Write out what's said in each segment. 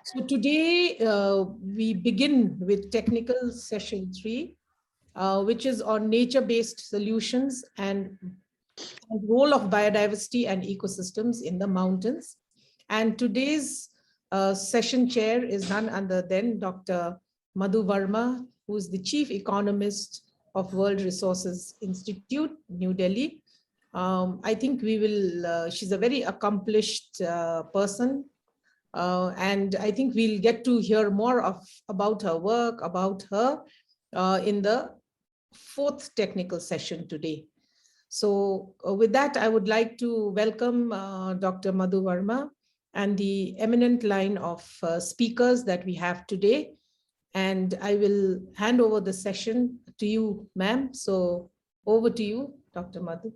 So today we begin with technical session 3, which is on nature-based solutions and role of biodiversity and ecosystems in the mountains. And today's session chair is none other than Dr. Madhu Verma, who is the Chief Economist of World Resources Institute, New Delhi. I think we will, she's a very accomplished person. And I think we'll get to hear more about her work, about her in the 4th technical session today. So with that, I would like to welcome Dr. Madhu Verma and the eminent line of speakers that we have today. And I will hand over the session to you, ma'am. So over to you, Dr. Madhu.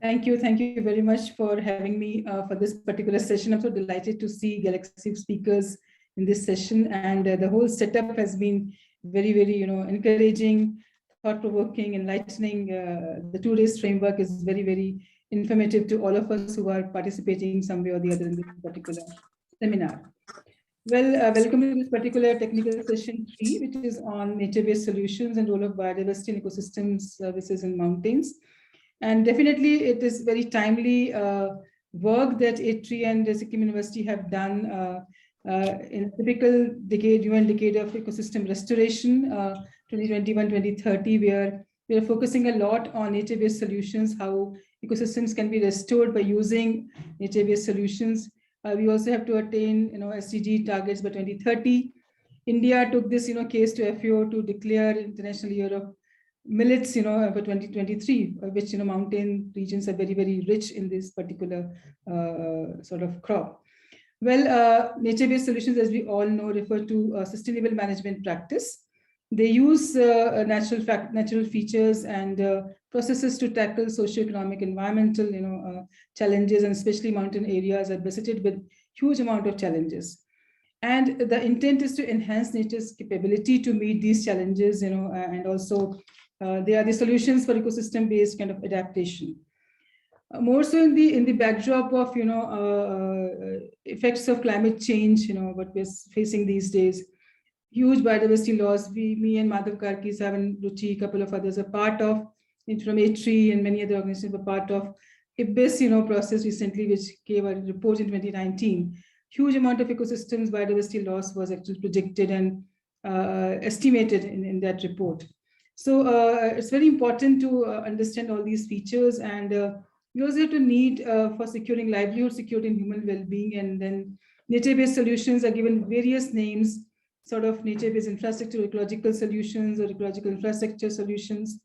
Thank you very much for having me for this particular session. I'm so delighted to see galaxy of speakers in this session, and the whole setup has been very, encouraging, thought-provoking, enlightening. The 2 days framework is very informative to all of us who are participating some way or the other in this particular seminar. Well, welcome to this particular technical session 3, which is on nature-based solutions and role of biodiversity and ecosystem services in mountains. And definitely it is very timely work that ATREE and the Sikkim University have done in a typical decade, UN decade of ecosystem restoration, 2021-2030, where we are focusing a lot on nature-based solutions, how ecosystems can be restored by using nature-based solutions. We also have to attain, SDG targets by 2030. India took this, case to FAO to declare International Year of Millets, for 2023, which, mountain regions are very rich in this particular sort of crop. Well, nature-based solutions, as we all know, refer to sustainable management practice. They use natural features and processes to tackle socio-economic, environmental, challenges, and especially mountain areas are besetted with huge amount of challenges. And the intent is to enhance nature's capability to meet these challenges, and also they are the solutions for ecosystem-based kind of adaptation. More so in the backdrop of effects of climate change, what we're facing these days, huge biodiversity loss. Me and Madhav, Karki, and Ruchi, a couple of others are part of, from ATREE and many other organizations were part of IBIS, process recently, which gave a report in 2019. Huge amount of ecosystems biodiversity loss was actually projected and estimated in that report. So it's very important to understand all these features, and we also have to need for securing livelihood, security, and human well-being. And then nature-based solutions are given various names, sort of nature-based infrastructure, ecological solutions, or ecological infrastructure solutions.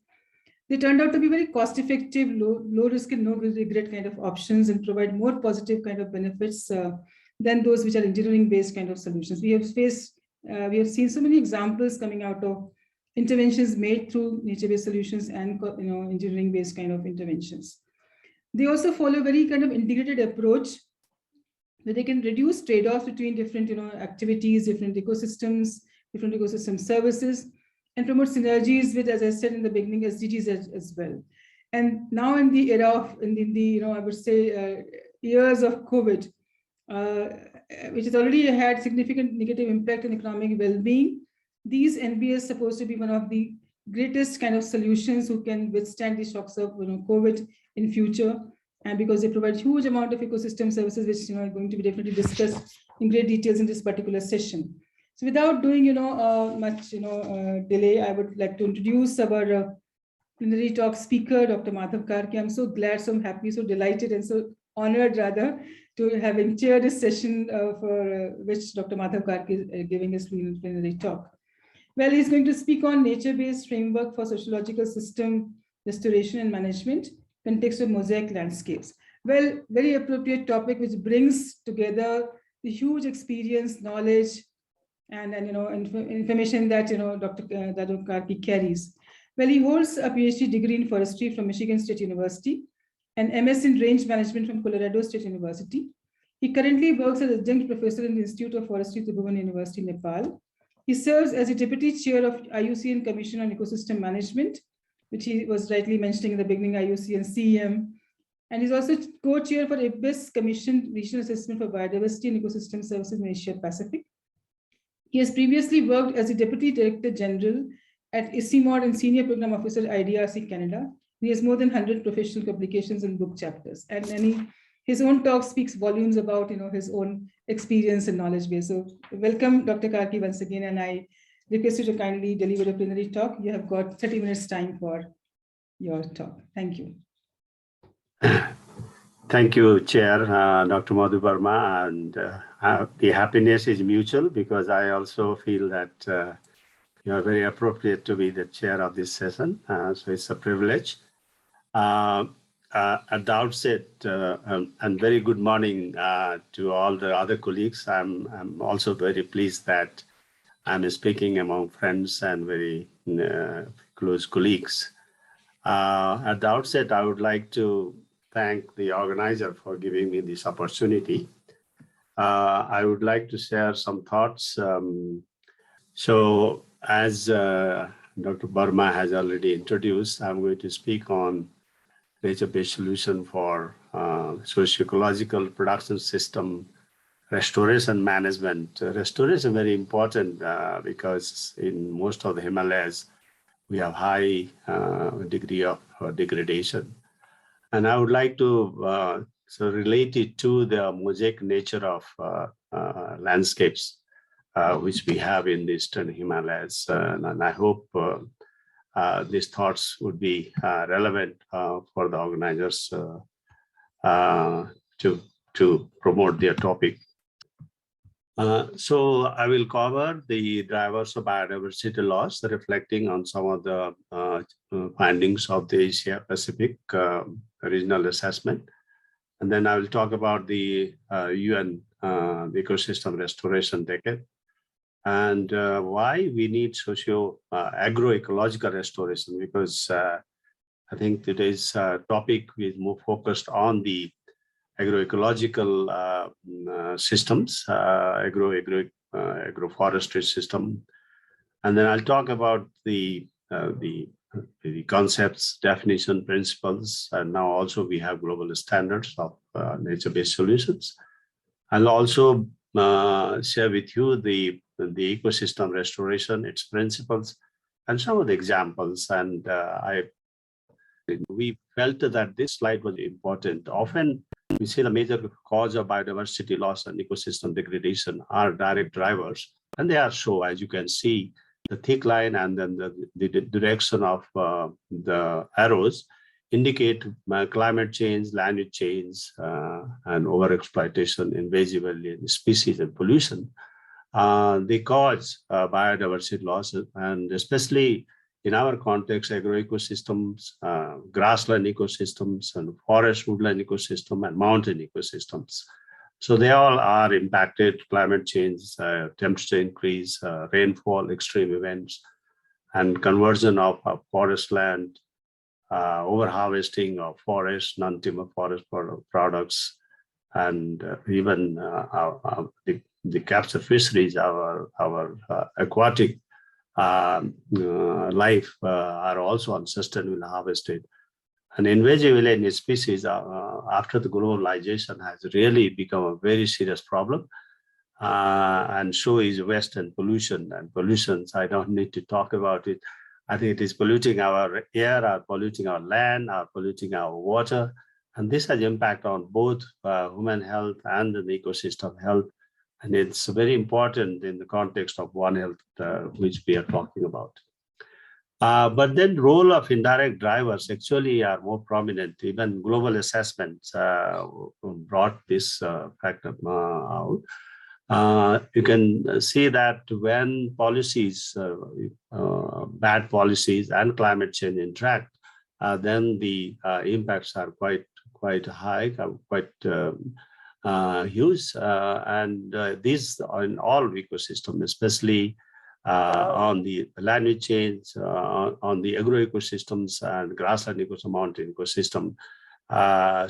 They turned out to be very cost-effective, low risk and no regret kind of options, and provide more positive kind of benefits than those which are engineering-based kind of solutions. We have seen so many examples coming out of interventions made through nature-based solutions and engineering-based kind of interventions. They also follow a very kind of integrated approach where they can reduce trade-offs between different activities, different ecosystem services, and promote synergies with, as I said in the beginning, SDGs as well. And now in the era of, I would say, years of COVID, which has already had significant negative impact on economic well-being, these NBS are supposed to be one of the greatest kind of solutions who can withstand the shocks of COVID in future, and because they provide huge amount of ecosystem services, which are going to be definitely discussed in great details in this particular session. So without doing much delay, I would like to introduce our plenary talk speaker, Dr. Madhav Karki. I'm so glad, so happy, so delighted, and so honored rather to having chaired this session for which Dr. Madhav Karki is giving his plenary talk. Well, he's going to speak on nature-based framework for sociological system restoration and management, context of Mosaic landscapes. Well, very appropriate topic, which brings together the huge experience, knowledge, and information that Dr. Karki carries. Well, he holds a PhD degree in forestry from Michigan State University, and MS in range management from Colorado State University. He currently works as adjunct professor in the Institute of Forestry, Tribhuwan University, Nepal. He serves as a deputy chair of IUCN Commission on Ecosystem Management, which he was rightly mentioning in the beginning, IUCN CEM And he's also co-chair for IBIS Commission Regional Assessment for Biodiversity and Ecosystem Services in Asia Pacific. He has previously worked as the Deputy Director General at ICIMOD and Senior Program Officer at IDRC Canada. He has more than 100 professional publications and book chapters. And his own talk speaks volumes about his own experience and knowledge base. So welcome, Dr. Karki, once again, and I request you to kindly deliver a plenary talk. You have got 30 minutes time for your talk. Thank you. Thank you, Chair, Dr. Madhu Verma, and the happiness is mutual because I also feel that you are very appropriate to be the chair of this session, so it's a privilege. At the outset, and very good morning to all the other colleagues. I'm also very pleased that I'm speaking among friends and very close colleagues. At the outset, I would like to thank the organizer for giving me this opportunity. I would like to share some thoughts. So as Dr. Verma has already introduced, I'm going to speak on nature-based solution for socio-ecological production system restoration management. Restoration is very important because in most of the Himalayas, we have high degree of degradation. And I would like to relate it to the mosaic nature of landscapes which we have in the Eastern Himalayas. And I hope these thoughts would be relevant for the organizers to promote their topic. So I will cover the drivers of biodiversity loss, reflecting on some of the findings of the Asia Pacific regional assessment. And then I will talk about the UN ecosystem restoration decade and why we need socio-agroecological restoration, because I think today's topic is more focused on the agroecological systems, agroforestry system. And then I'll talk about the concepts, definition, principles, and now also we have global standards of nature-based solutions. I'll also share with you the ecosystem restoration, its principles, and some of the examples. And we felt that this slide was important. Often we see the major cause of biodiversity loss and ecosystem degradation are direct drivers, and they are so, as you can see, the thick line and then the direction of the arrows indicate climate change, land use change, and overexploitation, invasive alien species, and pollution. They cause biodiversity losses, and especially in our context, agroecosystems, grassland ecosystems, and forest woodland ecosystem, and mountain ecosystems. So they all are impacted. Climate change, temperature increase, rainfall, extreme events, and conversion of forest land, overharvesting of forest, non-timber forest products, and even the capture fisheries, our aquatic life are also unsustainably harvested. And invasive alien species after the globalization has really become a very serious problem. And so is waste and pollution. And pollutions, I don't need to talk about it. I think it is polluting our air, or polluting our land, or polluting our water. And this has impact on both human health and the ecosystem health. And it's very important in the context of One Health, which we are talking about. But then role of indirect drivers actually are more prominent. Even global assessments brought this fact out. You can see that when policies, bad policies and climate change interact, then the impacts are quite high, quite huge, and these are in all ecosystems, especially on the land use change, on the agroecosystems and grassland ecosystem, mountain ecosystem.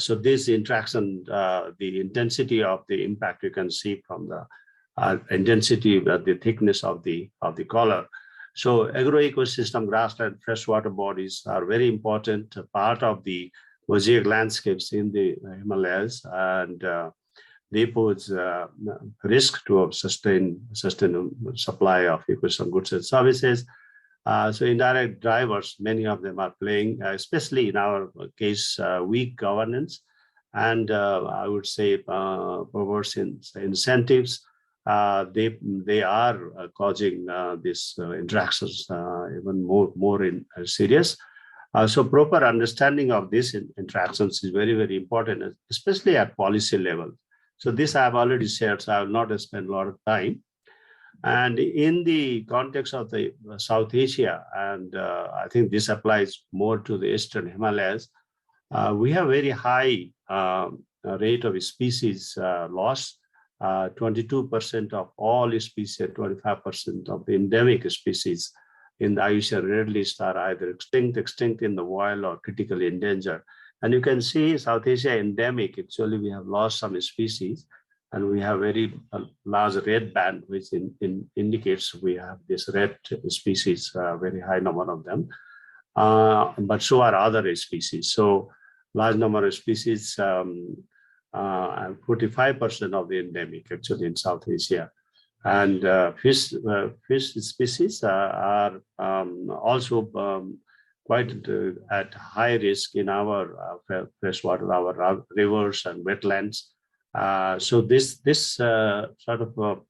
So this interaction, the intensity of the impact, you can see from the intensity, the thickness of the color. So agroecosystem, grassland, freshwater bodies are very important part of the mosaic landscapes in the Himalayas, and they pose risk to a sustained supply of ecosystem goods and services. So indirect drivers, many of them are playing, especially in our case, weak governance, and I would say perverse incentives. They are causing these interactions even more serious. So proper understanding of these interactions is very, very important, especially at policy level. So this I have already shared, so I will not spend a lot of time. And in the context of the South Asia, and I think this applies more to the Eastern Himalayas, we have very high rate of species loss. 22% of all species, 25% of the endemic species in the IUCN Red List are either extinct in the wild, or critically endangered. And you can see South Asia endemic, actually we have lost some species, and we have very large red band, which indicates we have this red species, very high number of them. But so are other species. So large number of species, 45% of the endemic actually in South Asia. And fish species are also quite at high risk in our freshwater, our rivers and wetlands. So this sort of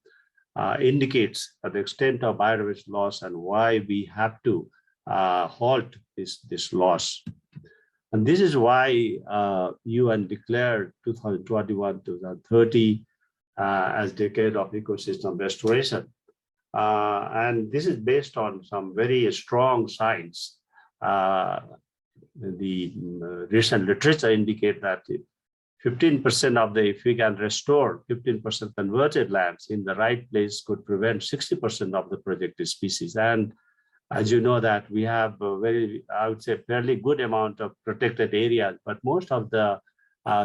indicates the extent of biodiversity loss and why we have to halt this loss. And this is why UN declared 2021-2030 as decade of ecosystem restoration. And this is based on some very strong science. The recent literature indicate that 15% of the, if we can restore 15% converted lands in the right place, could prevent 60% of the projected species. And as you know that we have a very, I would say, fairly good amount of protected areas, but most of the,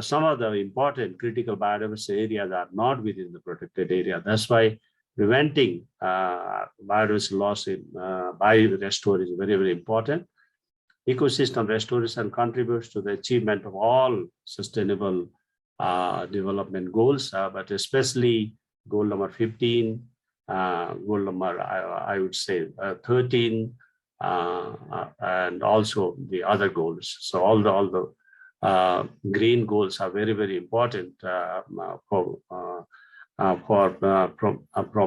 some of the important critical biodiversity areas are not within the protected area. That's why preventing biodiversity loss by restore is very, very important. Ecosystem restoration contributes to the achievement of all sustainable development goals, but especially goal number 15, goal number, I would say 13, and also the other goals. So all the green goals are very, very important from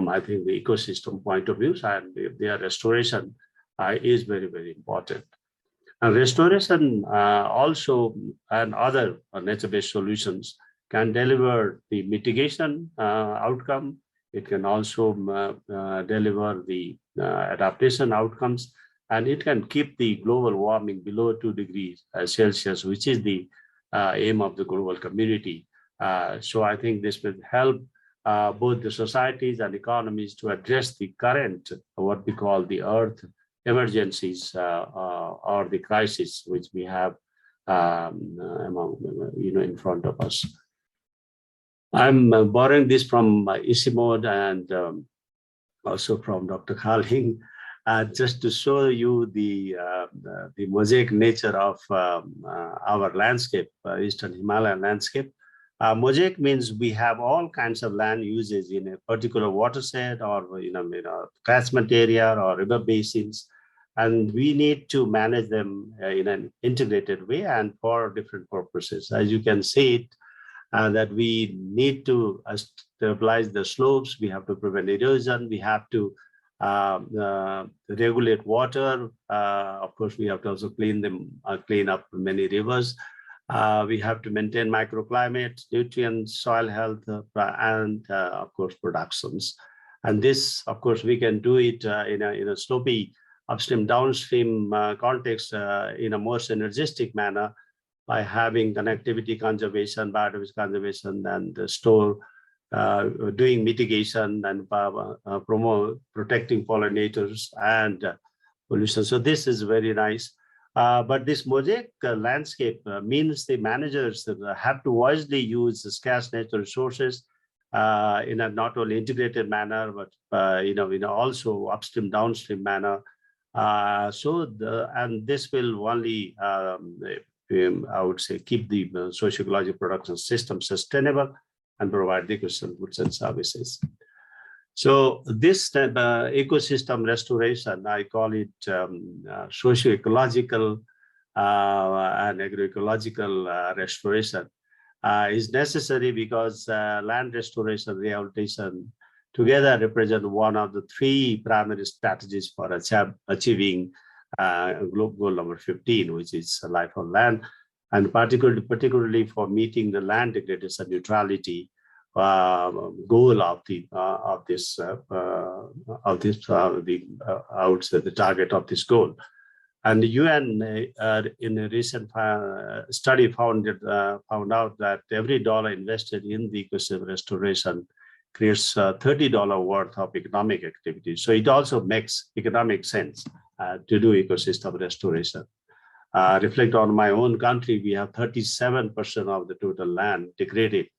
I think the ecosystem point of view, and their restoration is very, very important. And restoration also and other nature-based solutions can deliver the mitigation outcome. It can also deliver the adaptation outcomes, and it can keep the global warming below 2 degrees Celsius, which is the aim of the global community. So I think this will help both the societies and economies to address the current, what we call the earth emergencies or the crisis which we have in front of us. I'm borrowing this from Isimod and also from Dr. Khaling, just to show you the mosaic nature of our landscape, Eastern Himalayan landscape. Mosaic means we have all kinds of land uses in a particular watershed or catchment area or river basins, and we need to manage them in an integrated way and for different purposes. As you can see it, that we need to stabilize the slopes, we have to prevent erosion, we have to regulate water. Of course, we have to also clean up many rivers. We have to maintain microclimate, nutrients, soil health, and of course, productions. And this, of course, we can do it in a slopey upstream, downstream context in a more synergistic manner by having connectivity conservation, biodiversity conservation, and doing mitigation and protecting pollinators and pollution. So this is very nice. But this mosaic landscape means the managers have to wisely use the scarce natural resources in a not only integrated manner, but also upstream, downstream manner. And this will only I would say, keep the socio-ecological production system sustainable and provide the ecosystem goods and services. So this ecosystem restoration, I call it socio-ecological and agroecological restoration, is necessary because land restoration, rehabilitation together represent one of the three primary strategies for achieving goal number 15, which is life on land, and particularly for meeting the land degradation neutrality goal of this I would say the target of this goal. And the UN in a recent study found out that every dollar invested in the ecosystem restoration creates $30 worth of economic activity. So it also makes economic sense to do ecosystem restoration. Reflect on my own country, we have 37% of the total land degraded.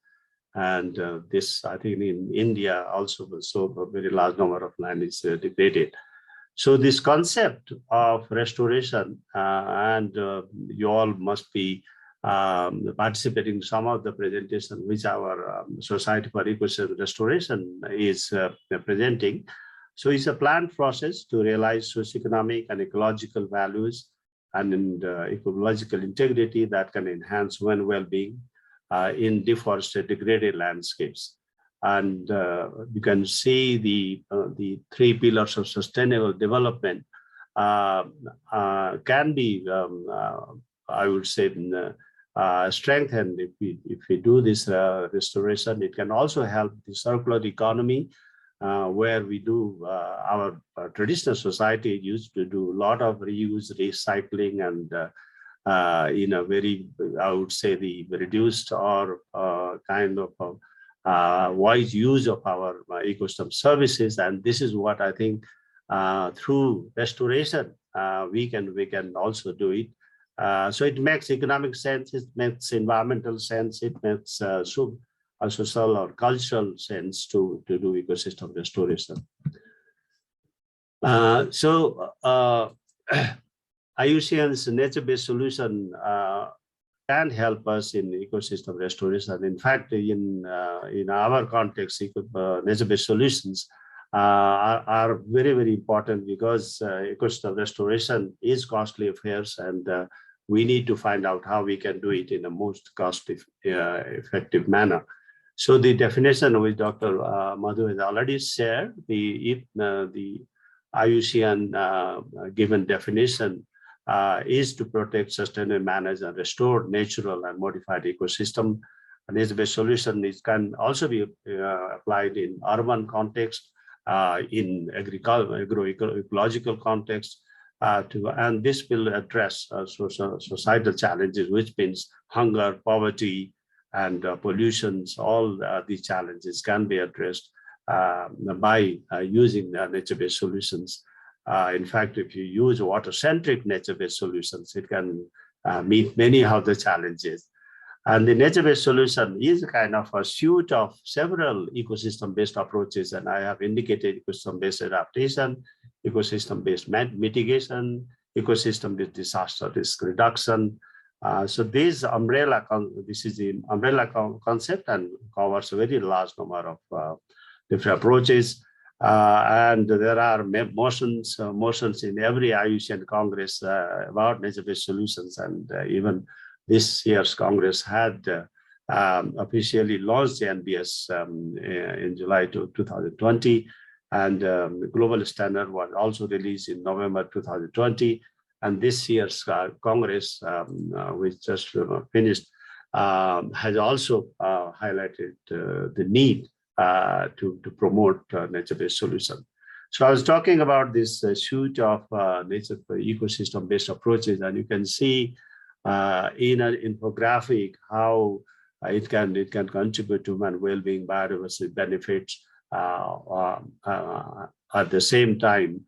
And this, I think in India also, so a very large number of land is degraded. So this concept of restoration, and you all must be participating in some of the presentation which our Society for Ecosystem Restoration is presenting. So it's a planned process to realize socioeconomic and ecological values and ecological integrity that can enhance human well-being in deforested, degraded landscapes. And you can see the three pillars of sustainable development can be, I would say, strengthened if we do this restoration. It can also help the circular economy, where we do our traditional society used to do a lot of reuse, recycling, and in a very, I would say, the reduced or kind of wise use of our ecosystem services. And this is what I think through restoration we can also do it. So it makes economic sense, it makes environmental sense, it makes social or cultural sense to do ecosystem restoration. IUCN's nature-based solution can help us in ecosystem restoration. In fact, in our context, nature-based solutions are very, very important because ecosystem restoration is costly affairs, and we need to find out how we can do it in the most cost-effective manner. So the definition which Dr. Madhav has already shared, the IUCN given definition is to protect, sustain, and manage and restore natural and modified ecosystem. A nature-based solution can also be applied in urban context, in agroecological context, and this will address societal challenges, which means hunger, poverty, and pollutions. All these challenges can be addressed by using nature-based solutions. In fact, if you use water-centric nature-based solutions, it can meet many of the challenges. And the nature-based solution is kind of a suite of several ecosystem-based approaches, and I have indicated ecosystem-based adaptation, ecosystem-based mitigation, ecosystem-based disaster risk reduction. So this is the umbrella concept and covers a very large number of different approaches. And there are motions in every IUCN Congress about nature-based solutions, and even this year's Congress had officially launched the NBS in July 2020, and the global standard was also released in November 2020. And this year's Congress, which just finished, has also highlighted the need to promote nature-based solution. So I was talking about this suite of nature ecosystem-based approaches, and you can see in an infographic how it can contribute to human well-being, biodiversity benefits, at the same time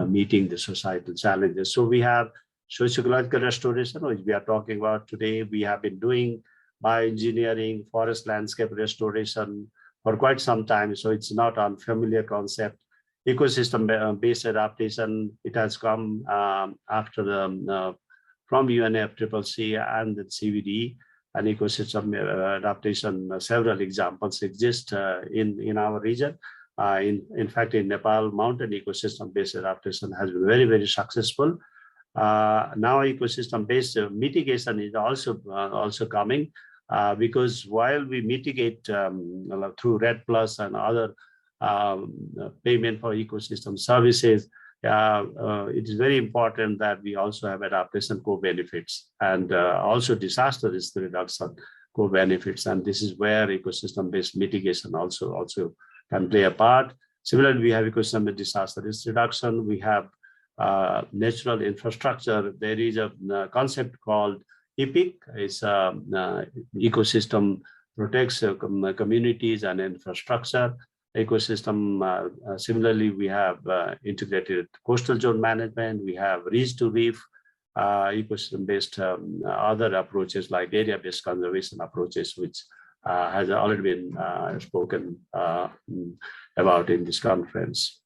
meeting the societal challenges. So we have socio-ecological restoration, which we are talking about today. We have been doing bioengineering, forest landscape restoration for quite some time, so it's not an unfamiliar concept. Ecosystem-based adaptation, it has come after the from UNFCCC and the CVD and ecosystem adaptation. Several examples exist in our region. In fact, in Nepal, mountain ecosystem-based adaptation has been very, very successful. Now ecosystem-based mitigation is also coming because while we mitigate through REDD+ and other payment for ecosystem services, it is very important that we also have adaptation co-benefits and also disaster risk reduction co-benefits. And this is where ecosystem-based mitigation also can play a part. Similarly, we have ecosystem disaster risk reduction. We have natural infrastructure. There is a concept called EPIC. It's ecosystem protects communities and infrastructure. Ecosystem, similarly, we have integrated coastal zone management. We have reach to reef, ecosystem-based other approaches like area-based conservation approaches, which has already been spoken about in this conference.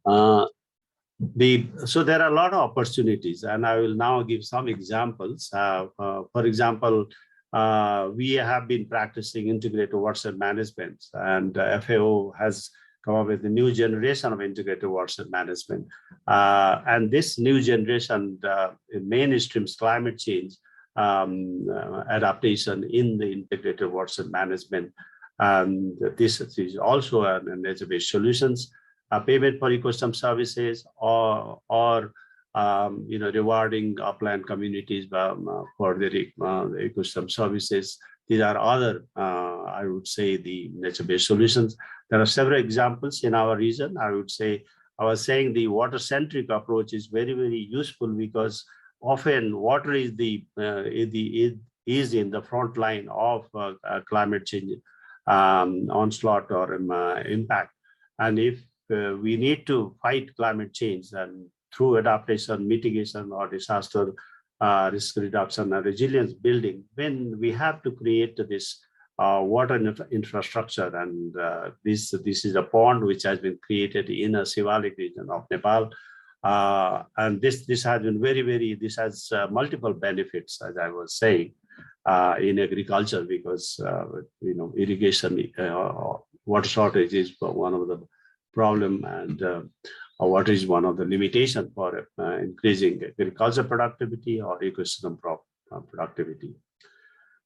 So there are a lot of opportunities, and I will now give some examples. For example, we have been practicing integrated watershed management, and FAO has come up with a new generation of integrated watershed management. And this new generation mainstreams climate change adaptation in the integrated watershed management. And this is also an nature-based solutions, payment for ecosystem services, or rewarding upland communities for their ecosystem services. These are other, I would say, the nature-based solutions. There are several examples in our region. I would say, I was saying the water-centric approach is very, very useful because often water is in the front line of climate change onslaught or impact. And if we need to fight climate change and through adaptation, mitigation, or disaster risk reduction and resilience building, when we have to create this water infrastructure, and this is a pond which has been created in a Shivalik region of Nepal, and this has been this has multiple benefits, as I was saying, in agriculture, because irrigation, water shortage is one of the problem, and water is one of the limitations for increasing agriculture productivity or ecosystem productivity.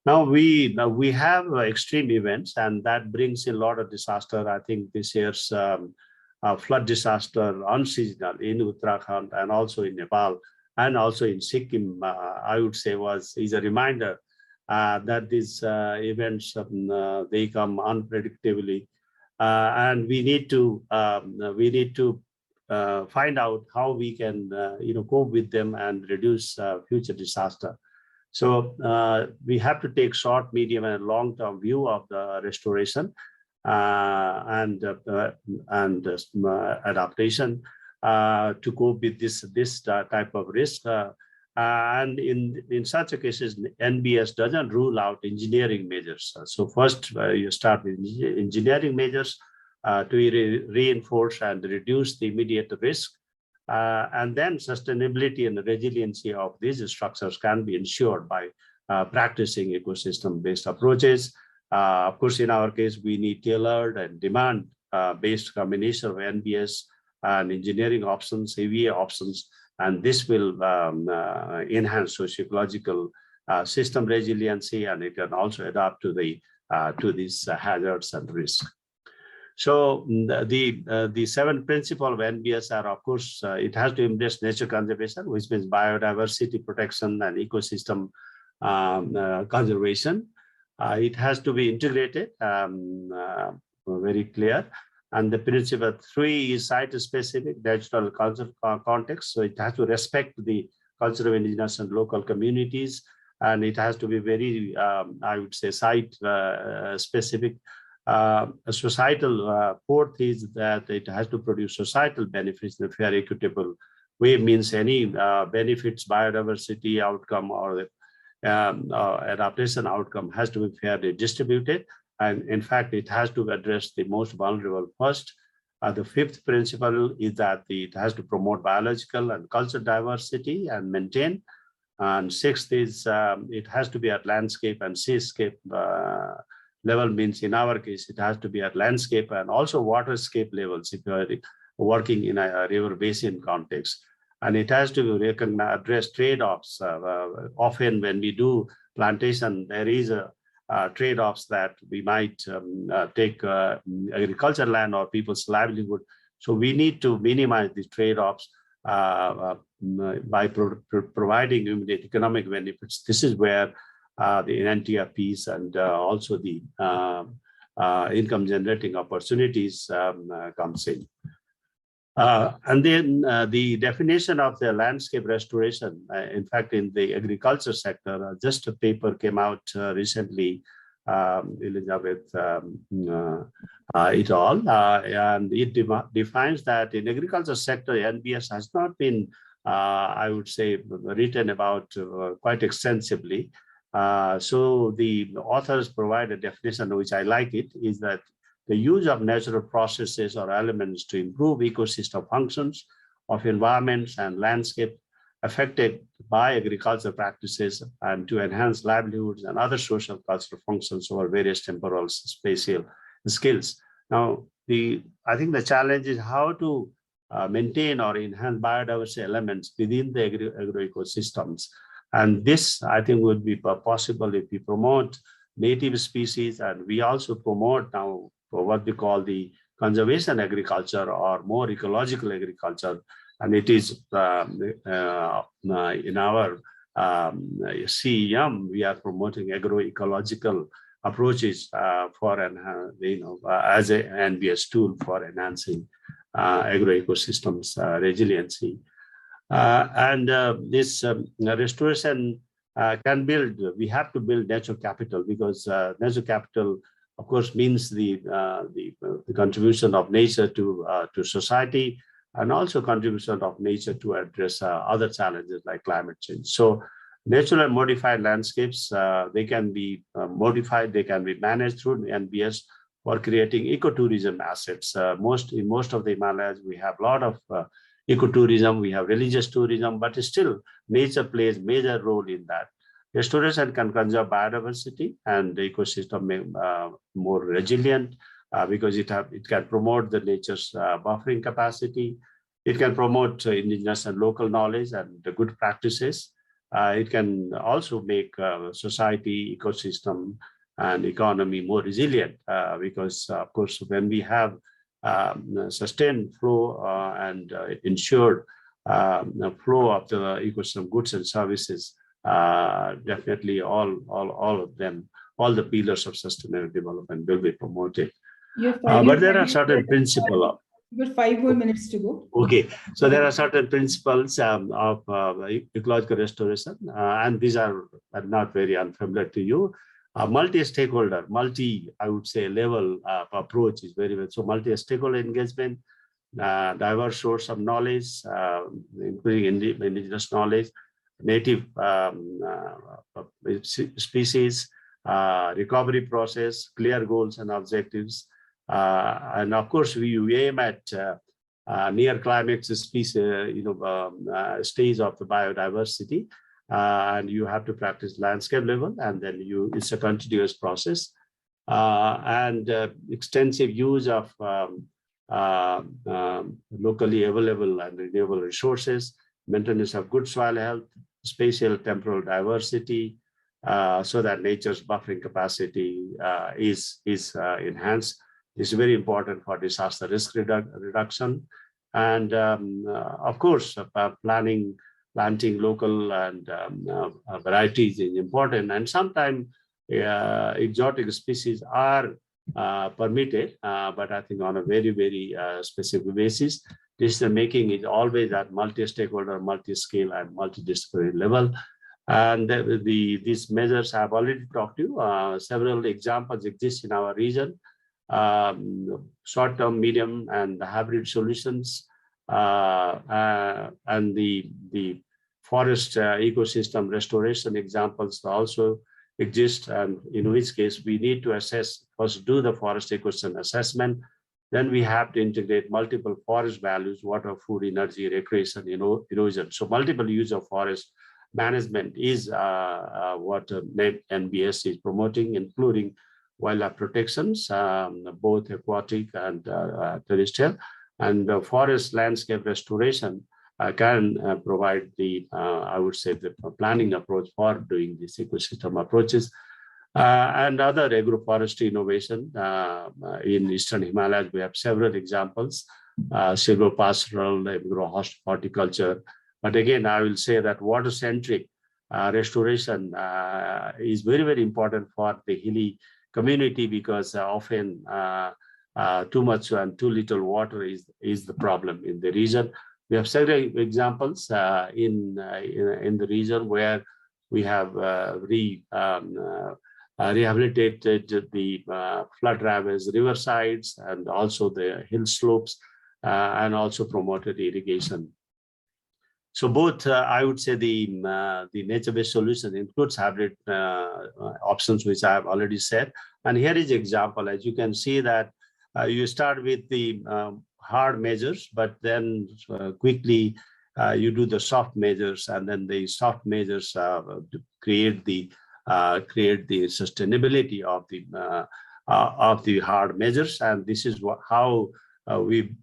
Now we have extreme events, and that brings in a lot of disaster. I think this year's flood disaster, unseasonal in Uttarakhand and also in Nepal and also in Sikkim, I would say is a reminder that these events they come unpredictably, and we need to find out how we can cope with them and reduce future disaster. So we have to take short, medium, and long-term view of the restoration and adaptation to cope with this type of risk. And in such a cases, NBS doesn't rule out engineering measures. So first, you start with engineering measures to reinforce and reduce the immediate risk. And then sustainability and resiliency of these structures can be ensured by practicing ecosystem-based approaches. Of course, in our case, we need tailored and demand-based combination of NBS and engineering options, EVA options, and this will enhance socio-ecological system resiliency, and it can also adapt to these hazards and risks. So the 7 principles of NBS are, of course, it has to embrace nature conservation, which means biodiversity protection and ecosystem conservation. It has to be integrated, very clear. And the principle 3 is site-specific natural context. So it has to respect the culture of indigenous and local communities, and it has to be very, I would say, site-specific. Societal 4th is that it has to produce societal benefits in a fair, equitable way. Means any benefits, biodiversity outcome, or adaptation outcome has to be fairly distributed. And in fact, it has to address the most vulnerable first. The 5th principle is that it has to promote biological and cultural diversity and maintain And sixth is it has to be at landscape and seascape level, means in our case, it has to be at landscape and also waterscape levels if you are working in a river basin context. And it has to address trade-offs. Often when we do plantation, there is a trade-offs that we might take agricultural land or people's livelihood. So we need to minimize these trade-offs by providing immediate economic benefits. This is where the NTFPs and also the income generating opportunities comes in. And then the definition of the landscape restoration, in fact, in the agriculture sector, just a paper came out recently, Elizabeth et al. And it defines that in agriculture sector, NBS has not been, I would say, written about quite extensively. So the authors provide a definition, which I like it, is that the use of natural processes or elements to improve ecosystem functions of environments and landscape affected by agricultural practices and to enhance livelihoods and other social cultural functions over various temporal spatial skills. Now, I think the challenge is how to maintain or enhance biodiversity elements within the agroecosystems. And this, I think, would be possible if we promote native species, and we also promote now what we call the conservation agriculture or more ecological agriculture. And it is in our CEM, we are promoting agroecological approaches for as an NBS tool for enhancing agroecosystems resiliency. This restoration we have to build natural capital, because natural capital, of course, means the contribution of nature to society, and also contribution of nature to address other challenges like climate change. So natural and modified landscapes, they can be modified, they can be managed through NBS for creating ecotourism assets. In most of the Himalayas, we have a lot of ecotourism, we have religious tourism, but still nature plays a major role in that. Restoration can conserve biodiversity and the ecosystem more resilient because it can promote the nature's buffering capacity. It can promote indigenous and local knowledge and the good practices. It can also make society, ecosystem, and economy more resilient because, of course, when we have sustained flow and ensured flow of the ecosystem goods and services, definitely all of them, all the pillars of sustainable development will be promoted. But there are certain principles. You've got 5 more minutes to go. Okay, so there are certain principles of ecological restoration, and these are not very unfamiliar to you. Multi-stakeholder, I would say, level approach is very well. So multi-stakeholder engagement, diverse source of knowledge, including indigenous knowledge, native species, recovery process, clear goals and objectives. And of course, we aim at near climax species, stage of the biodiversity. And you have to practice landscape level, and then it's a continuous process. And extensive use of locally available and renewable resources, maintenance of good soil health, spatial temporal diversity, so that nature's buffering capacity is enhanced. It's very important for disaster risk reduction. And of course, planting local and varieties is important. And sometimes exotic species are permitted, but I think on a very, very specific basis. Decision-making is always at multi-stakeholder, multi-scale, and multidisciplinary level. And these measures I've already talked to you. Several examples exist in our region. Short-term, medium, and hybrid solutions, and the forest ecosystem restoration examples also exist, and in which case we need to assess, first do the forest ecosystem assessment, then we have to integrate multiple forest values, water, food, energy, recreation, erosion. So multiple use of forest management is what NBS is promoting, including wildlife protections, both aquatic and terrestrial, and forest landscape restoration can provide the, I would say, the planning approach for doing these ecosystem approaches. And other agroforestry innovation in Eastern Himalayas, we have several examples, silvopastoral, agro-horticulture. But again, I will say that water-centric restoration is very, very important for the hilly community, because often too much and too little water is the problem in the region. We have several examples in the region where we have rehabilitated the flood-ravaged riversides and also the hill slopes, and also promoted irrigation. So both, I would say, the nature-based solution includes hybrid options, which I have already said. And here is an example. As you can see that you start with the hard measures, but then quickly you do the soft measures, and then the soft measures create the sustainability of the hard measures. And this is how we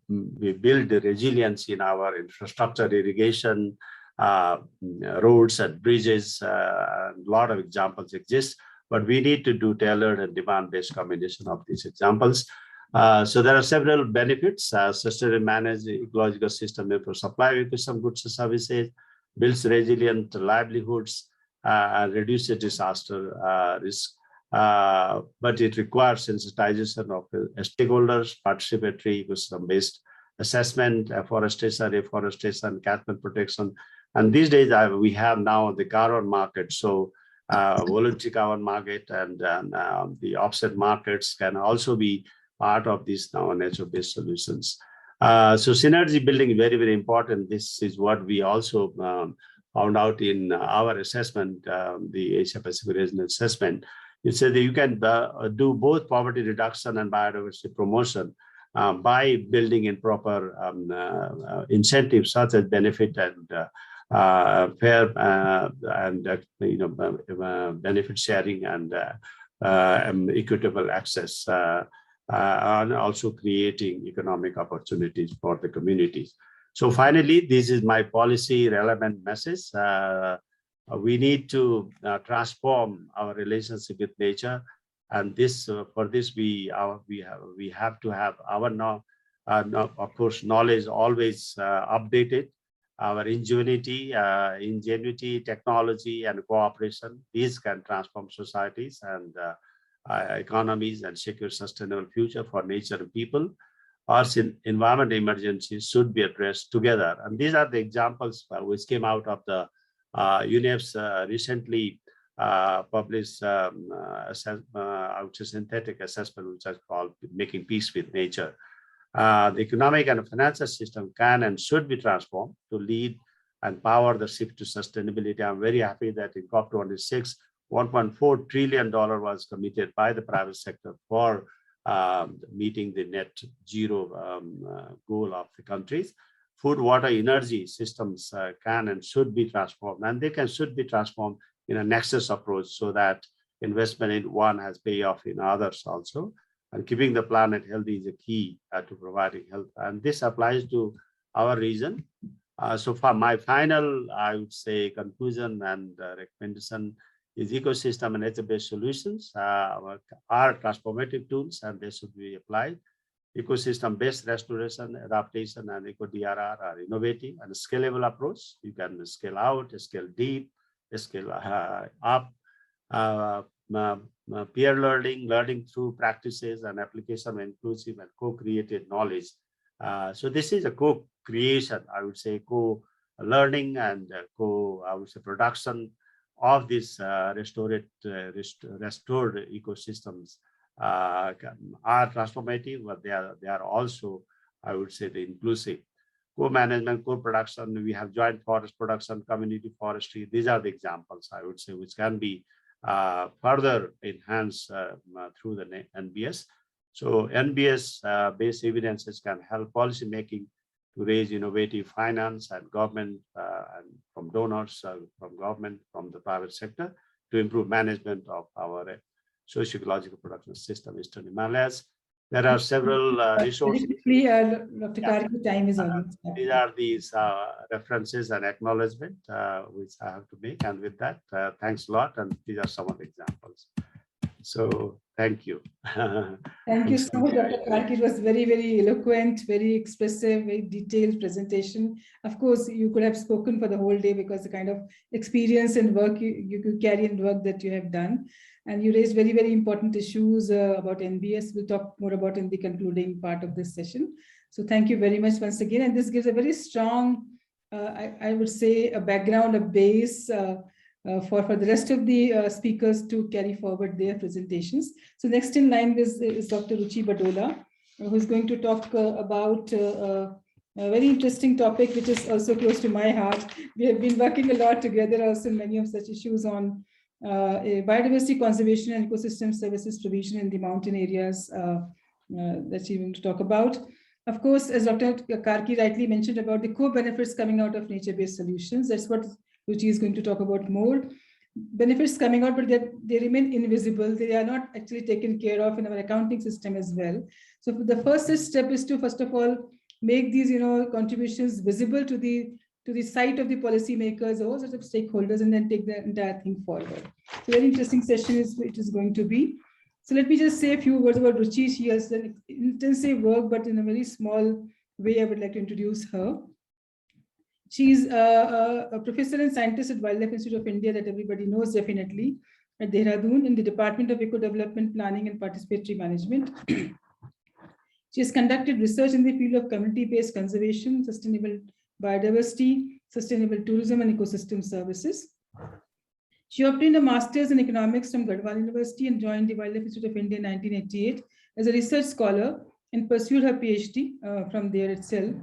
build the resilience in our infrastructure, irrigation, roads and bridges. A lot of examples exist, but we need to do tailored and demand-based combination of these examples. So there are several benefits. Sustainable managed ecological system for supply with some goods and services, builds resilient livelihoods, and reduces disaster risk. But it requires sensitization of stakeholders, participatory ecosystem-based assessment, afforestation, catchment protection. And these days we have now the carbon market. So voluntary carbon market and the offset markets can also be part of these now nature-based solutions. So synergy building is very, very important. This is what we also found out in our assessment, the Asia Pacific Regional Assessment. It said that you can do both poverty reduction and biodiversity promotion by building in proper incentives such as benefit and fair and benefit sharing and equitable access, and also creating economic opportunities for the communities. So finally, this is my policy relevant message. We need to transform our relationship with nature, and this for this we have to have our of course knowledge always updated, our ingenuity, technology, and cooperation. These can transform societies and economies and secure sustainable future for nature and people. Our environment emergencies should be addressed together, and these are the examples which came out of the UNEP's recently published I would say synthetic assessment, which is called Making Peace with Nature. The economic and financial system can and should be transformed to lead and power the shift to sustainability. I'm very happy that in COP26, $1.4 trillion was committed by the private sector for meeting the net zero goal of the countries. Food, water, energy systems can and should be transformed, and they should be transformed in a nexus approach so that investment in one has payoff in others also. And keeping the planet healthy is a key to providing health. And this applies to our region. So for my final, I would say, conclusion and recommendation is ecosystem and nature-based solutions are transformative tools, and they should be applied. Ecosystem-based restoration, adaptation, and eco-DRR are innovative and scalable approach. You can scale out, scale deep, scale up. Peer learning through practices and application of inclusive and co-created knowledge. So this is a co-creation, I would say, co-learning and I would say production of this restored ecosystems are transformative, but they are also, I would say, the inclusive. Co-management, co-production, we have joint forest production, community forestry. These are the examples, I would say, which can be further enhanced through the NBS. So NBS based evidences can help policy making to raise innovative finance and government and from donors, from government, from the private sector, to improve management of our socio-ecological production system, Eastern Himalayas. There are several resources. Dr. Karki, time is almost up. These are these references and acknowledgement which I have to make. And with that, thanks a lot. And these are some of the examples. So thank you. Thank you so much, Dr. Karki. It was very, very eloquent, very expressive, very detailed presentation. Of course, you could have spoken for the whole day because the kind of experience and work you could carry and work that you have done. And you raised very, very important issues about NBS. We'll talk more about in the concluding part of this session. So thank you very much once again. And this gives a very strong, I would say, a background, a base for the rest of the speakers to carry forward their presentations. So next in line is Dr. Ruchi Badola, who's going to talk about a very interesting topic, which is also close to my heart. We have been working a lot together also in many of such issues on biodiversity conservation and ecosystem services provision in the mountain areas that she's going to talk about. Of course, as Dr. Karki rightly mentioned about the co-benefits coming out of nature-based solutions, that's what Ruchi is going to talk about more. Benefits coming out, but they remain invisible. They are not actually taken care of in our accounting system as well. So the first step is to, first of all, make these contributions visible to the sight of the policymakers, all sorts of stakeholders, and then take the entire thing forward. So very interesting session it is going to be. So let me just say a few words about Ruchi. She has done intensive work, but in a very small way, I would like to introduce her. She's a professor and scientist at Wildlife Institute of India that everybody knows definitely, at Dehradun in the Department of Eco-Development Planning and Participatory Management. She has conducted research in the field of community-based conservation, sustainable biodiversity, sustainable tourism, and ecosystem services. She obtained a master's in economics from Gadwal University and joined the Wildlife Institute of India in 1988 as a research scholar and pursued her PhD from there itself.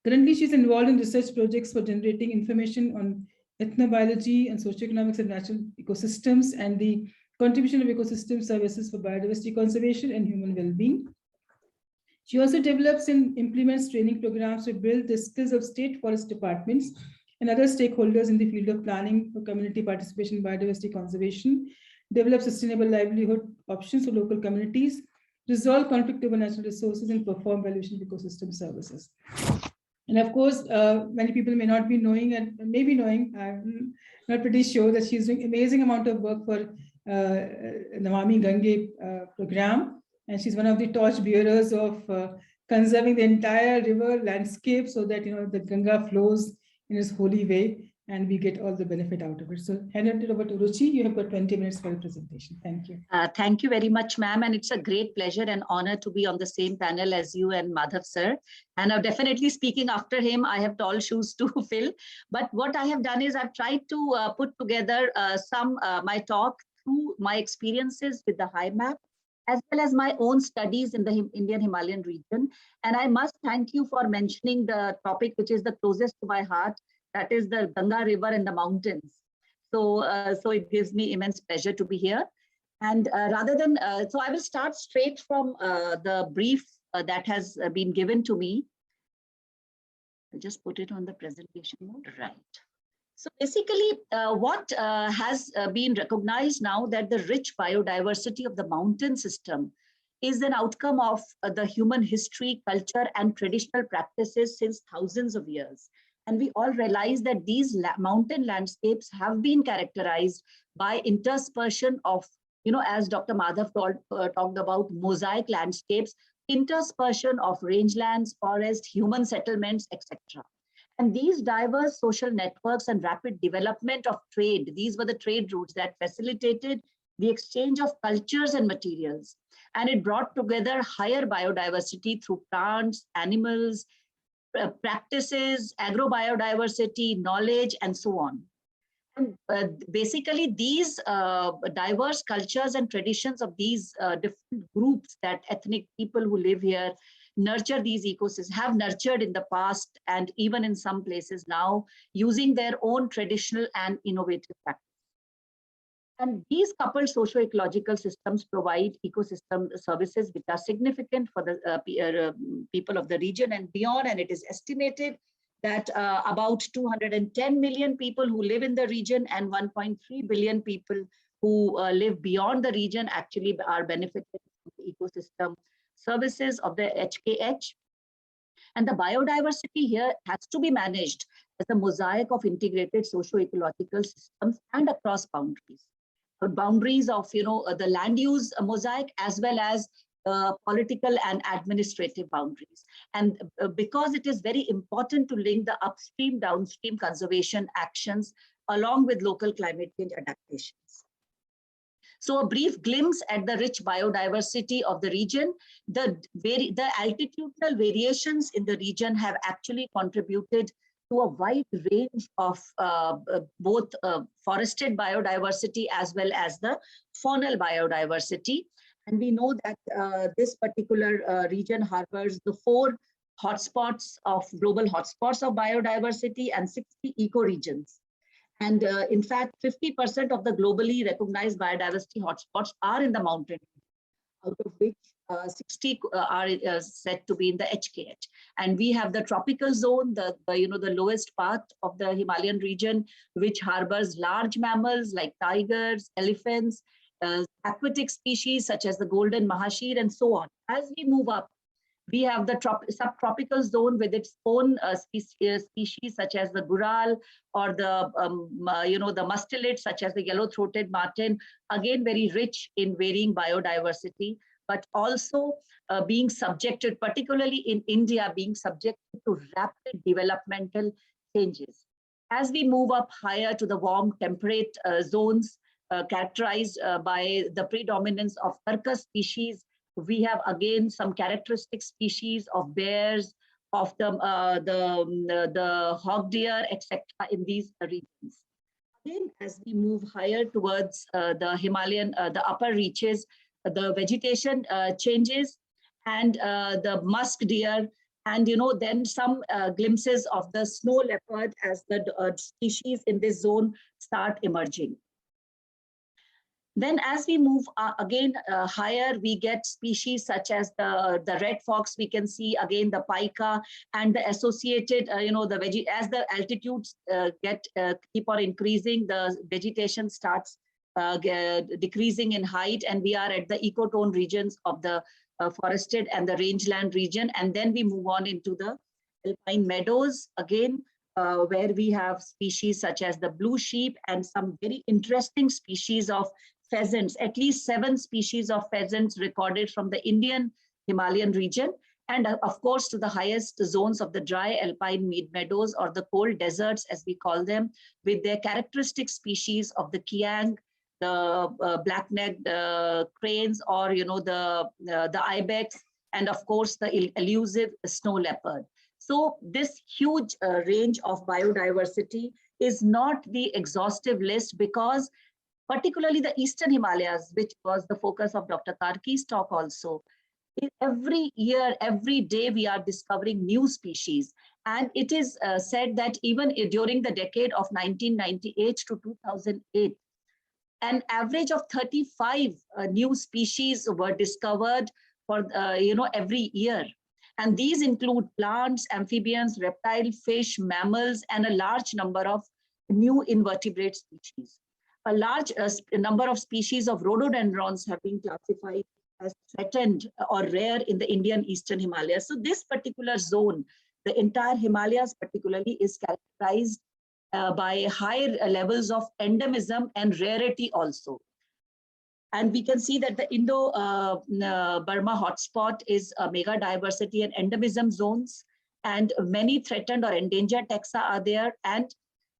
Currently, she is involved in research projects for generating information on ethnobiology and socioeconomics of natural ecosystems and the contribution of ecosystem services for biodiversity conservation and human well-being. She also develops and implements training programs to build the skills of state forest departments and other stakeholders in the field of planning for community participation in biodiversity conservation, develop sustainable livelihood options for local communities, resolve conflict over natural resources, and perform valuation of ecosystem services. And of course, many people may not be knowing and maybe knowing, I'm not pretty sure that she's doing amazing amount of work for Namami Gange program. And she's one of the torch bearers of conserving the entire river landscape so that the Ganga flows in its holy way and we get all the benefit out of it. So hand it over to Ruchi. You have got 20 minutes for the presentation. Thank you. Thank you very much, ma'am. And it's a great pleasure and honor to be on the same panel as you and Madhav, sir. And definitely speaking after him, I have tall shoes to fill. But what I have done is I've tried to put together my talk through my experiences with the high map, as well as my own studies in the Indian Himalayan region. And I must thank you for mentioning the topic which is the closest to my heart, that is the Ganga River and the mountains. So it gives me immense pleasure to be here. And so I will start straight from the brief that has been given to me. I'll just put it on the presentation mode, right. So basically, what has been recognized now that the rich biodiversity of the mountain system is an outcome of the human history, culture, and traditional practices since thousands of years. And we all realize that these mountain landscapes have been characterized by interspersion of, as Dr. Madhav talked about, mosaic landscapes, interspersion of rangelands, forest, human settlements, etc. And these diverse social networks and rapid development of trade, these were the trade routes that facilitated the exchange of cultures and materials. And it brought together higher biodiversity through plants, animals, practices, agrobiodiversity, knowledge, and so on. And basically, these diverse cultures and traditions of these different groups, that ethnic people who live here, nurture these ecosystems, have nurtured in the past, and even in some places now, using their own traditional and innovative practices. And these coupled socio-ecological systems provide ecosystem services which are significant for the people of the region and beyond. And it is estimated that about 210 million people who live in the region and 1.3 billion people who live beyond the region actually are benefited from the ecosystem services of the HKH. And the biodiversity here has to be managed as a mosaic of integrated socio-ecological systems and across boundaries. Boundaries of the land use mosaic as well as political and administrative boundaries. And because it is very important to link the upstream, downstream conservation actions along with local climate change adaptations. So a brief glimpse at the rich biodiversity of the region. The altitudinal variations in the region have actually contributed to a wide range of both forested biodiversity as well as the faunal biodiversity. And we know that this particular region harbors the 4 hotspots of global hotspots of biodiversity and 60 ecoregions. And in fact, 50% of the globally recognized biodiversity hotspots are in the mountain, out of which 60 are said to be in the HKH. And we have the tropical zone, the lowest part of the Himalayan region, which harbors large mammals like tigers, elephants, aquatic species such as the golden mahashir, and so on. As we move up, we have the subtropical zone with its own species such as the gural or the the mustelid such as the yellow-throated marten, again very rich in varying biodiversity, but also being subjected, particularly in India, being subjected to rapid developmental changes. As we move up higher to the warm temperate zones characterized by the predominance of circus species, we have again some characteristic species of bears, of the hog deer, etc. in these regions. Again, as we move higher towards the Himalayan, the upper reaches, the vegetation changes, and the musk deer, and then some glimpses of the snow leopard as the species in this zone start emerging. Then as we move again higher, we get species such as the red fox. We can see again the pika and the associated, as the altitudes keep on increasing, the vegetation starts decreasing in height, and we are at the ecotone regions of the forested and the rangeland region. And then we move on into the alpine meadows again, where we have species such as the blue sheep and some very interesting species of pheasants, at least 7 species of pheasants recorded from the Indian Himalayan region, and of course to the highest zones of the dry alpine mead meadows, or the cold deserts as we call them, with their characteristic species of the kiang, the black-necked cranes, or the ibex, and of course the elusive snow leopard. So this huge range of biodiversity is not the exhaustive list, because particularly the Eastern Himalayas, which was the focus of Dr. Karki's talk also, every year, every day, we are discovering new species. And it is said that even during the decade of 1998 to 2008, an average of 35 new species were discovered for every year. And these include plants, amphibians, reptile, fish, mammals, and a large number of new invertebrate species. A large number of species of rhododendrons have been classified as threatened or rare in the Indian Eastern Himalayas. So this particular zone, the entire Himalayas particularly, is characterized by high levels of endemism and rarity also. And we can see that the Indo-Burma hotspot is mega diversity and endemism zones, and many threatened or endangered taxa are there.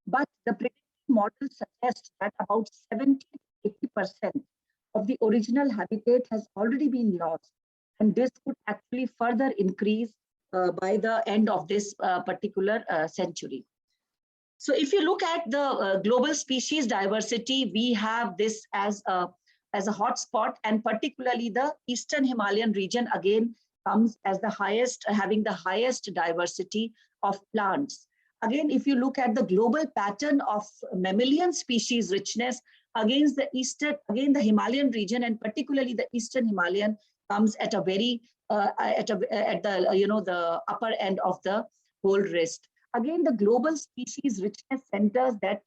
But the predictive model suggests that about 70 to 80% of the original habitat has already been lost, and this could actually further increase by the end of this particular century. So if you look at the global species diversity, we have this as a hotspot, and particularly the Eastern Himalayan region again comes as the highest, having the highest diversity of plants. Again, if you look at the global pattern of mammalian species richness against the eastern, again the Himalayan region, and particularly the eastern Himalayan comes at a very at the the upper end of the whole list. Again, the global species richness centers that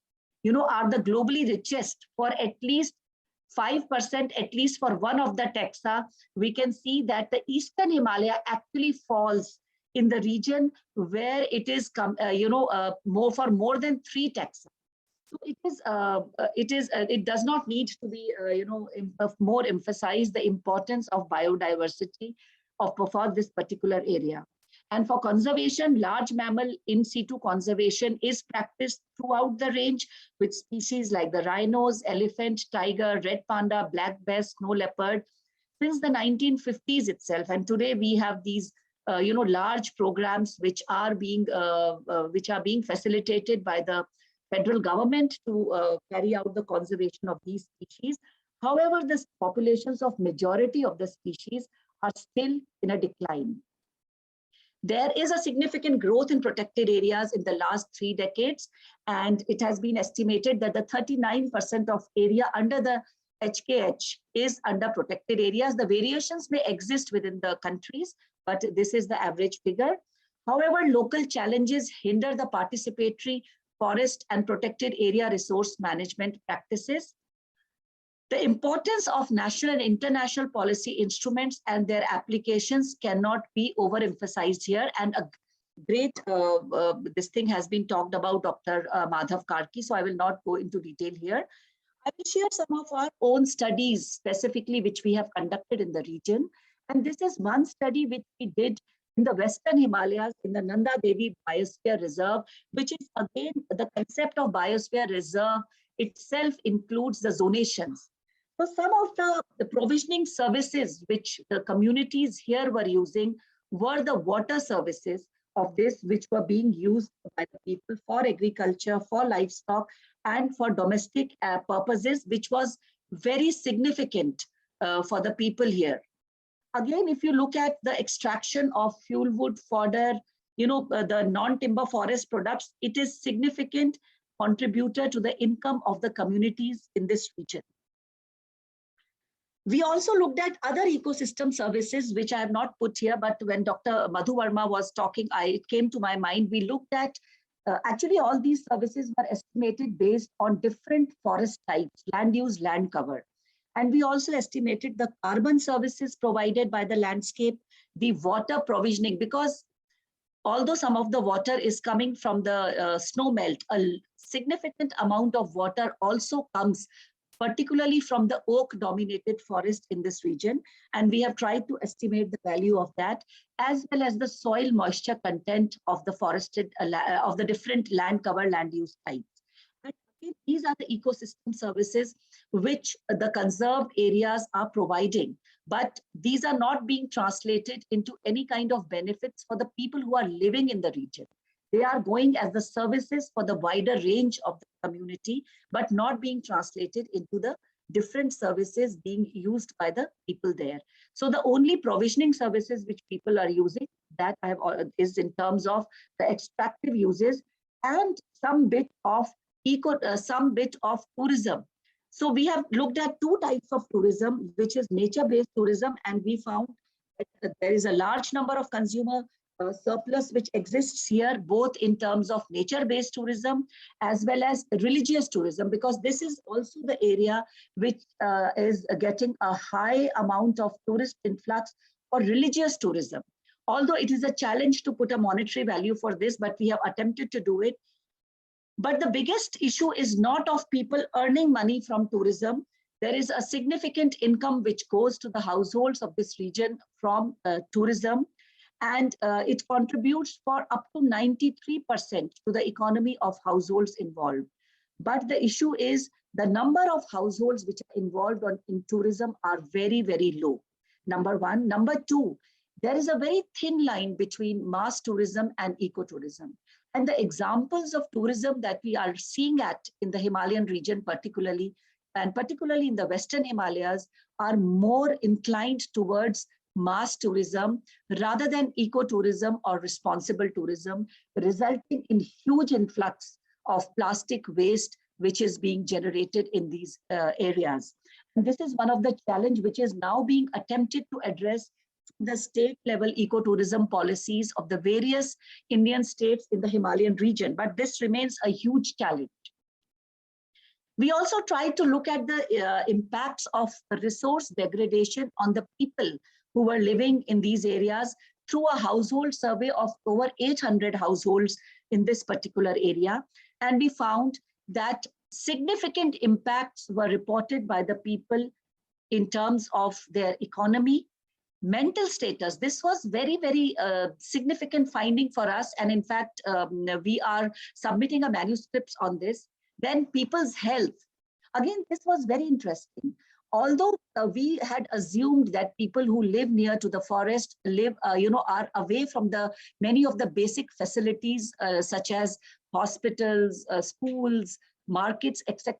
are the globally richest for at least 5%, at least for one of the taxa. We can see that the eastern Himalaya actually falls in the region where it is more than 3 taxa. So it does not need to be more emphasize the importance of biodiversity for this particular area. And for conservation, large mammal in situ conservation is practiced throughout the range with species like the rhinos, elephant, tiger, red panda, black bear, snow leopard since the 1950s itself. And today we have these large programs which are being facilitated by the federal government to carry out the conservation of these species. However, the populations of majority of the species are still in a decline. There is a significant growth in protected areas in the last 3 decades, and it has been estimated that the 39% of area under the HKH is under protected areas. The variations may exist within the countries, but this is the average figure. However, local challenges hinder the participatory forest and protected area resource management practices. The importance of national and international policy instruments and their applications cannot be overemphasized here. And a great, this thing has been talked about Dr. Madhav Karki, so I will not go into detail here. I will share some of our own studies specifically which we have conducted in the region. And this is one study which we did in the Western Himalayas in the Nanda Devi Biosphere Reserve, which is again the concept of Biosphere Reserve itself includes the zonations. So some of the provisioning services which the communities here were using were the water services of this, which were being used by the people for agriculture, for livestock, and for domestic purposes, which was very significant for the people here. Again, if you look at the extraction of fuel wood, fodder, the non-timber forest products, it is significant contributor to the income of the communities in this region. We also looked at other ecosystem services, which I have not put here, but when Dr. Madhu Verma was talking, it came to my mind. We looked at, actually all these services were estimated based on different forest types, land use, land cover. And we also estimated the carbon services provided by the landscape, the water provisioning, because although some of the water is coming from the snow melt, a significant amount of water also comes particularly from the oak-dominated forest in this region. And we have tried to estimate the value of that, as well as the soil moisture content of the forested, of the different land cover land use types. And these are the ecosystem services which the conserved areas are providing. But these are not being translated into any kind of benefits for the people who are living in the region. They are going as the services for the wider range of the community, but not being translated into the different services being used by the people there. So the only provisioning services which people are using that I have is in terms of the extractive uses and some bit of tourism. So we have looked at 2 types of tourism, which is nature-based tourism, and we found that there is a large number of consumer surplus which exists here, both in terms of nature-based tourism as well as religious tourism, because this is also the area which is getting a high amount of tourist influx for religious tourism. Although it is a challenge to put a monetary value for this, but we have attempted to do it. But the biggest issue is not of people earning money from tourism. There is a significant income which goes to the households of this region from tourism. And it contributes for up to 93% to the economy of households involved. But the issue is the number of households which are involved in tourism are very, very low. Number one. Number two, there is a very thin line between mass tourism and ecotourism. And the examples of tourism that we are seeing in the Himalayan region particularly, and particularly in the Western Himalayas, are more inclined towards mass tourism rather than ecotourism or responsible tourism, resulting in huge influx of plastic waste which is being generated in these areas. And this is one of the challenges which is now being attempted to address the state level ecotourism policies of the various Indian states in the Himalayan region, but this remains a huge challenge. We also tried to look at the impacts of resource degradation on the people who were living in these areas through a household survey of over 800 households in this particular area. And we found that significant impacts were reported by the people in terms of their economy, mental status. This was very, very significant finding for us. And in fact, we are submitting a manuscript on this. Then people's health. Again, this was very interesting. Although we had assumed that people who live near to the forest are away from many of the basic facilities such as hospitals, schools, markets, etc.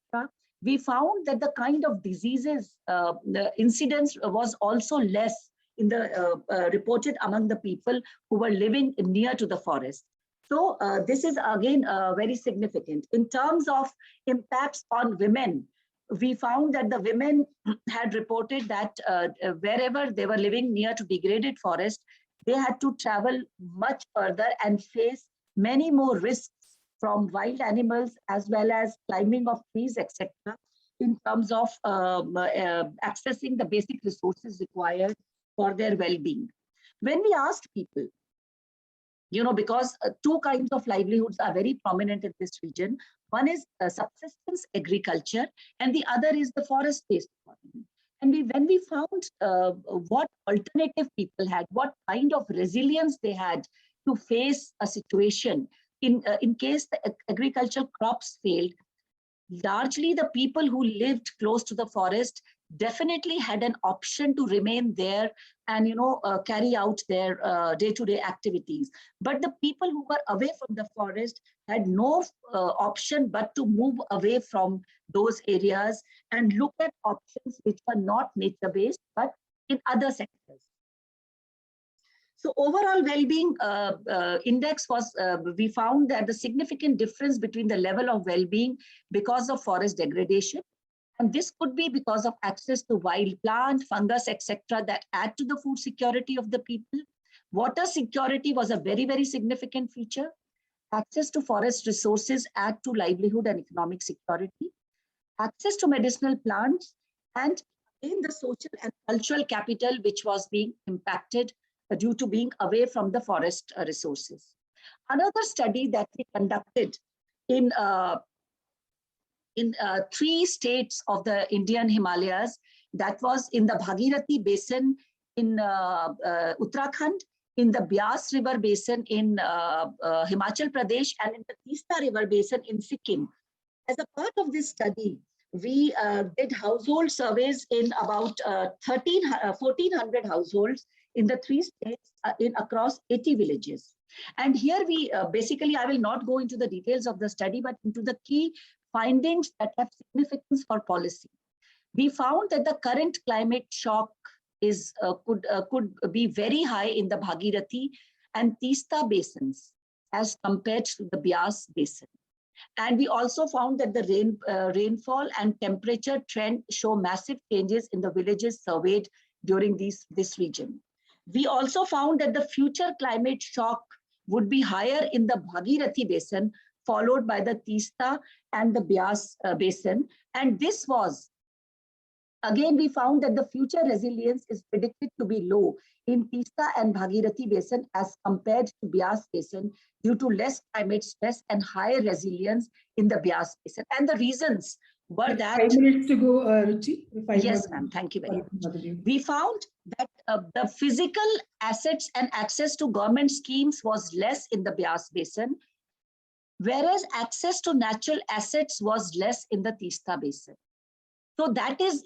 We found that the kind of diseases, the incidence was also less in the reported among the people who were living near to the forest. So this is again very significant. In terms of impacts on women, we found that the women had reported that wherever they were living near to degraded forest, they had to travel much further and face many more risks from wild animals as well as climbing of trees, etc., in terms of accessing the basic resources required for their well-being. When we asked people, because two kinds of livelihoods are very prominent in this region. One is subsistence agriculture, and the other is the forest-based economy. And when we found what alternative people had, what kind of resilience they had to face a situation in case the agricultural crops failed, largely the people who lived close to the forest definitely had an option to remain there and carry out their day-to-day activities. But the people who were away from the forest had no option but to move away from those areas and look at options which were not nature-based but in other sectors. So overall well-being index was, we found that the significant difference between the level of well-being because of forest degradation. And this could be because of access to wild plant, fungus, etc., that add to the food security of the people. Water security was a very, very significant feature. Access to forest resources add to livelihood and economic security. Access to medicinal plants, and in the social and cultural capital which was being impacted due to being away from the forest resources. Another study that we conducted in 3 states of the Indian Himalayas, that was in the Bhagirathi Basin in Uttarakhand, in the Beas River Basin in Himachal Pradesh, and in the Teesta River Basin in Sikkim. As a part of this study, we did household surveys in about 1,400 households in the 3 states across 80 villages. And here we basically, I will not go into the details of the study, but into the key findings that have significance for policy. We found that the current climate shock is could be very high in the Bhagirathi and Teesta basins as compared to the Beas basin. And we also found that the rainfall and temperature trend show massive changes in the villages surveyed during this region. We also found that the future climate shock would be higher in the Bhagirathi basin, followed by the Teesta and the Beas basin. And this was, again, we found that the future resilience is predicted to be low in Teesta and Bhagirathi basin as compared to Beas basin due to less climate stress and higher resilience in the Beas basin. And the reasons were that— 5 minutes to go, Ruchi. Yes, ma'am. Thank you very much. We found that the physical assets and access to government schemes was less in the Beas basin, whereas access to natural assets was less in the Teesta basin. So that is,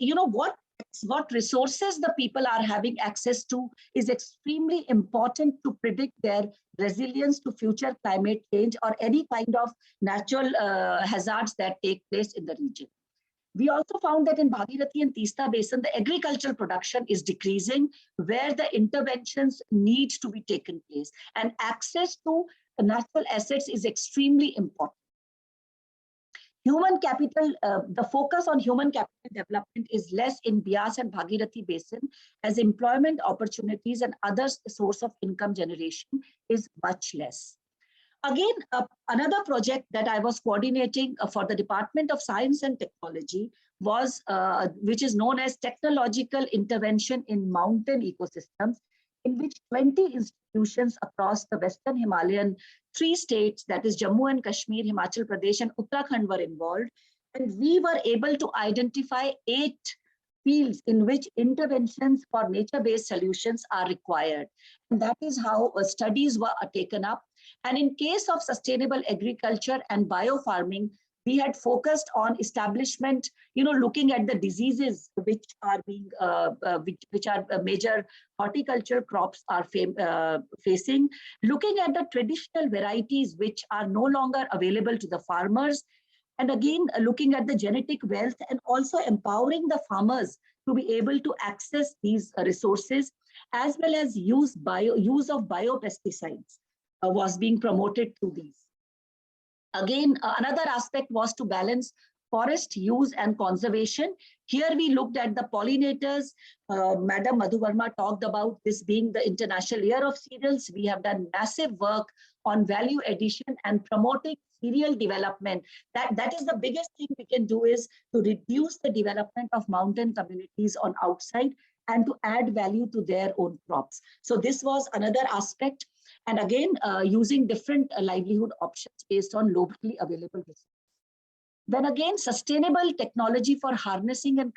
what resources the people are having access to is extremely important to predict their resilience to future climate change or any kind of natural hazards that take place in the region. We also found that in Bhagirathi and Teesta Basin, the agricultural production is decreasing, where the interventions need to be taken place. And access to natural assets is extremely important. Human capital, the focus on human capital development is less in Beas and Bhagirathi Basin, as employment opportunities and other source of income generation is much less. Again, another project that I was coordinating for the Department of Science and Technology was, which is known as Technological Intervention in Mountain Ecosystems, in which 20 institutions across the Western Himalayan 3 states, that is Jammu and Kashmir, Himachal Pradesh, and Uttarakhand were involved. And we were able to identify 8 fields in which interventions for nature-based solutions are required. And that is how studies were taken up. And in case of sustainable agriculture and biofarming, we had focused on establishment, looking at the diseases which are being, which are major horticultural crops are facing, looking at the traditional varieties which are no longer available to the farmers, and again, looking at the genetic wealth and also empowering the farmers to be able to access these resources, as well as use of biopesticides was being promoted through these. Again, another aspect was to balance forest use and conservation. Here we looked at the pollinators. Madam Madhu Verma talked about this being the International Year of Cereals. We have done massive work on value addition and promoting cereal development. That is the biggest thing we can do, is to reduce the development of mountain communities on outside and to add value to their own crops. So this was another aspect. And again, using different livelihood options based on locally available resources. Then again, sustainable technology for harnessing and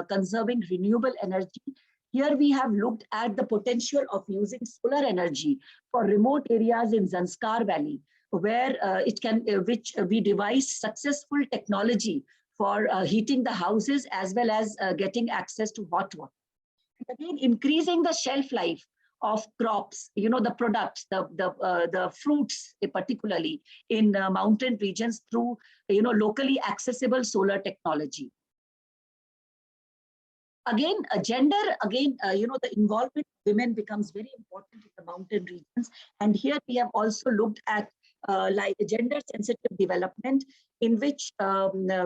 conserving renewable energy. Here we have looked at the potential of using solar energy for remote areas in Zanskar Valley, where which we devised successful technology for heating the houses as well as getting access to hot water. And again, increasing the shelf life of crops, the products, the fruits, particularly in mountain regions, through locally accessible solar technology. Again, gender, the involvement of women becomes very important in the mountain regions. And here we have also looked at like gender sensitive development, in which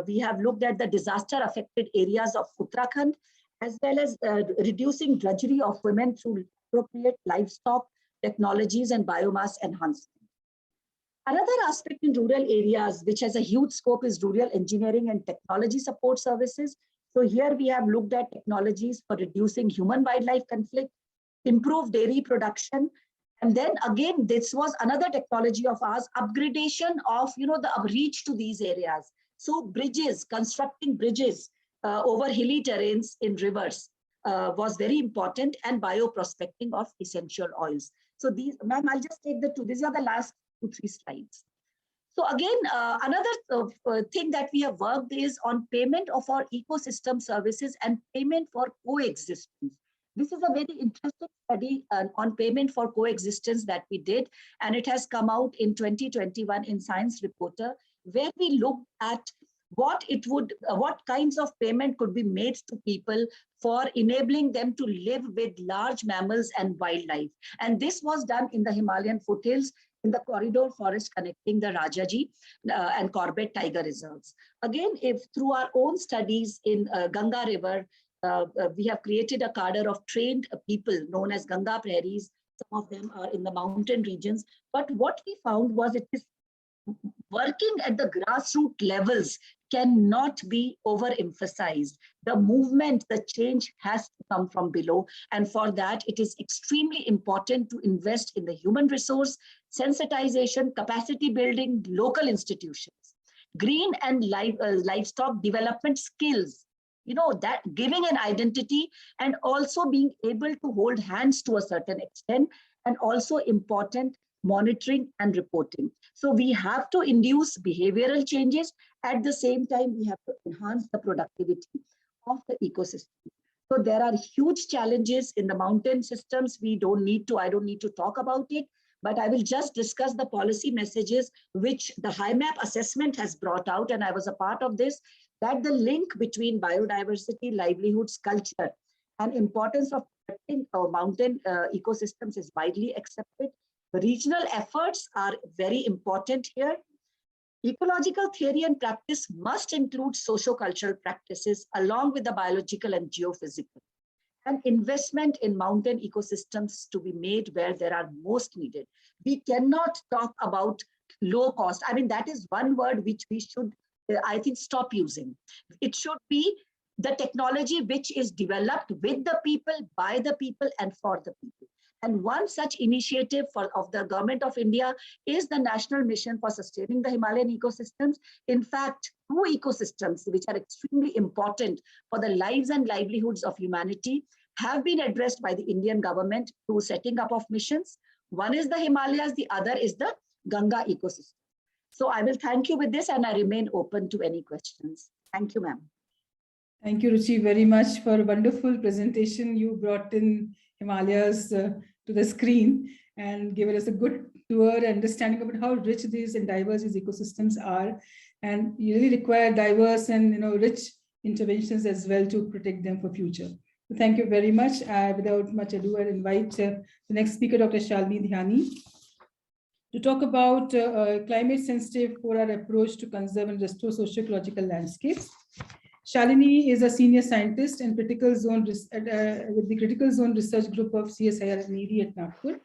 we have looked at the disaster affected areas of Uttarakhand, as well as reducing drudgery of women through appropriate livestock technologies and biomass enhancement. Another aspect in rural areas, which has a huge scope, is rural engineering and technology support services. So here we have looked at technologies for reducing human-wildlife conflict, improve dairy production, and then again, this was another technology of ours, upgradation of the reach to these areas. So bridges, constructing bridges over hilly terrains in rivers was very important, and bioprospecting of essential oils. So these, ma'am, I'll just take the two. These are the last 2-3 slides. So again, another thing that we have worked is on payment of our ecosystem services and payment for coexistence. This is a very interesting study on payment for coexistence that we did, and it has come out in 2021 in Science Reporter, where we looked at what kinds of payment could be made to people for enabling them to live with large mammals and wildlife. And this was done in the Himalayan foothills, in the corridor forest connecting the Rajaji and Corbett tiger reserves. Again, if through our own studies in Ganga River, we have created a cadre of trained people known as Ganga Prairies. Some of them are in the mountain regions. But what we found was it is working at the grassroots levels cannot be overemphasized. The movement, the change has to come from below. And for that, it is extremely important to invest in the human resource, sensitization, capacity building, local institutions, green and livestock development skills, that giving an identity and also being able to hold hands to a certain extent, and also important monitoring and reporting. So we have to induce behavioral changes. At the same time, we have to enhance the productivity of the ecosystem. So there are huge challenges in the mountain systems. I don't need to talk about it, but I will just discuss the policy messages which the HiMAP assessment has brought out, and I was a part of this, that the link between biodiversity, livelihoods, culture, and importance of protecting our mountain ecosystems is widely accepted. The regional efforts are very important here. Ecological theory and practice must include socio-cultural practices along with the biological and geophysical. And investment in mountain ecosystems to be made where there are most needed. We cannot talk about low cost. I mean, that is one word which we should, I think, stop using. It should be the technology which is developed with the people, by the people, and for the people. And one such initiative of the Government of India is the National Mission for Sustaining the Himalayan Ecosystems. In fact, 2 ecosystems which are extremely important for the lives and livelihoods of humanity have been addressed by the Indian government through setting up of missions. One is the Himalayas, the other is the Ganga ecosystem. So I will thank you with this, and I remain open to any questions. Thank you, ma'am. Thank you, Ruchi, very much for a wonderful presentation. You brought in Himalayas to the screen and given us a good tour, understanding about how rich these and diverse these ecosystems are. And you really require diverse and rich interventions as well to protect them for future. So thank you very much. Without much ado, I invite the next speaker, Dr. Shalini Dhyani, to talk about climate sensitive 4R approach to conserve and restore socio-ecological landscapes. Shalini is a senior scientist and critical zone with the Critical Zone Research Group of CSIR-NEERI at Nagpur.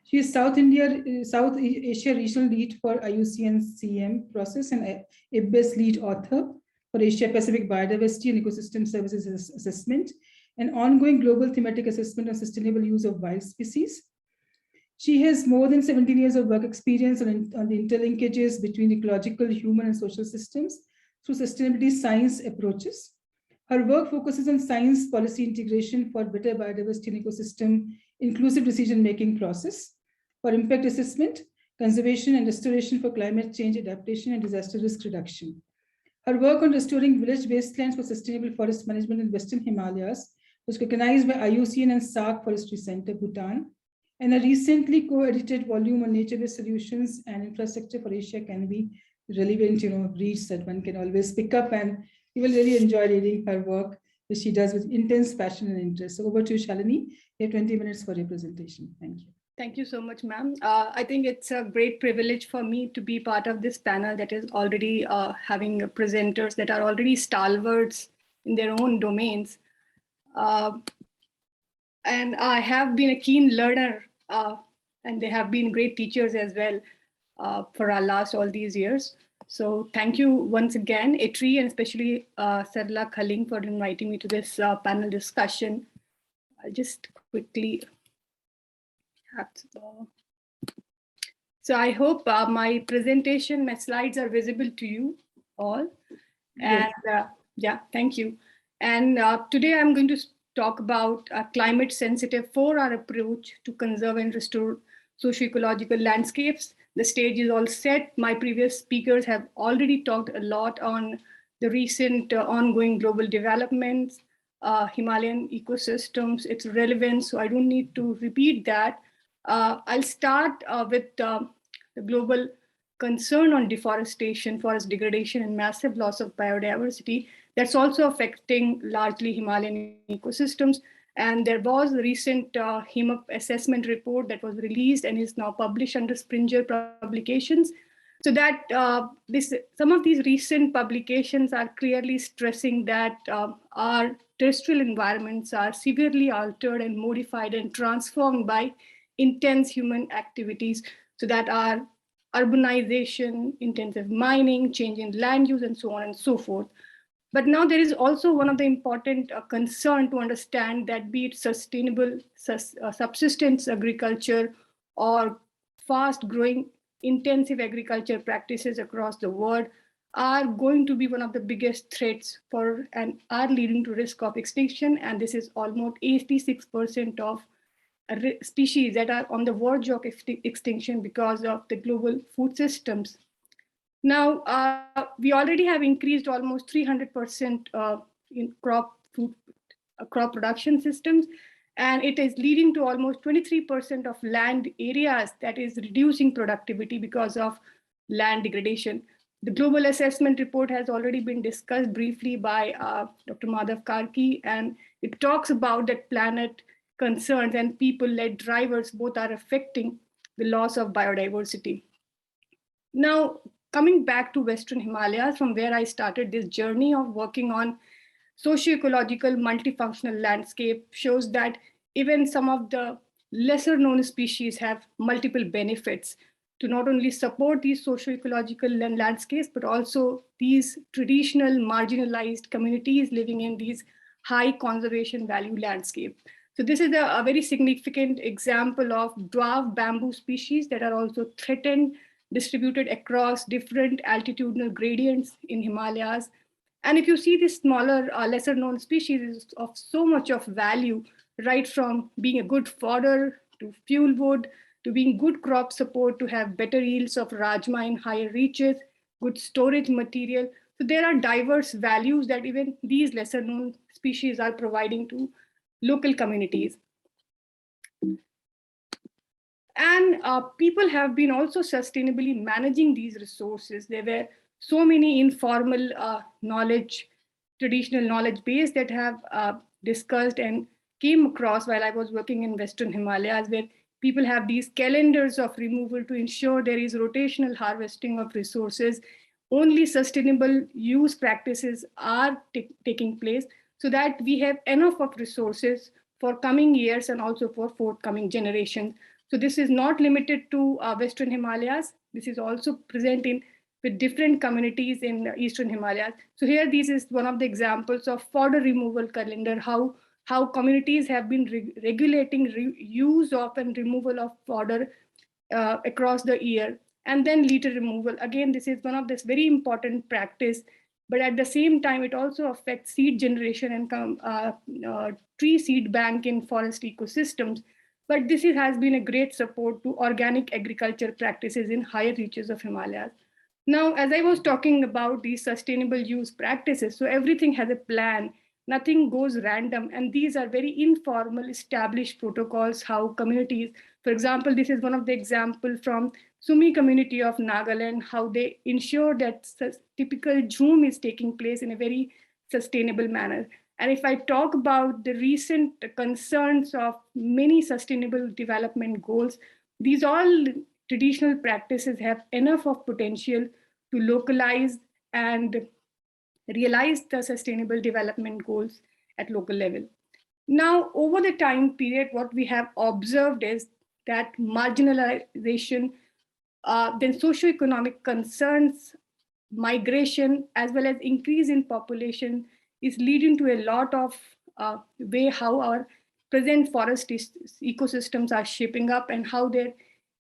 She is South Asia Regional Lead for IUCN CEM process and IBBES Lead Author for Asia Pacific Biodiversity and Ecosystem Services Assessment, and ongoing global thematic assessment on sustainable use of wild species. She has more than 17 years of work experience on the interlinkages between ecological, human, and social systems through sustainability science approaches. Her work focuses on science policy integration for better biodiversity and ecosystem inclusive decision-making process, for impact assessment, conservation and restoration for climate change adaptation and disaster risk reduction. Her work on restoring village wastelands for sustainable forest management in Western Himalayas was recognized by IUCN and SAARC Forestry Center, Bhutan, and a recently co-edited volume on nature-based solutions and infrastructure for Asia can be relevant, reads that one can always pick up, and you will really enjoy reading her work, which she does with intense passion and interest. So over to you, Shalini. You have 20 minutes for your presentation. Thank you. Thank you so much, ma'am. I think it's a great privilege for me to be part of this panel that is already having presenters that are already stalwarts in their own domains. And I have been a keen learner, and they have been great teachers as well for our last all these years. So thank you once again, ATREE, and especially Sarla Khaling for inviting me to this panel discussion. I'll just quickly have to, so I hope my presentation, my slides are visible to you all. And yeah, thank you. And today I'm going to talk about a climate sensitive 4R approach to conserve and restore socio-ecological landscapes. The stage is all set. My previous speakers have already talked a lot on the recent ongoing global developments, Himalayan ecosystems, its relevance, so I don't need to repeat that. I'll start with the global concern on deforestation, forest degradation, and massive loss of biodiversity that's also affecting largely Himalayan ecosystems. And there was a recent HIMAP assessment report that was released and is now published under Springer publications. So that some of these recent publications are clearly stressing that our terrestrial environments are severely altered and modified and transformed by intense human activities. So that are urbanization, intensive mining, change in land use, and so on and so forth. But now there is also one of the important concern to understand that be it sustainable subsistence agriculture or fast growing intensive agriculture practices across the world are going to be one of the biggest threats for and are leading to risk of extinction. And this is almost 86% of species that are on the verge of extinction because of the global food systems. Now, we already have increased almost 300% in crop production systems. And it is leading to almost 23% of land areas that is reducing productivity because of land degradation. The global assessment report has already been discussed briefly by Dr. Madhav Karki, and it talks about that planet concerns and people-led drivers both are affecting the loss of biodiversity. Now, coming back to Western Himalayas, from where I started this journey of working on socio-ecological multifunctional landscape, shows that even some of the lesser known species have multiple benefits to not only support these socio-ecological landscapes, but also these traditional marginalized communities living in these high conservation value landscapes. So this is a very significant example of dwarf bamboo species that are also threatened, distributed across different altitudinal gradients in Himalayas. And if you see this smaller, lesser known species is of so much of value, right from being a good fodder to fuel wood, to being good crop support, to have better yields of rajma in higher reaches, good storage material. So there are diverse values that even these lesser known species are providing to local communities. And people have been also sustainably managing these resources. There were so many informal knowledge, traditional knowledge base that have discussed and came across while I was working in Western Himalayas, where people have these calendars of removal to ensure there is rotational harvesting of resources. Only sustainable use practices are taking place so that we have enough of resources for coming years and also for forthcoming generations. So this is not limited to Western Himalayas. This is also present in with different communities in Eastern Himalayas. So here, this is one of the examples of fodder removal calendar, how communities have been regulating use of and removal of fodder across the year. And then litter removal. Again, this is one of this very important practice, but at the same time, it also affects seed generation and tree seed bank in forest ecosystems. But this has been a great support to organic agriculture practices in higher reaches of Himalayas. Now, as I was talking about these sustainable use practices, so everything has a plan, nothing goes random. And these are very informal, established protocols, how communities, for example, this is one of the examples from Sumi community of Nagaland, how they ensure that typical Jhoom is taking place in a very sustainable manner. And if I talk about the recent concerns of many sustainable development goals, these all traditional practices have enough of potential to localize and realize the sustainable development goals at local level. Now, over the time period, what we have observed is that marginalization, then socioeconomic concerns, migration, as well as increase in population is leading to a lot of way how our present forest ecosystems are shaping up and how their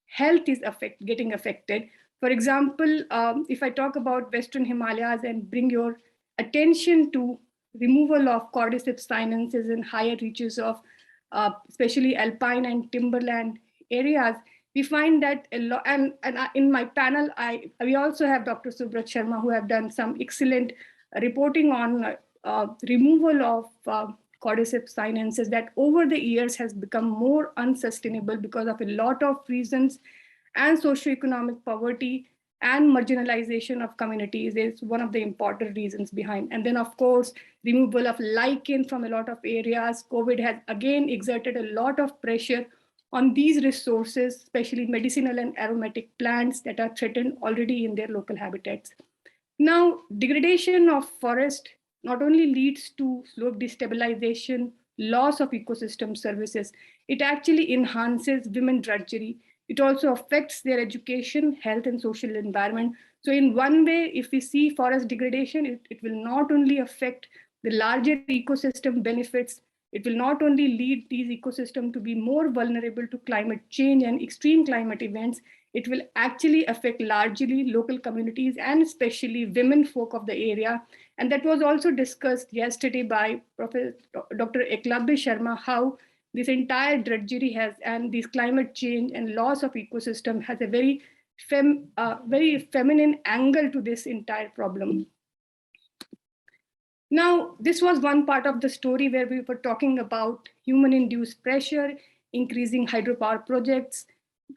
health is getting affected. For example, if I talk about Western Himalayas and bring your attention to removal of cordyceps sinensis in higher reaches of especially alpine and timberland areas, we find that a lot, and in my panel, we also have Dr. Subrat Sharma, who have done some excellent reporting on removal of cordyceps sinensis that over the years has become more unsustainable because of a lot of reasons, and socioeconomic poverty and marginalization of communities is one of the important reasons behind. And then of course, removal of lichen from a lot of areas. COVID has again exerted a lot of pressure on these resources, especially medicinal and aromatic plants that are threatened already in their local habitats. Now, degradation of forest not only leads to slope destabilization, loss of ecosystem services, it actually enhances women drudgery. It also affects their education, health, and social environment. So in one way, if we see forest degradation, it will not only affect the larger ecosystem benefits, it will not only lead these ecosystems to be more vulnerable to climate change and extreme climate events, it will actually affect largely local communities and especially women folk of the area. And that was also discussed yesterday by Professor Dr. Eklavya Sharma, how this entire drudgery has, and this climate change and loss of ecosystem has a very feminine angle to this entire problem. Now, this was one part of the story where we were talking about human-induced pressure, increasing hydropower projects,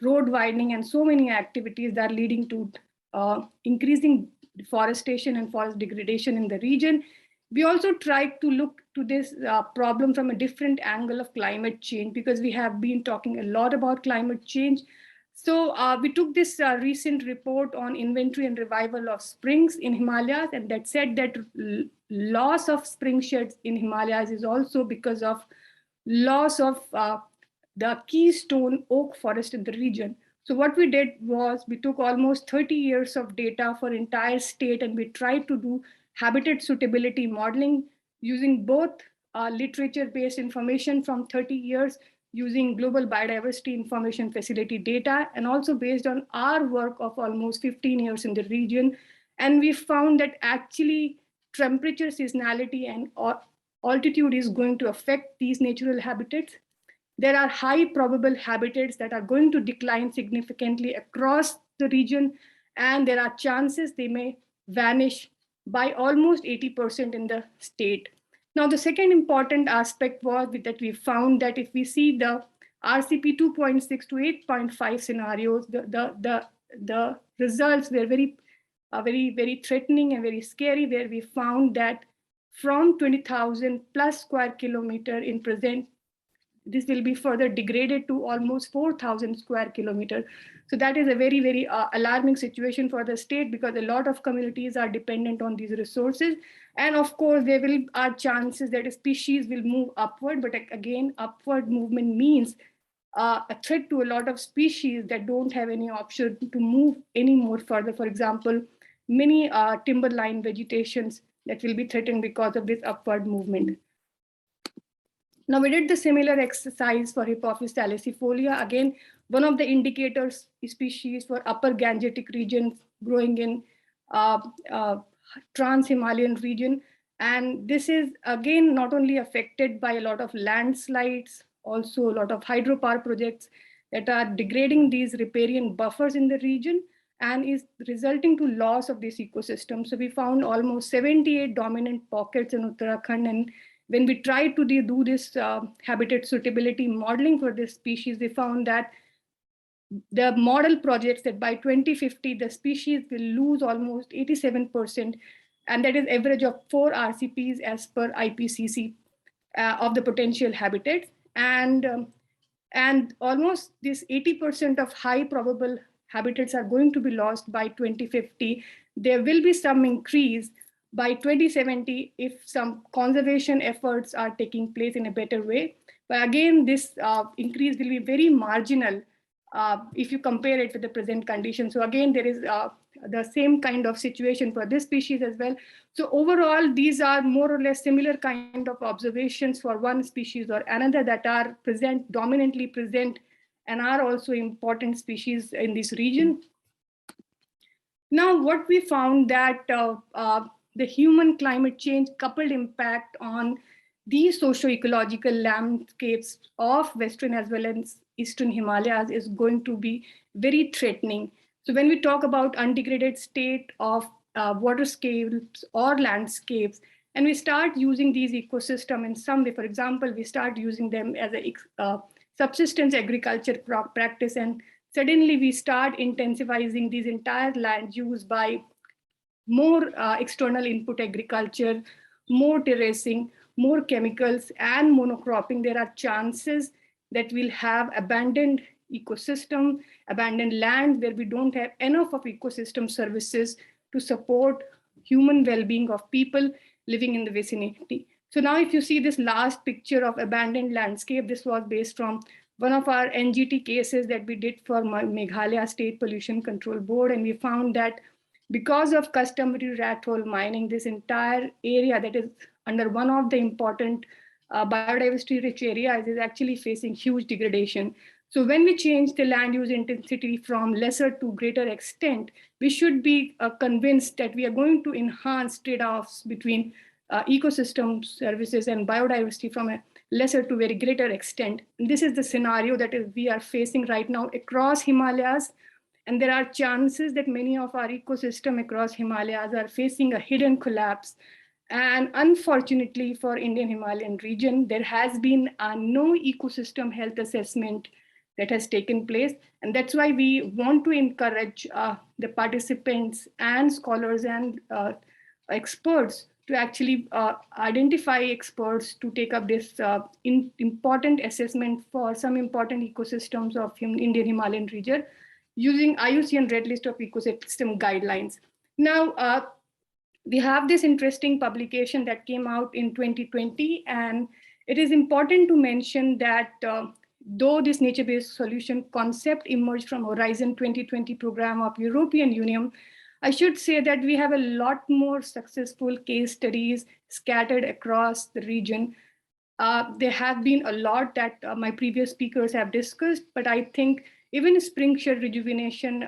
road widening, and so many activities that are leading to increasing deforestation and forest degradation in the region. We also tried to look to this problem from a different angle of climate change, because we have been talking a lot about climate change. So we took this recent report on inventory and revival of springs in Himalayas, and that said that loss of spring sheds in Himalayas is also because of loss of the keystone oak forest in the region. So what we did was we took almost 30 years of data for entire state, and we tried to do habitat suitability modeling using both literature-based information from 30 years, using global biodiversity information facility data, and also based on our work of almost 15 years in the region. And we found that actually temperature, seasonality, and altitude is going to affect these natural habitats. There are high probable habitats that are going to decline significantly across the region, and there are chances they may vanish by almost 80% in the state. Now, the second important aspect was that we found that if we see the RCP 2.6 to 8.5 scenarios, the results were very threatening and very scary, where we found that from 20,000 plus square kilometer in present, this will be further degraded to almost 4,000 square kilometers. So that is a very alarming situation for the state, because a lot of communities are dependent on these resources. And of course, there are chances that a species will move upward, but again, upward movement means a threat to a lot of species that don't have any option to move any more further. For example, many timberline vegetations that will be threatened because of this upward movement. Now, we did the similar exercise for Hippophagus thalassifolia. Again, one of the indicators species for upper Gangetic region growing in trans-Himalayan region. And this is, again, not only affected by a lot of landslides, also a lot of hydropower projects that are degrading these riparian buffers in the region and is resulting to loss of this ecosystem. So we found almost 78 dominant pockets in Uttarakhand, and when we tried to do this habitat suitability modeling for this species, we found that the model projects that by 2050, the species will lose almost 87%, and that is average of 4 RCPs as per IPCC of the potential habitats. And almost this 80% of high probable habitats are going to be lost by 2050. There will be some increase by 2070 if some conservation efforts are taking place in a better way. But again, this increase will be very marginal if you compare it with the present condition. So again, there is the same kind of situation for this species as well. So overall, these are more or less similar kind of observations for one species or another that are dominantly present and are also important species in this region. Now, what we found that the human climate change coupled impact on these socio-ecological landscapes of Western as well as Eastern Himalayas is going to be very threatening. So when we talk about undegraded state of waterscapes or landscapes, and we start using these ecosystems in some way, for example, we start using them as a subsistence agriculture practice, and suddenly we start intensifying these entire land use by more external input agriculture, more terracing, more chemicals, and monocropping. There are chances that we'll have abandoned ecosystem, abandoned land where we don't have enough of ecosystem services to support human well-being of people living in the vicinity. So now if you see this last picture of abandoned landscape, this was based from one of our NGT cases that we did for Meghalaya State Pollution Control Board. And we found that because of customary rat hole mining, this entire area that is under one of the important biodiversity rich areas is actually facing huge degradation. So when we change the land use intensity from lesser to greater extent, we should be convinced that we are going to enhance trade-offs between ecosystem services and biodiversity from a lesser to very greater extent. And this is the scenario that we are facing right now across Himalayas. And there are chances that many of our ecosystem across Himalayas are facing a hidden collapse. And unfortunately for Indian Himalayan region, there has been no ecosystem health assessment that has taken place. And that's why we want to encourage the participants and scholars and experts to actually identify experts to take up this important assessment for some important ecosystems of Indian Himalayan region using IUCN Red List of Ecosystem Guidelines. Now, we have this interesting publication that came out in 2020, and it is important to mention that though this nature-based solution concept emerged from Horizon 2020 program of European Union, I should say that we have a lot more successful case studies scattered across the region. There have been a lot that my previous speakers have discussed, but I think even spring shade rejuvenation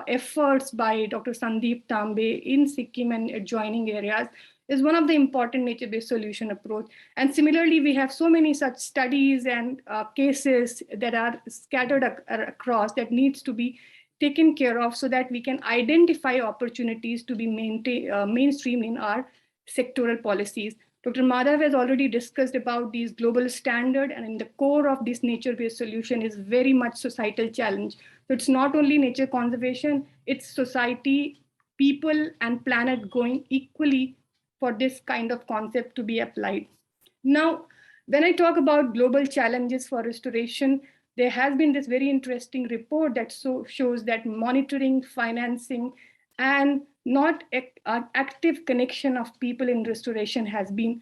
efforts by Dr. Sandeep Tambe in Sikkim and adjoining areas is one of the important nature-based solution approach. And similarly, we have so many such studies and cases that are scattered across that needs to be taken care of so that we can identify opportunities to be mainstream in our sectoral policies. Dr. Madhav has already discussed about these global standard, and in the core of this nature-based solution is very much societal challenge. So it's not only nature conservation, it's society, people, and planet going equally for this kind of concept to be applied. Now, when I talk about global challenges for restoration, there has been this very interesting report that shows that monitoring, financing, and not active connection of people in restoration has been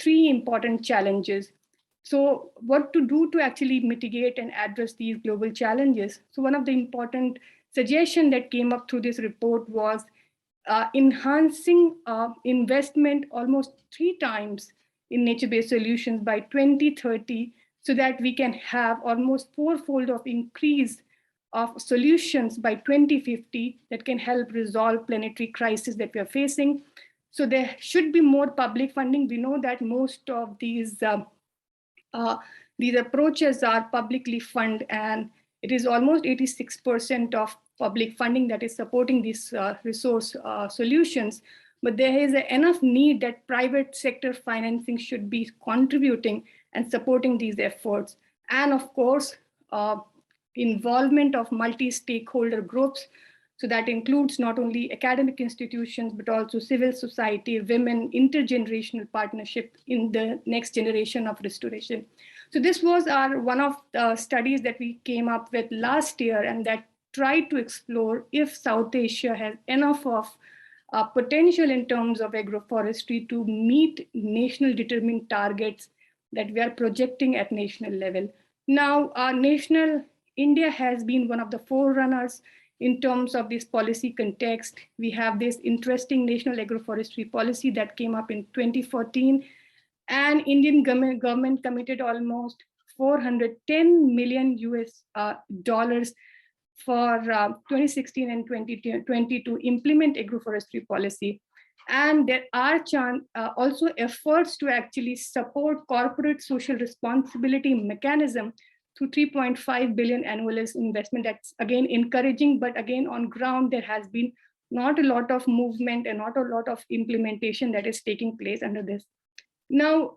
three important challenges. So what to do to actually mitigate and address these global challenges? So one of the important suggestions that came up through this report was enhancing investment almost 3 times in nature-based solutions by 2030, so that we can have almost 4-fold of increase of solutions by 2050 that can help resolve planetary crisis that we are facing. So there should be more public funding. We know that most of these approaches are publicly funded, and it is almost 86% of public funding that is supporting these resource solutions. But there is enough need that private sector financing should be contributing and supporting these efforts. And of course, involvement of multi-stakeholder groups. So that includes not only academic institutions, but also civil society, women, intergenerational partnership in the next generation of restoration. So this was one of the studies that we came up with last year, and that tried to explore if South Asia has enough of potential in terms of agroforestry to meet national determined targets that we are projecting at national level. Now, India has been one of the forerunners in terms of this policy context. We have this interesting national agroforestry policy that came up in 2014, and Indian government committed almost $410 million dollars for 2016 and 2020 to implement agroforestry policy. And there are also efforts to actually support corporate social responsibility mechanism through 3.5 billion annual investment. That's again encouraging, but again on ground there has been not a lot of movement and not a lot of implementation that is taking place under this. Now,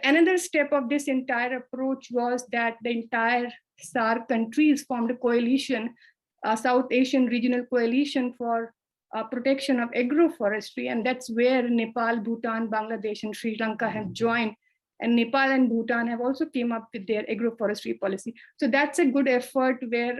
another step of this entire approach was that the entire SAARC countries formed a coalition, South Asian Regional Coalition for protection of agroforestry, and that's where Nepal, Bhutan, Bangladesh, and Sri Lanka have joined. And Nepal and Bhutan have also came up with their agroforestry policy. So that's a good effort where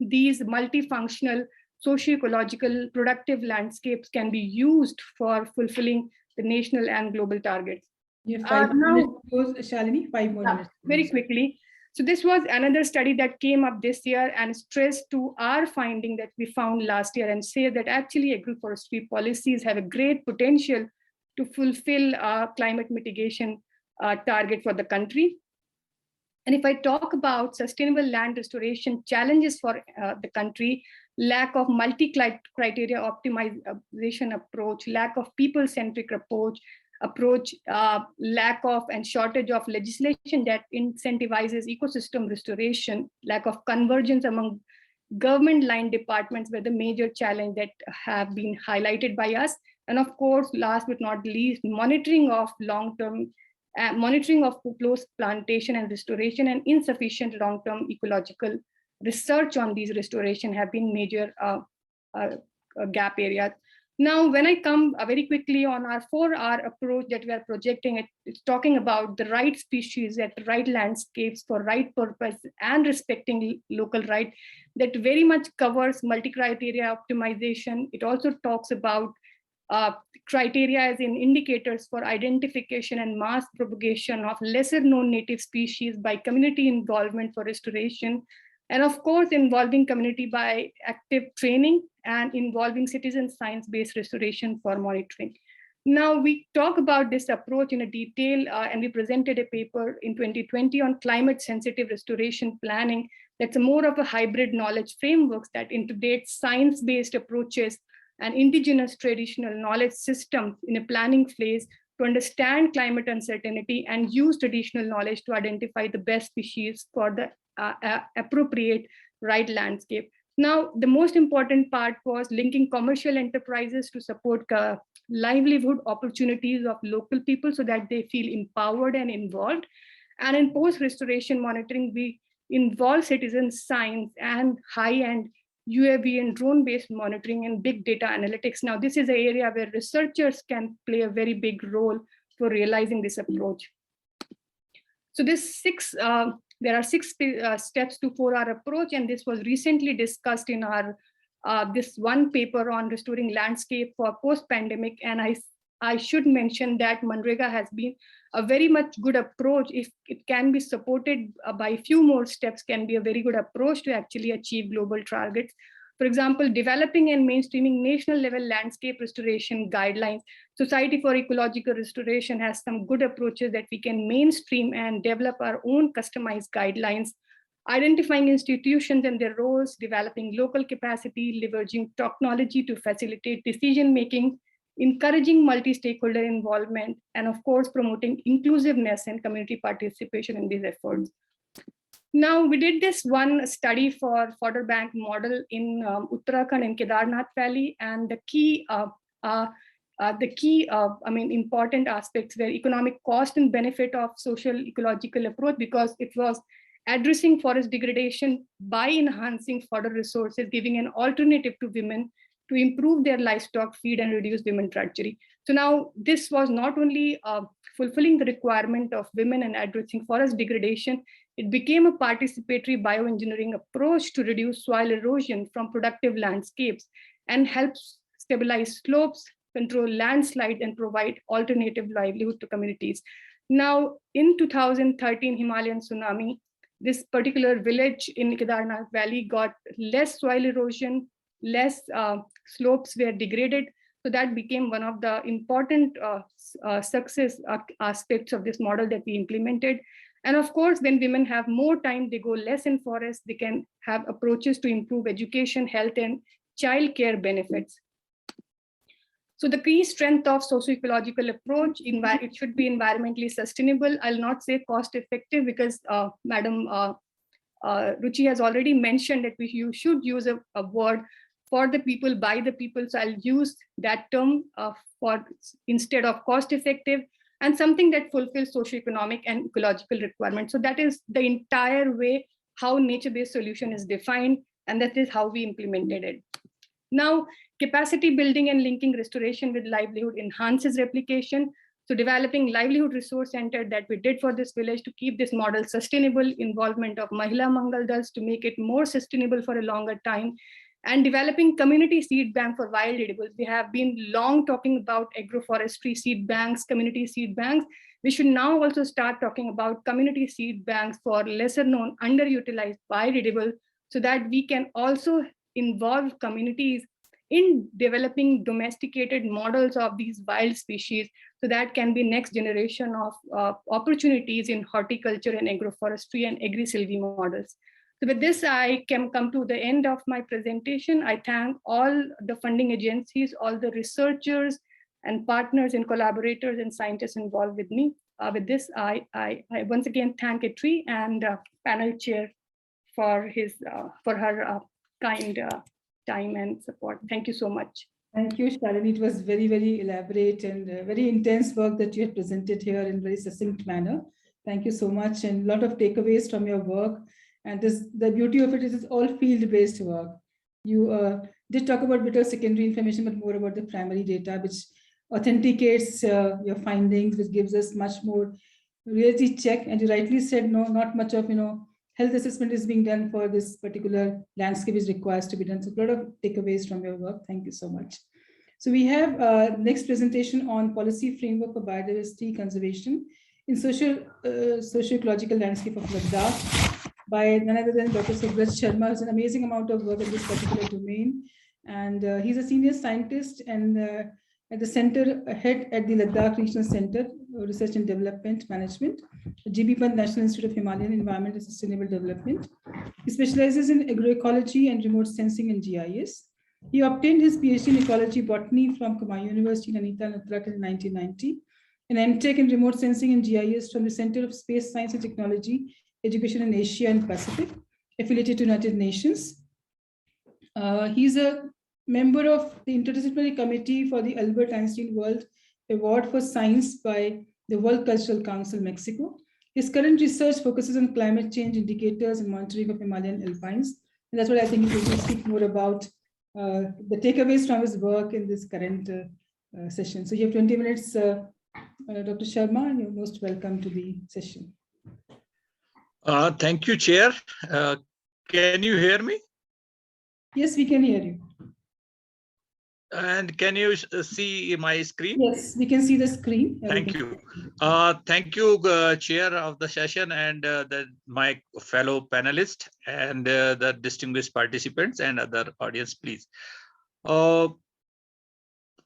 these multifunctional socio-ecological productive landscapes can be used for fulfilling the national and global targets. You have 5 minutes to close, Shalini, 5 more minutes. Very quickly. So this was another study that came up this year and stressed to our finding that we found last year, and say that actually agroforestry policies have a great potential to fulfill climate mitigation target for the country. And if I talk about sustainable land restoration challenges for the country, lack of multi-criteria optimization approach, lack of people-centric approach, lack of and shortage of legislation that incentivizes ecosystem restoration, lack of convergence among government line departments were the major challenge that have been highlighted by us. And of course, last but not least, monitoring of long-term, monitoring of close plantation and restoration, and insufficient long-term ecological research on these restoration have been major gap areas. Now, when I come very quickly on our 4R approach that we are projecting, it's talking about the right species at the right landscapes for right purpose and respecting local right. That very much covers multi-criteria optimization. It also talks about criteria as in indicators for identification and mass propagation of lesser known native species by community involvement for restoration. And of course, involving community by active training and involving citizen science-based restoration for monitoring. Now we talk about this approach in a detail and we presented a paper in 2020 on climate sensitive restoration planning. That's more of a hybrid knowledge frameworks that integrates science-based approaches and indigenous traditional knowledge systems in a planning phase to understand climate uncertainty and use traditional knowledge to identify the best species for the appropriate right landscape. Now, the most important part was linking commercial enterprises to support livelihood opportunities of local people so that they feel empowered and involved. And in post-restoration monitoring, we involve citizen science and high-end UAV and drone-based monitoring and big data analytics. Now, this is an area where researchers can play a very big role for realizing this approach. So there are six steps to 4R approach, and this was recently discussed in our this one paper on restoring landscape for post-pandemic. And I should mention that Manrega has been a very much good approach. If it can be supported by a few more steps, can be a very good approach to actually achieve global targets. For example, developing and mainstreaming national level landscape restoration guidelines. Society for Ecological Restoration has some good approaches that we can mainstream and develop our own customized guidelines. Identifying institutions and their roles, developing local capacity, leveraging technology to facilitate decision-making, encouraging multi-stakeholder involvement, and of course, promoting inclusiveness and community participation in these efforts. Now, we did this one study for fodder bank model in Uttarakhand and Kedarnath Valley, and the key important aspects were economic cost and benefit of social ecological approach, because it was addressing forest degradation by enhancing fodder resources, giving an alternative to women to improve their livestock feed and reduce women drudgery. So now this was not only fulfilling the requirement of women and addressing forest degradation, it became a participatory bioengineering approach to reduce soil erosion from productive landscapes and helps stabilize slopes, control landslides, and provide alternative livelihood to communities. Now, in 2013 Himalayan tsunami, this particular village in Kedarnath Valley got less soil erosion, less slopes were degraded. So that became one of the important success aspects of this model that we implemented. And of course, when women have more time, they go less in forest, they can have approaches to improve education, health, and childcare benefits. So the key strength of socio-ecological approach, it should be environmentally sustainable. I'll not say cost effective because Madam Ruchi has already mentioned that you should use a word for the people, by the people. So I'll use that term instead of cost effective, and something that fulfills socioeconomic and ecological requirements. So that is the entire way how nature-based solution is defined, and that is how we implemented it. Now, capacity building and linking restoration with livelihood enhances replication. So developing livelihood resource center that we did for this village to keep this model sustainable, involvement of Mahila Mangal Dals to make it more sustainable for a longer time, and developing community seed bank for wild edibles. We have been long talking about agroforestry seed banks, community seed banks. We should now also start talking about community seed banks for lesser known, underutilized wild edibles, so that we can also involve communities in developing domesticated models of these wild species, so that can be next generation of opportunities in horticulture and agroforestry and agri-silvi models. So with this, I can come to the end of my presentation. I thank all the funding agencies, all the researchers and partners and collaborators and scientists involved with me. With this, I once again thank ATREE and panel chair for her kind time and support. Thank you so much. Thank you, Shalini. It was very, very elaborate and very intense work that you have presented here in very succinct manner. Thank you so much, and a lot of takeaways from your work. And the beauty of it is it's all field-based work. You did talk about a bit of secondary information, but more about the primary data, which authenticates your findings, which gives us much more reality check. And you rightly said, no, not much of health assessment is being done for this particular landscape is requires to be done. So a lot of takeaways from your work. Thank you so much. So we have next presentation on policy framework for biodiversity conservation in socio-ecological landscape of Ladakh by none other than Dr. Subrat Sharma, who's an amazing amount of work in this particular domain. And he's a senior scientist and at the center head at the Ladakh Regional Center, Research and Development Management, GBPNIHE National Institute of Himalayan Environment and Sustainable Development. He specializes in agroecology and remote sensing and GIS. He obtained his PhD in ecology botany from Kumaon University in Nainital, Uttarakhand in 1990, an MTech in remote sensing and GIS from the Center of Space Science and Technology Education in Asia and Pacific, affiliated to United Nations. He's a member of the Interdisciplinary Committee for the Albert Einstein World Award for Science by the World Cultural Council, Mexico. His current research focuses on climate change indicators and monitoring of Himalayan alpines. And that's what I think he will speak more about the takeaways from his work in this current session. So you have 20 minutes, Dr. Sharma, you're most welcome to the session. Thank you, Chair. Can you hear me? Yes, we can hear you. And can you see my screen? Yes, we can see the screen. Thank you. Thank you, Chair of the session and my fellow panelists and the distinguished participants and other audience, please.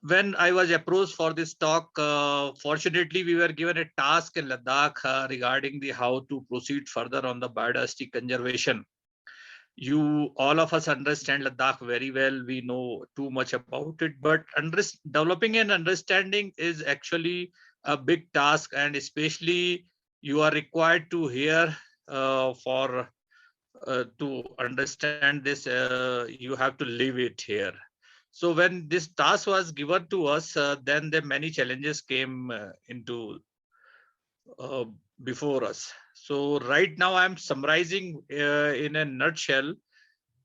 When I was approached for this talk, fortunately, we were given a task in Ladakh regarding how to proceed further on the biodiversity conservation. All of us understand Ladakh very well. We know too much about it, but developing an understanding is actually a big task, and especially you are required to hear to understand this. You have to live it here. So when this task was given to us, then the many challenges came into before us. So right now I'm summarizing in a nutshell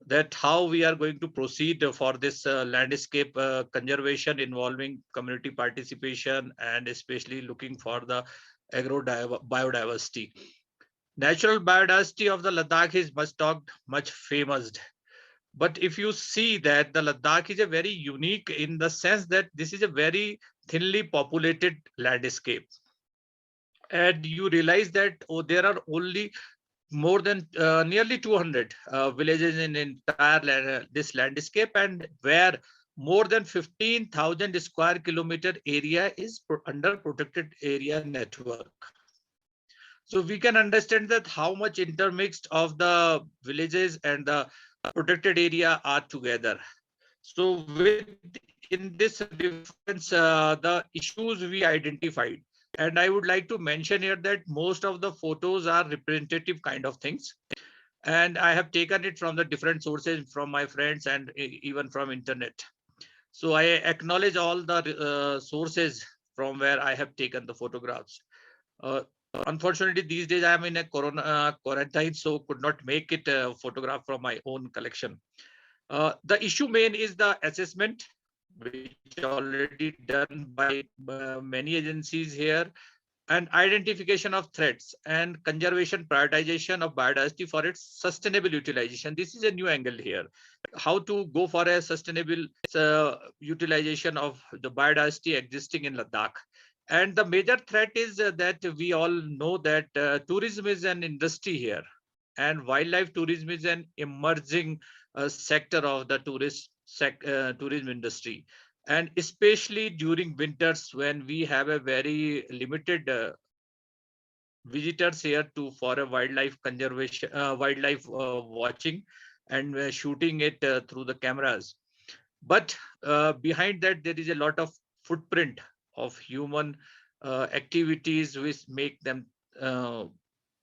that how we are going to proceed for this landscape conservation involving community participation and especially looking for the biodiversity. Natural biodiversity of the Ladakh is much talked, much famous. But if you see that the Ladakh is a very unique in the sense that this is a very thinly populated landscape. And you realize that there are only more than nearly 200 villages in entire this landscape, and where more than 15,000 square kilometer area is under protected area network. So we can understand that how much intermixed of the villages and the protected area are together. So in this difference, the issues we identified. And I would like to mention here that most of the photos are representative kind of things. And I have taken it from the different sources, from my friends and even from internet. So I acknowledge all the sources from where I have taken the photographs. Unfortunately, these days I am in a quarantine, so could not make it a photograph from my own collection. The issue main is the assessment, which is already done by many agencies here, and identification of threats and conservation prioritization of biodiversity for its sustainable utilization. This is a new angle here. How to go for a sustainable utilization of the biodiversity existing in Ladakh. And the major threat is that we all know that tourism is an industry here, and wildlife tourism is an emerging sector of the tourism industry, and especially during winters when we have a very limited visitors here for a wildlife conservation, wildlife watching and shooting it through the cameras. But behind that, there is a lot of footprint of human activities which make them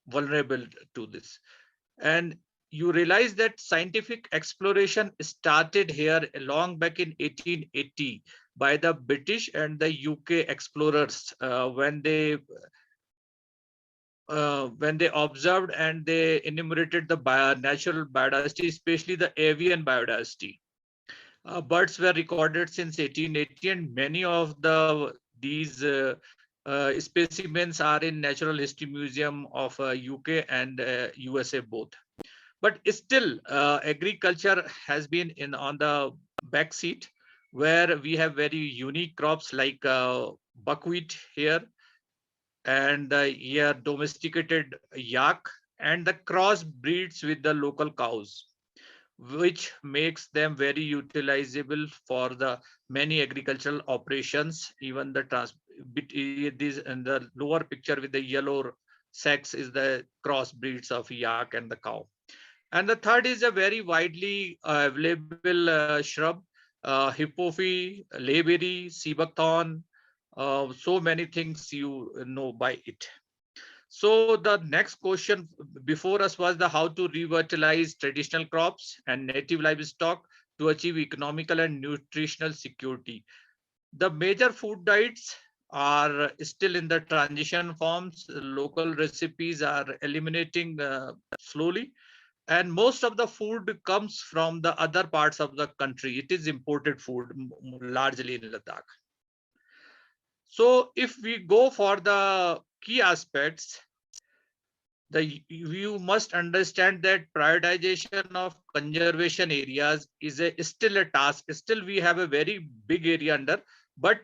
vulnerable to this. And you realize that scientific exploration started here long back in 1880 by the British and the UK explorers when they observed and they enumerated the natural biodiversity, especially the avian biodiversity. Birds were recorded since 1880, and many of these specimens are in Natural History Museum of UK and USA both. But still, agriculture has been on the back seat, where we have very unique crops like buckwheat here, and here domesticated yak, and the cross breeds with the local cows, which makes them very utilizable for the many agricultural operations. Even the this in the lower picture with the yellow sacks is the cross breeds of yak and the cow. And the third is a very widely available shrub, hippophae, layberry, sea buckthorn. So many things you know by it. So the next question before us was the how to revitalize traditional crops and native livestock to achieve economical and nutritional security. The major food diets are still in the transition forms. Local recipes are eliminating slowly, and most of the food comes from the other parts of the country. It is imported food largely in Ladakh. So if we go for the key aspects, you must understand that prioritization of conservation areas is still a task. Still, we have a very big area under, but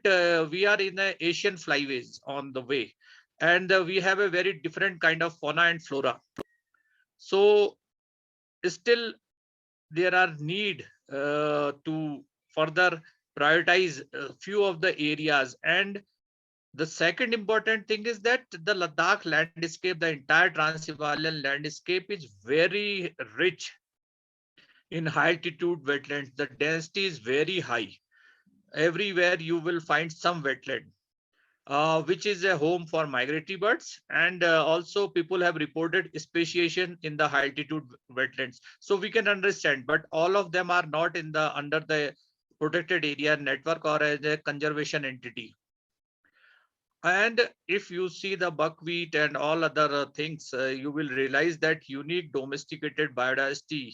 we are in the Asian flyways on the way, and we have a very different kind of fauna and flora. So still, there are need to further prioritize a few of the areas. And the second important thing is that the Ladakh landscape, the entire Trans-Himalayan landscape, is very rich in high altitude wetlands. The density is very high. Everywhere you will find some wetland, which is a home for migratory birds. And also people have reported speciation in the high altitude wetlands. So we can understand, but all of them are not in the under the protected area network or as a conservation entity. And if you see the buckwheat and all other things, you will realize that unique domesticated biodiversity,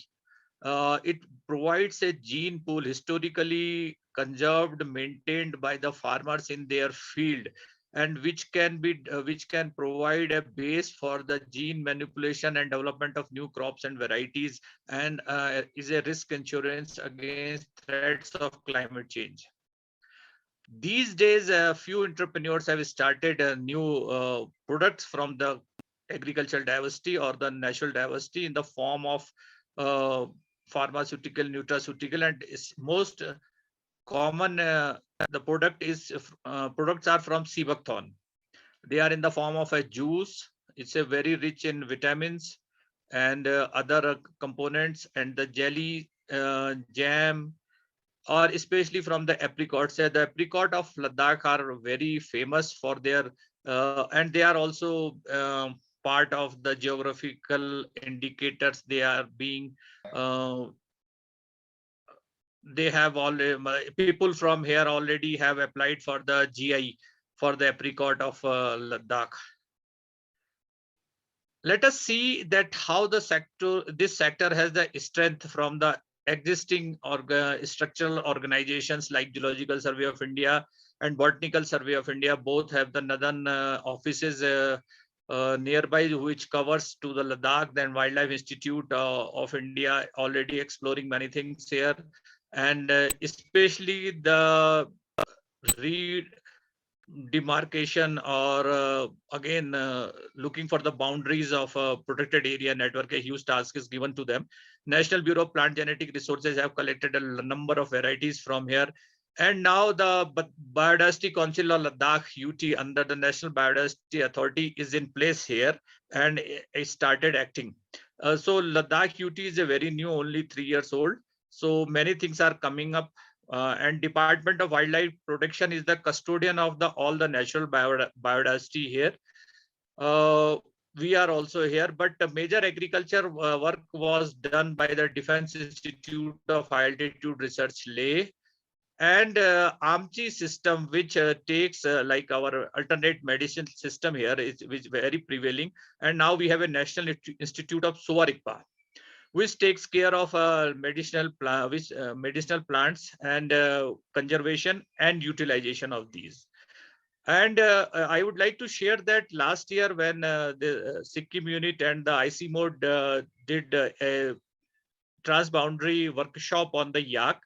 it provides a gene pool historically conserved, maintained by the farmers in their field, and which can provide a base for the gene manipulation and development of new crops and varieties, and is a risk insurance against threats of climate change. These days, a few entrepreneurs have started new products from the agricultural diversity or the natural diversity in the form of pharmaceutical, nutraceutical, and most common the products are from sea buckthorn. They are in the form of a juice. It's a very rich in vitamins and other components, and the jelly, jam, or especially from the apricots. The apricot of Ladakh are very famous for their, and they are also part of the geographical indicators. They are being, they have all people from here already have applied for the GI for the apricot of Ladakh. Let us see that how this sector has the strength from the existing structural organizations like Geological Survey of India and Botanical Survey of India. Both have the northern offices nearby, which covers to the Ladakh. Then Wildlife Institute of India already exploring many things here, and especially the demarcation or again looking for the boundaries of a protected area network. A huge task is given to them. National Bureau of Plant Genetic Resources have collected a number of varieties from here, and now the Biodiversity Council of Ladakh UT under the National Biodiversity Authority is in place here, and it started acting. So Ladakh UT is a very new, only 3 years old. So many things are coming up. And Department of Wildlife Protection is the custodian of all the natural biodiversity here. we are also here, but major agriculture work was done by the Defense Institute of High Altitude Research, Leh, and AMCHI system, which takes like our alternate medicine system here, which very prevailing. And now we have a National Institute of Soarikpa, which takes care of medicinal plants and conservation and utilization of these. And I would like to share that last year when the Sikkim unit and the IC mode did a transboundary workshop on the yak,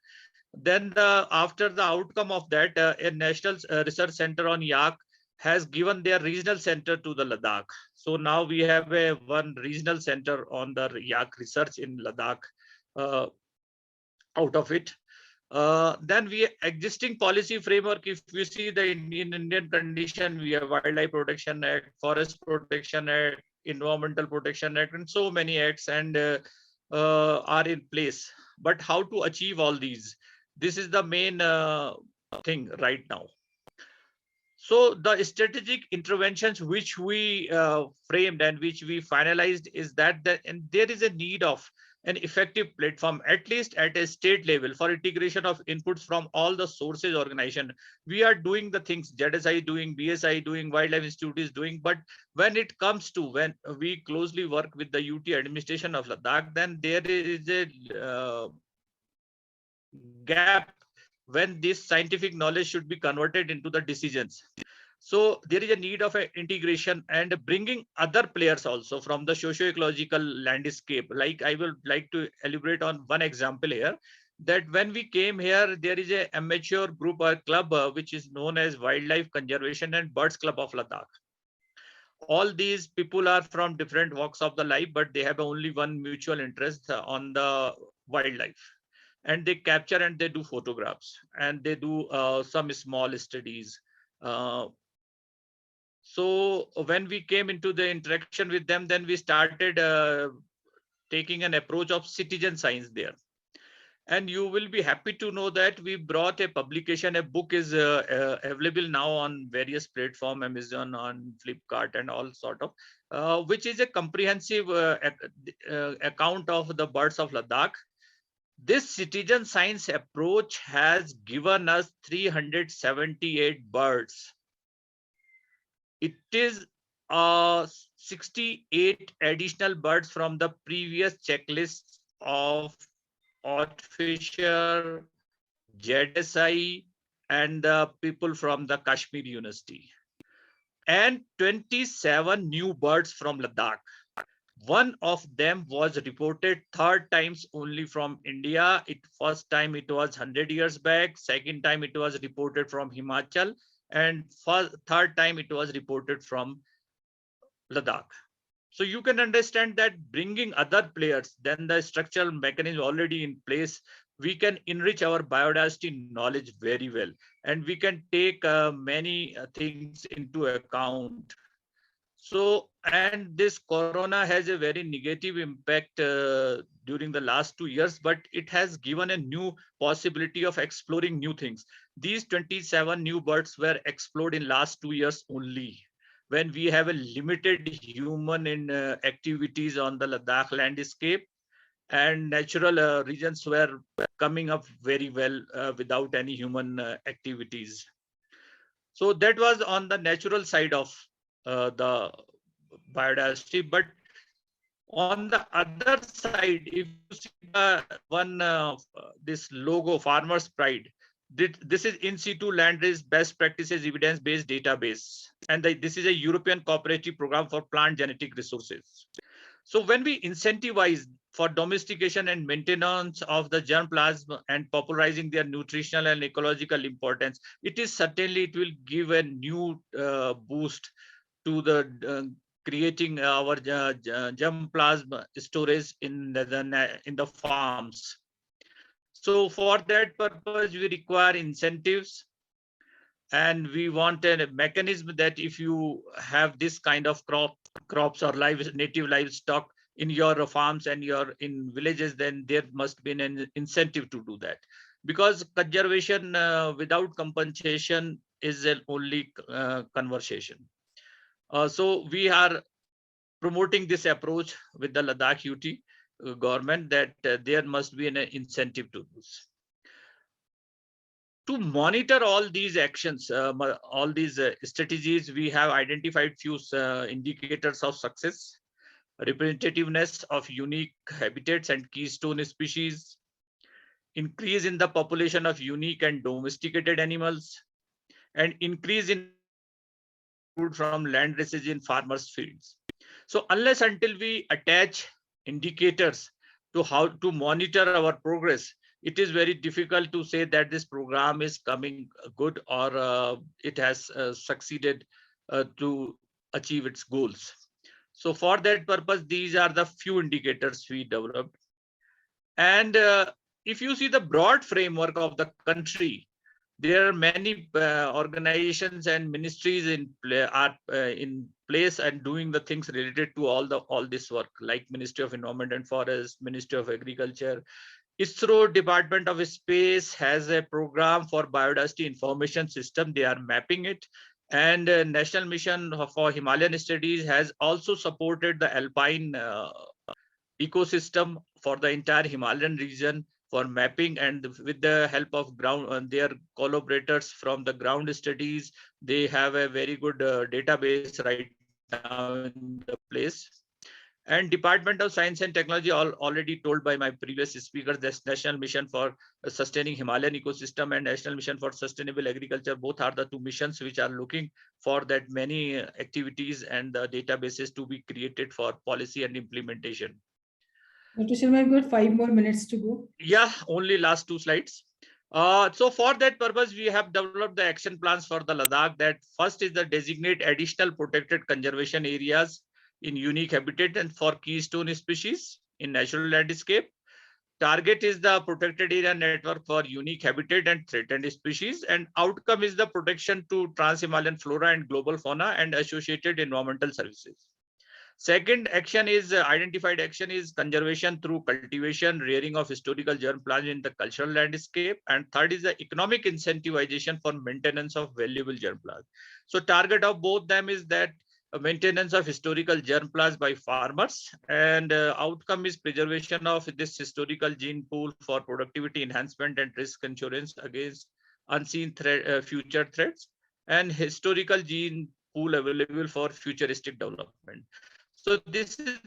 then after the outcome of that, a national research center on yak has given their regional center to the Ladakh. So now we have a one regional center on the yak research in Ladakh out of it. Then we existing policy framework, if you see the Indian condition, we have Wildlife Protection Act, Forest Protection Act, Environmental Protection Act, and so many acts and are in place. But how to achieve all these? This is the main thing right now. So the strategic interventions which we framed and which we finalized is that and there is a need of an effective platform, at least at a state level, for integration of inputs from all the sources organization. We are doing the things ZSI doing, BSI doing, Wildlife Institute is doing, but when it comes to when we closely work with the UT administration of Ladakh, then there is a gap when this scientific knowledge should be converted into the decisions. So there is a need of an integration and bringing other players also from the socio-ecological landscape. Like I will like to elaborate on one example here, that when we came here, there is a amateur group or club which is known as Wildlife Conservation and Birds Club of Ladakh. All these people are from different walks of the life, but they have only one mutual interest on the wildlife. And they capture and they do photographs and they do some small studies. So when we came into the interaction with them, then we started taking an approach of citizen science there. And you will be happy to know that we brought a publication, a book is available now on various platforms, Amazon, on Flipkart and all sort of, which is a comprehensive account of the birds of Ladakh. This citizen science approach has given us 378 birds. It is 68 additional birds from the previous checklist of Oddfisher, ZSI, and the people from the Kashmir University, and 27 new birds from Ladakh. One of them was reported 3rd times only from India. First time it was 100 years back. Second time it was reported from Himachal. And 3rd time it was reported from Ladakh. So you can understand that bringing other players, then the structural mechanism already in place, we can enrich our biodiversity knowledge very well. And we can take many things into account. So, and this corona has a very negative impact during the last 2 years, but it has given a new possibility of exploring new things. These 27 new birds were explored in last 2 years only, when we have a limited human in activities on the Ladakh landscape, and natural regions were coming up very well without any human activities. So that was on the natural side of the biodiversity. But on the other side, if you see the one this logo, Farmers Pride, this is in situ land race best practices evidence-based database, and this is a European cooperative program for plant genetic resources. So when we incentivize for domestication and maintenance of the germplasm and popularizing their nutritional and ecological importance, it will give a new boost to the creating our germplasm storage in the farms. So for that purpose, we require incentives, and we want a mechanism that if you have this kind of crops or native livestock in your farms and in villages, then there must be an incentive to do that, because conservation without compensation is an only conversation. So we are promoting this approach with the Ladakh UT government, that there must be an incentive to this. To monitor all these actions, all these strategies, we have identified few indicators of success: representativeness of unique habitats and keystone species, increase in the population of unique and domesticated animals, and increase in food from land research in farmers' fields. So unless until we attach indicators to how to monitor our progress, it is very difficult to say that this program is coming good or it has succeeded to achieve its goals. So for that purpose, these are the few indicators we developed. And if you see the broad framework of the country, there are many organizations and ministries in place and doing the things related to all this work, like Ministry of Environment and Forest, Ministry of Agriculture. ISRO, Department of Space, has a program for biodiversity information system. They are mapping it. And National Mission for Himalayan Studies has also supported the alpine ecosystem for the entire Himalayan region for mapping, and with the help of their collaborators from the ground studies, they have a very good database right now in the place. And Department of Science and Technology, already told by my previous speakers, this National Mission for Sustaining Himalayan Ecosystem and National Mission for Sustainable Agriculture, both are the two missions which are looking for that many activities and the databases to be created for policy and implementation. Dr. Sharma, I've got 5 more minutes to go. Yeah, only last 2 slides. So for that purpose, we have developed the action plans for the Ladakh. That first is the designate additional protected conservation areas in unique habitat and for keystone species in natural landscape. Target is the protected area network for unique habitat and threatened species, and outcome is the protection to trans-Himalayan flora and global fauna and associated environmental services. Second action is identified action is conservation through cultivation, rearing of historical germ plants in the cultural landscape. And third is the economic incentivization for maintenance of valuable germ plants. So target of both them is that maintenance of historical germ plants by farmers, and outcome is preservation of this historical gene pool for productivity enhancement and risk insurance against unseen future threats, and historical gene pool available for futuristic development. So this is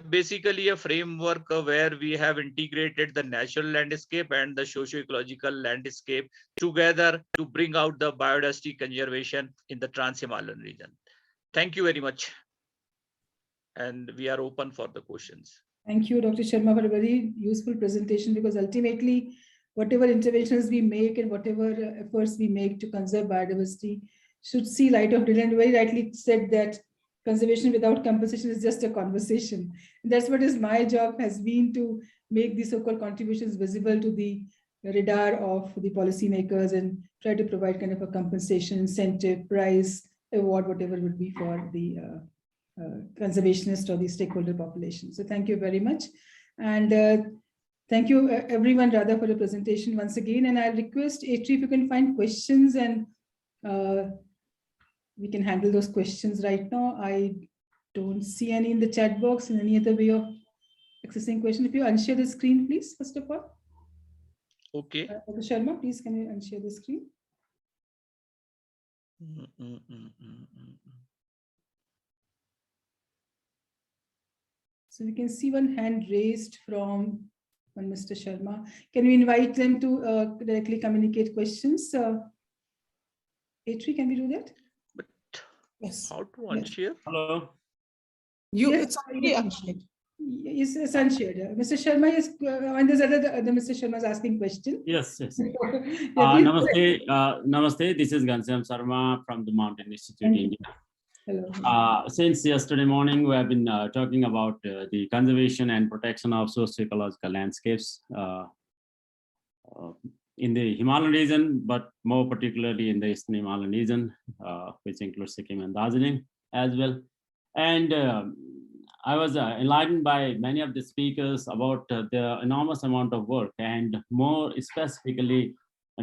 basically a framework where we have integrated the natural landscape and the socio-ecological landscape together to bring out the biodiversity conservation in the trans-Himalayan region. Thank you very much. And we are open for the questions. Thank you, Dr. Sharma, for a very useful presentation, because ultimately, whatever interventions we make and whatever efforts we make to conserve biodiversity should see light of day. And very rightly said that conservation without compensation is just a conversation. And that's what is my job has been, to make these so-called contributions visible to the radar of the policymakers and try to provide kind of a compensation, incentive, prize, award, whatever would be for the conservationist or the stakeholder population. So thank you very much. And thank you everyone rather for the presentation once again. And I'll request ATREE if you can find questions, and we can handle those questions right now. I don't see any in the chat box and any other way of accessing questions. If you unshare the screen, please, first of all. Okay. Dr. Sharma, please, can you unshare the screen? So we can see one hand raised from one Mr. Sharma. Can we invite them to directly communicate questions? ATREE, can we do that? But Yes. how to unshare? Hello. It's already unshared. Yes, it's unshared. Mr. Sharma is, and there's other Mr. Sharma is asking question. Yes, yes. Yeah, Namaste. Namaste. This is Ghanshyam Sharma from the Mountain Institute, India. Hello. Since yesterday morning, we have been talking about the conservation and protection of socio-ecological landscapes in the Himalayan region, but more particularly in the Eastern Himalayan region, which includes Sikkim and Darjeeling as well. And I was enlightened by many of the speakers about the enormous amount of work, and more specifically,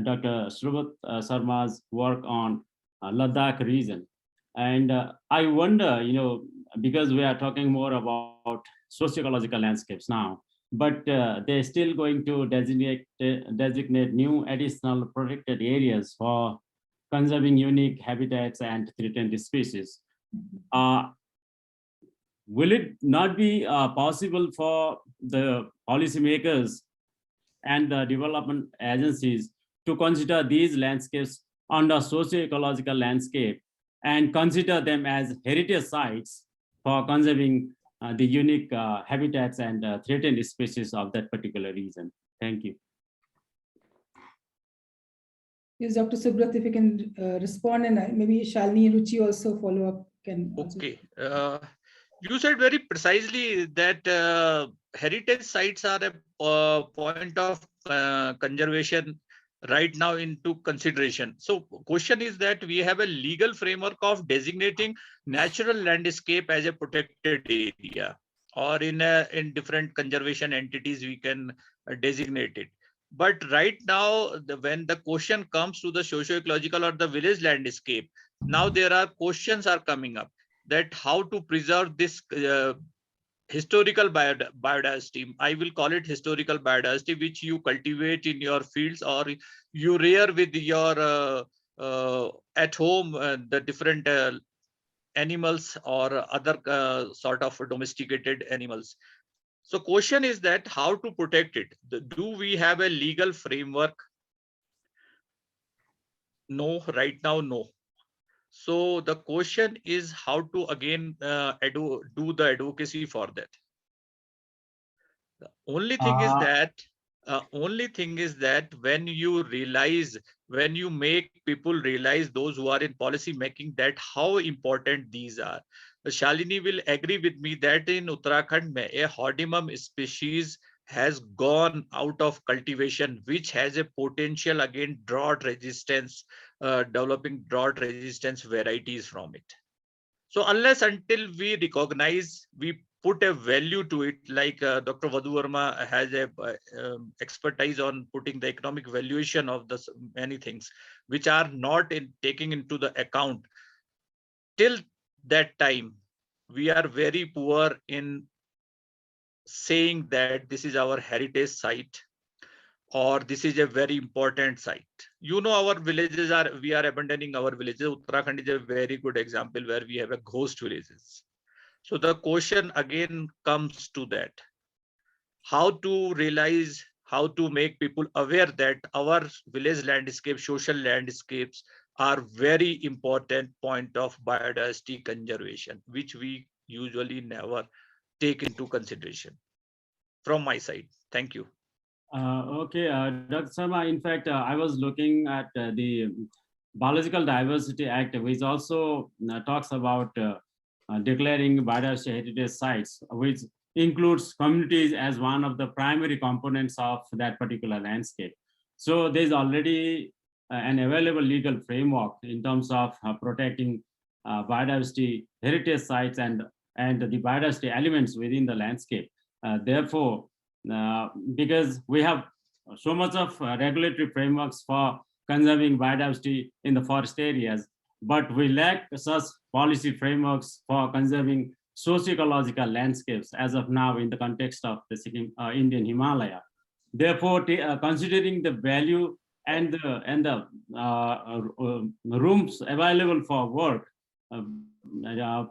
Dr. Subrat Sharma's work on Ladakh region. And I wonder, because we are talking more about socio-ecological landscapes now, but they're still going to designate new additional protected areas for conserving unique habitats and threatened species. Will it not be possible for the policymakers and the development agencies to consider these landscapes under socio-ecological landscape and consider them as heritage sites for conserving the unique habitats and threatened species of that particular region? Thank you. Yes, Dr. Subrat, if you can respond, and maybe Shalini and Ruchi also follow up. Okay. You said very precisely that heritage sites are a point of conservation right now into consideration. So question is that we have a legal framework of designating natural landscape as a protected area, or in different conservation entities we can designate it. But right now, when the question comes to the socio-ecological or the village landscape, now there are questions are coming up that how to preserve this historical biodiversity. I will call it historical biodiversity, which you cultivate in your fields or you rear with your at home, the different animals or other sort of domesticated animals. So question is that how to protect it? Do we have a legal framework? No, right now, no. So the question is how to again do the advocacy for that. The only thing is that when you realize, when you make people realize, those who are in policy making, that how important these are. Shalini will agree with me that in Uttarakhand, a hordeum species has gone out of cultivation, which has a potential again drought resistance, developing drought resistance varieties from it. So unless until we recognize, we put a value to it, like Dr. Vadhu Verma has a expertise on putting the economic valuation of the many things, which are not taking into the account. Till that time, we are very poor in saying that this is our heritage site, or this is a very important site. You know, our villages we are abandoning our villages. Uttarakhand is a very good example where we have a ghost villages. So the question again comes to that. How to realize, how to make people aware that our village landscape, social landscapes are very important point of biodiversity conservation, which we usually never take into consideration. From my side, thank you. Okay, Dr. Sharma, in fact, I was looking at the Biological Diversity Act, which also talks about declaring biodiversity heritage sites, which includes communities as one of the primary components of that particular landscape. So there's already an available legal framework in terms of protecting biodiversity heritage sites and the biodiversity elements within the landscape. Therefore, because we have so much of regulatory frameworks for conserving biodiversity in the forest areas, but we lack such policy frameworks for conserving socio-ecological landscapes as of now in the context of the Sikkim, Indian Himalaya. Therefore, considering the value and the rooms available for work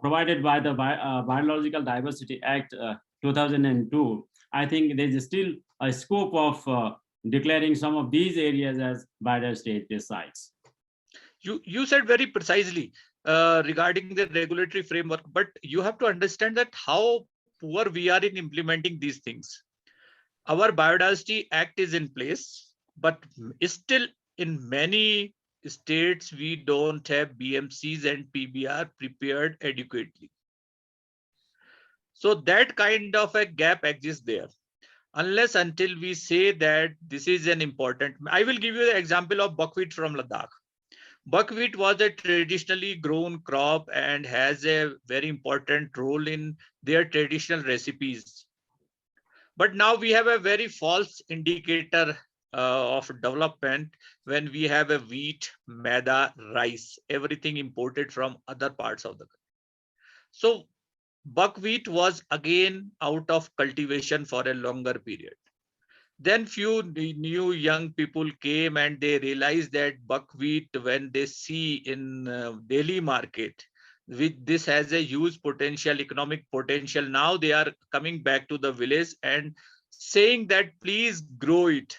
provided by the Biological Diversity Act 2002, I think there's still a scope of declaring some of these areas as biodiversity heritage sites. You said very precisely regarding the regulatory framework, but you have to understand that how poor we are in implementing these things. Our Biodiversity Act is in place, but still in many states, we don't have BMCs and PBR prepared adequately. So that kind of a gap exists there. Unless until we say that this is an important, I will give you the example of buckwheat from Ladakh. Buckwheat was a traditionally grown crop and has a very important role in their traditional recipes. But now we have a very false indicator of development when we have a wheat, maida, rice, everything imported from other parts of the country. So buckwheat was again out of cultivation for a longer period. Then few new young people came and they realized that buckwheat, when they see in daily market, this has a huge potential, economic potential. Now they are coming back to the village and saying that please grow it.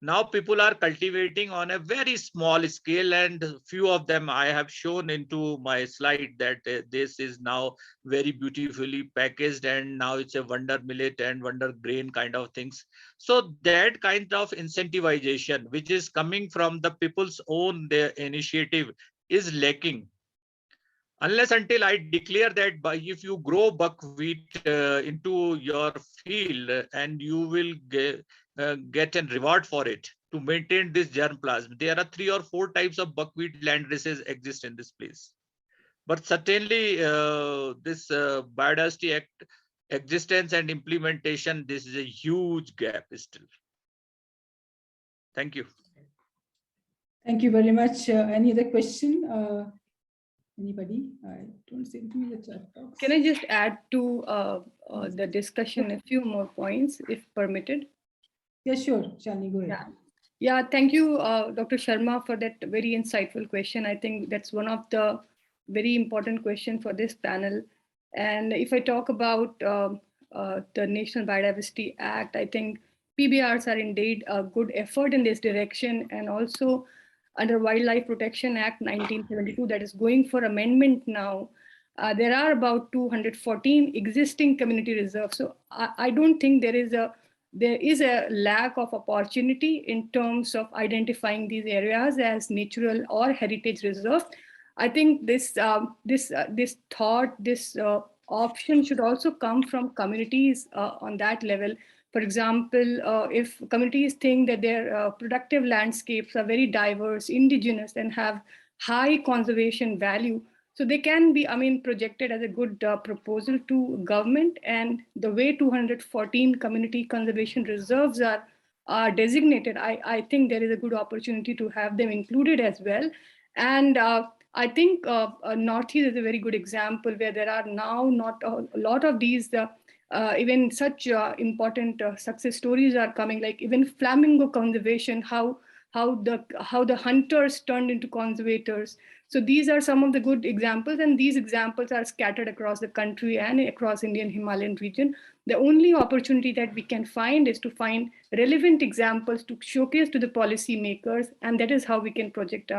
Now people are cultivating on a very small scale, and few of them I have shown into my slide that this is now very beautifully packaged, and now it's a wonder millet and wonder grain kind of things. So that kind of incentivization, which is coming from the people's own their initiative, is lacking. Unless until I declare that if you grow buckwheat into your field and you will get a reward for it to maintain this germplasm. There are 3 or 4 types of buckwheat land races exist in this place. But certainly this Biodiversity Act existence and implementation, this is a huge gap still. Thank you. Thank you very much. Any other question? Anybody? I don't see anything in the chat box. Can I just add to the discussion a few more points, if permitted? Yeah, sure. Shalini, go ahead. Yeah, thank you, Dr. Sharma, for that very insightful question. I think that's one of the very important questions for this panel. And if I talk about the National Biodiversity Act, I think PBRs are indeed a good effort in this direction, and also under Wildlife Protection Act 1972 that is going for amendment now. There are about 214 existing community reserves. So I don't think there is a lack of opportunity in terms of identifying these areas as natural or heritage reserves. I think this option should also come from communities on that level. For example, if communities think that their productive landscapes are very diverse, indigenous, and have high conservation value, so they can be, projected as a good proposal to government. And the way 214 community conservation reserves are designated, I think there is a good opportunity to have them included as well. And I think Northeast is a very good example where there are now not a lot of these even such important success stories are coming, like even flamingo conservation, how the hunters turned into conservators. So these are some of the good examples, and these examples are scattered across the country and across Indian Himalayan region. The only opportunity that we can find is to find relevant examples to showcase to the policymakers, and that is how we can project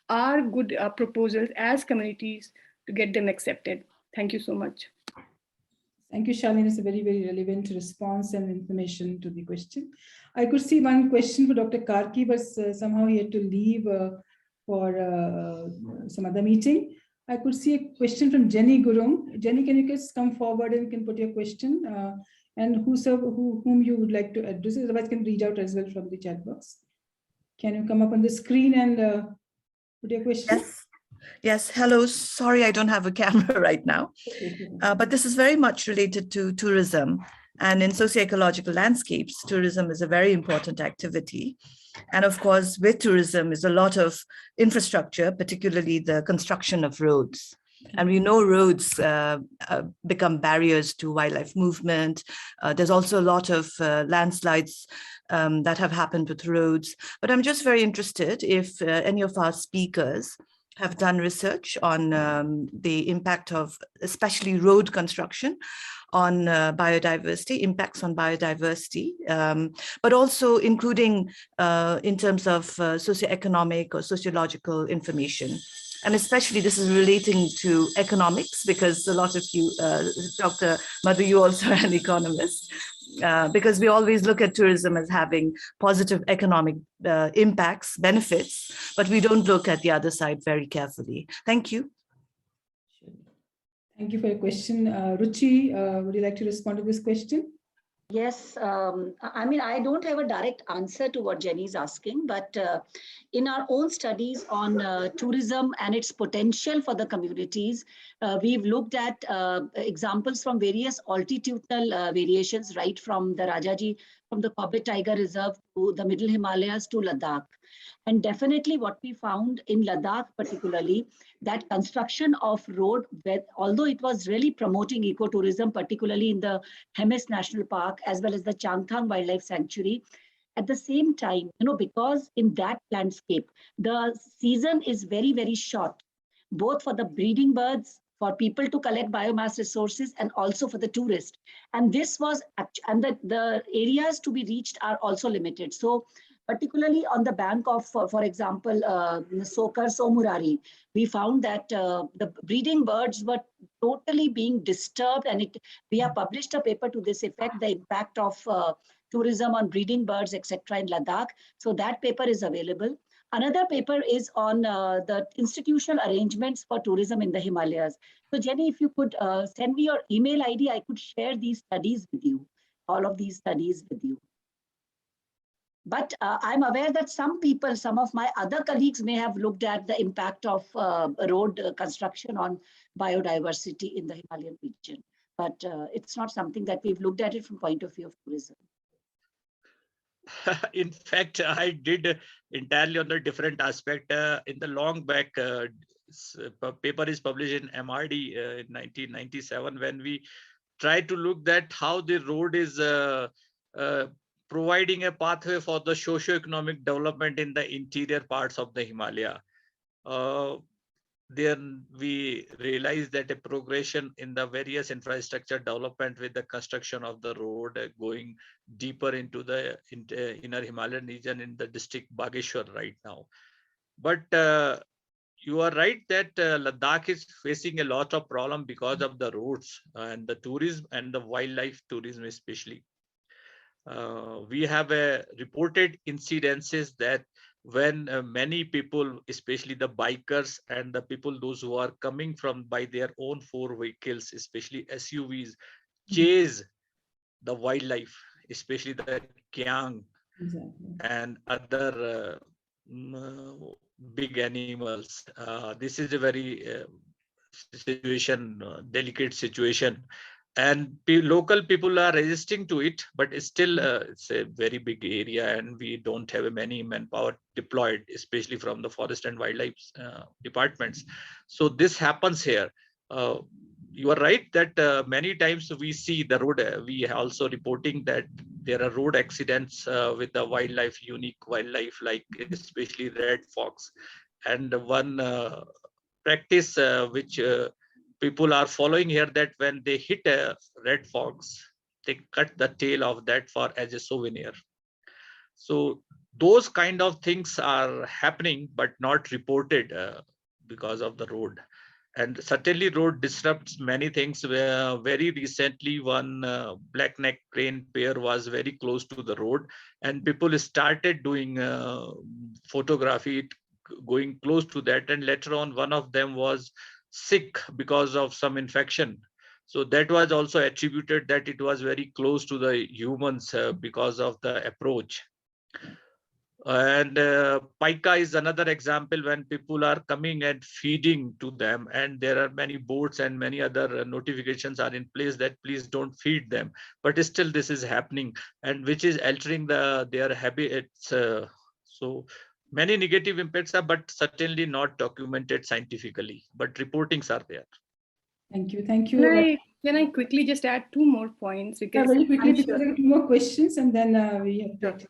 our good proposals as communities to get them accepted. Thank you so much. Thank you, Shalini. It's a very, very relevant response and information to the question. I could see one question for Dr. Karki, but somehow he had to leave for some other meeting. I could see a question from Jenny Gurung. Jenny, can you just come forward and can put your question and whom you would like to address? Otherwise, can read out as well from the chat box. Can you come up on the screen and put your question? Yes, hello. Sorry, I don't have a camera right now, but this is very much related to tourism. And in socio-ecological landscapes, tourism is a very important activity. And of course, with tourism is a lot of infrastructure, particularly the construction of roads. And we know roads become barriers to wildlife movement. There's also a lot of landslides that have happened with roads. But I'm just very interested if any of our speakers have done research on the impact of especially road construction on biodiversity, impacts on biodiversity, but also including in terms of socioeconomic or sociological information. And especially this is relating to economics, because a lot of you, Dr. Madhav, you also are an economist, because we always look at tourism as having positive economic impacts, benefits, but we don't look at the other side very carefully. Thank you. Thank you for your question. Ruchi, would you like to respond to this question? Yes, I don't have a direct answer to what Jenny is asking, but in our own studies on tourism and its potential for the communities, we've looked at examples from various altitudinal variations, right from the from the Corbett Tiger Reserve to the Middle Himalayas to Ladakh. And definitely what we found in Ladakh particularly, that construction of road, although it was really promoting ecotourism, particularly in the Hemis National Park, as well as the Changthang Wildlife Sanctuary, at the same time, because in that landscape, the season is very, very short, both for the breeding birds, for people to collect biomass resources, and also for the tourists. And this was, and the areas to be reached are also limited. So particularly on the bank of, for example, Sokar Somurari, we found that the breeding birds were totally being disturbed, and we have published a paper to this effect, the impact of tourism on breeding birds, etc. in Ladakh. So that paper is available. Another paper is on the institutional arrangements for tourism in the Himalayas. So Jenny, if you could send me your email ID, I could share these studies with you, all of these studies with you. But I'm aware that some people, some of my other colleagues may have looked at the impact of road construction on biodiversity in the Himalayan region. But it's not something that we've looked at it from point of view of tourism. In fact, I did entirely on a different aspect. In the long back, paper is published in MRD in 1997, when we tried to look at how the road is providing a pathway for the socio-economic development in the interior parts of the Himalaya. Then we realized that a progression in the various infrastructure development with the construction of the road going deeper into the inner Himalayan region in the district Bageshwar right now. But you are right that Ladakh is facing a lot of problem because of the roads and the tourism and the wildlife tourism especially. We have reported incidences that when many people, especially the bikers and the people, those who are coming from by their own four vehicles, especially SUVs, chase the wildlife, especially the kyang and other big animals. This is a very delicate situation. And local people are resisting to it, but it's still it's a very big area, and we don't have many manpower deployed, especially from the forest and wildlife departments. So this happens here. You are right that many times we see the road. We are also reporting that there are road accidents with the wildlife, unique wildlife, like especially red fox. And one practice which people are following here, that when they hit a red fox, they cut the tail of that for as a souvenir. So those kind of things are happening, but not reported because of the road. And certainly road disrupts many things. Where very recently one black-necked crane pair was very close to the road, and people started doing photography going close to that, and later on one of them was sick because of some infection. So that was also attributed that it was very close to the humans because of the approach. And Paika is another example, when people are coming and feeding to them, and there are many boards and many other notifications are in place that please don't feed them, but still this is happening, and which is altering their habits. So many negative impacts are, but certainly not documented scientifically, but reportings are there. Thank you. Thank you. Can I quickly just add two more points? Because very quickly, because I have two more questions, and then we have to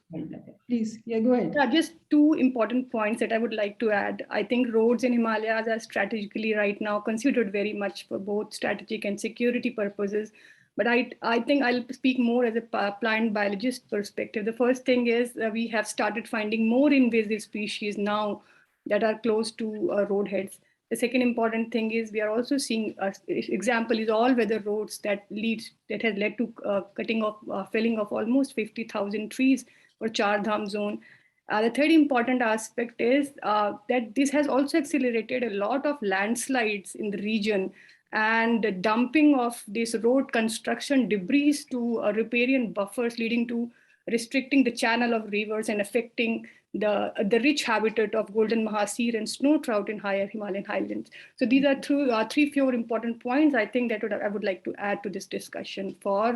please. Yeah, go ahead. Yeah, just two important points that I would like to add. I think roads in Himalayas are strategically right now considered very much for both strategic and security purposes. But I think I'll speak more as a plant biologist perspective. The first thing is that we have started finding more invasive species now that are close to roadheads. The second important thing is we are also seeing, example is all-weather roads that has led to cutting off, felling of almost 50,000 trees for Char Dham zone. The third important aspect is that this has also accelerated a lot of landslides in the region, and the dumping of this road construction debris to riparian buffers, leading to restricting the channel of rivers and affecting the rich habitat of golden mahasir and snow trout in higher Himalayan highlands. So these are three, four important points I think that I would like to add to this discussion for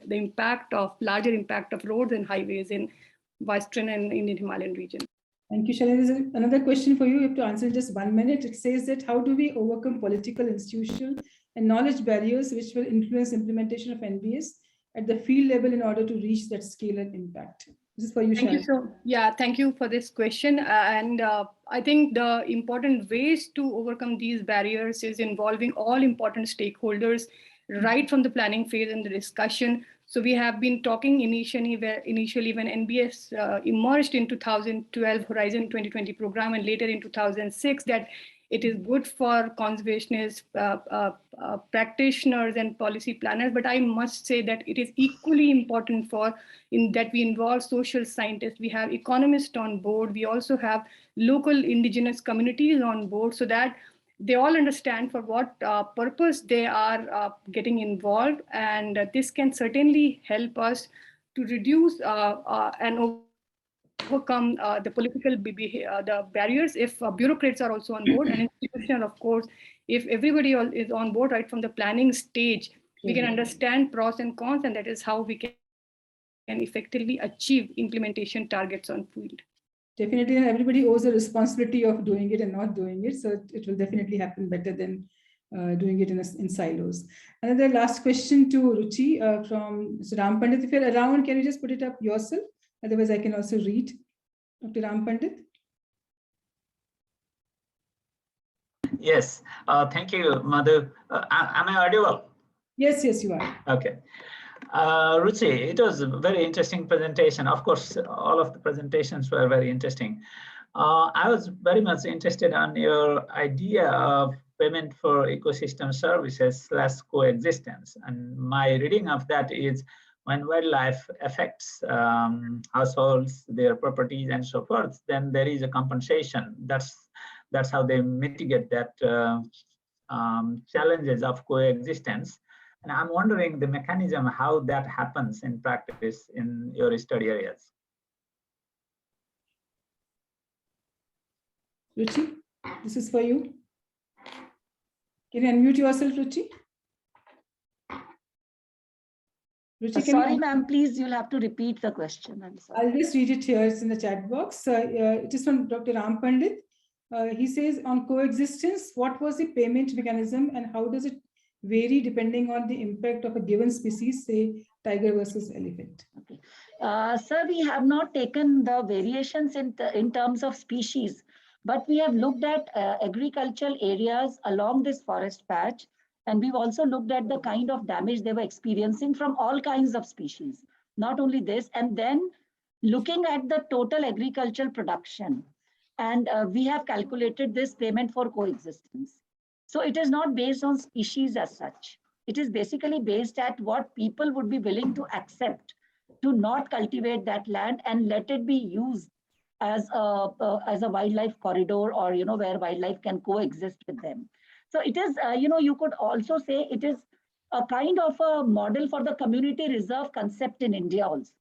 the larger impact of roads and highways in Western and Indian Himalayan region. Thank you, Shalini. There's another question for you. You have to answer in just 1 minute. It says that how do we overcome political, institutional, and knowledge barriers which will influence implementation of NBS at the field level in order to reach that scale and impact? This is for you, Shalini. Thank you for this question. I think the important ways to overcome these barriers is involving all important stakeholders right from the planning phase and the discussion. So we have been talking initially when NBS emerged in 2012 Horizon 2020 program and later in 2006 that it is good for conservationists, practitioners and policy planners, but I must say that it is equally important that we involve social scientists. We have economists on board. We also have local indigenous communities on board so that they all understand for what purpose they are getting involved. And this can certainly help us to reduce and overcome the political the barriers if bureaucrats are also on board and institutional, of course, if everybody is on board right from the planning stage, we can understand pros and cons, and that is how we can effectively achieve implementation targets on field. Definitely, and everybody owes a responsibility of doing it and not doing it. So it will definitely happen better than doing it in silos. Another last question to Ruchi from Mr. Ram Pandit. If you're around, can you just put it up yourself? Otherwise, I can also read. Dr. Ram Pandit. Yes, thank you, Madhav. Am I audible? Yes, you are. Okay. Ruchi, it was a very interesting presentation. Of course, all of the presentations were very interesting. I was very much interested on your idea of payment for ecosystem services / coexistence. And my reading of that is when wildlife affects households, their properties and so forth, then there is a compensation. That's how they mitigate that challenges of coexistence. And I'm wondering the mechanism, how that happens in practice in your study areas. Ruchi, this is for you. Can you unmute yourself, Ruchi? Ruchi, sorry, ma'am, please, you'll have to repeat the question. I'm sorry. I'll just read it here. It's in the chat box. It is from Dr. Ram Pandit. He says, on coexistence, what was the payment mechanism and how does it vary depending on the impact of a given species, say tiger versus elephant? Okay. Sir, we have not taken the variations in terms of species, but we have looked at agricultural areas along this forest patch, and we've also looked at the kind of damage they were experiencing from all kinds of species, not only this, and then looking at the total agricultural production. And we have calculated this payment for coexistence. So it is not based on species as such. It is basically based at what people would be willing to accept to not cultivate that land and let it be used as a wildlife corridor, or where wildlife can coexist with them. So it is you could also say it is a kind of a model for the community reserve concept in India also,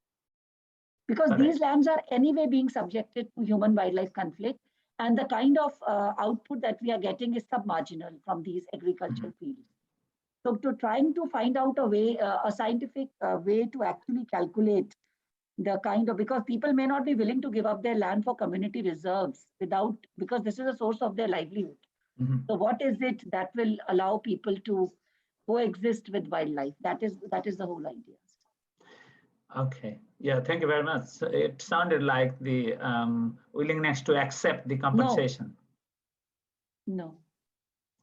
because these lands are anyway being subjected to human wildlife conflict. And the kind of output that we are getting is submarginal from these agricultural fields. So to trying to find out a way, a scientific way to actually calculate the kind of, because people may not be willing to give up their land for community reserves because this is a source of their livelihood. Mm-hmm. So what is it that will allow people to coexist with wildlife? That is the whole idea. Okay. Yeah, thank you very much. It sounded like the willingness to accept the compensation. No.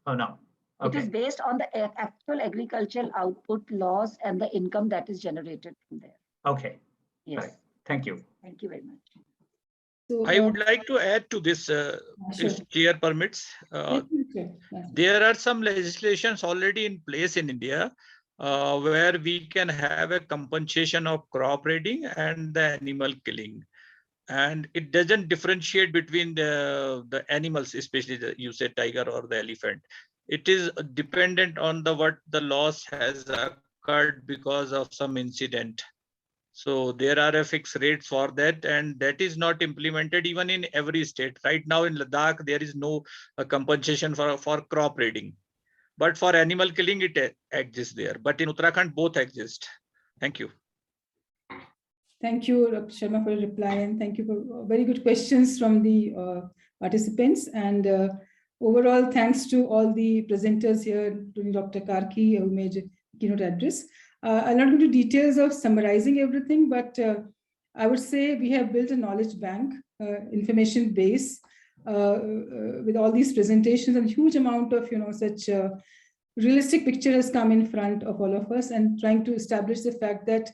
Oh, no. Okay. It is based on the actual agricultural output, loss, and the income that is generated from there. Okay. Yes. Right. Thank you. Thank you very much. So, I would like to add to this, if chair permits. There are some legislations already in place in India where we can have a compensation of crop raiding and the animal killing. And it doesn't differentiate between the animals, especially you said tiger or the elephant. It is dependent on what the loss has occurred because of some incident. So there are a fixed rates for that, and that is not implemented even in every state. Right now in Ladakh, there is no compensation for crop raiding. But for animal killing, it exists there. But in Uttarakhand, both exist. Thank you. Thank you, Dr. Sharma, for your reply, and thank you for very good questions from the participants. And overall, thanks to all the presenters here, including Dr. Karki, who made a keynote address. I'll not go into details of summarizing everything, but I would say we have built a knowledge bank, information base, with all these presentations, and huge amount of such realistic picture has come in front of all of us, and trying to establish the fact that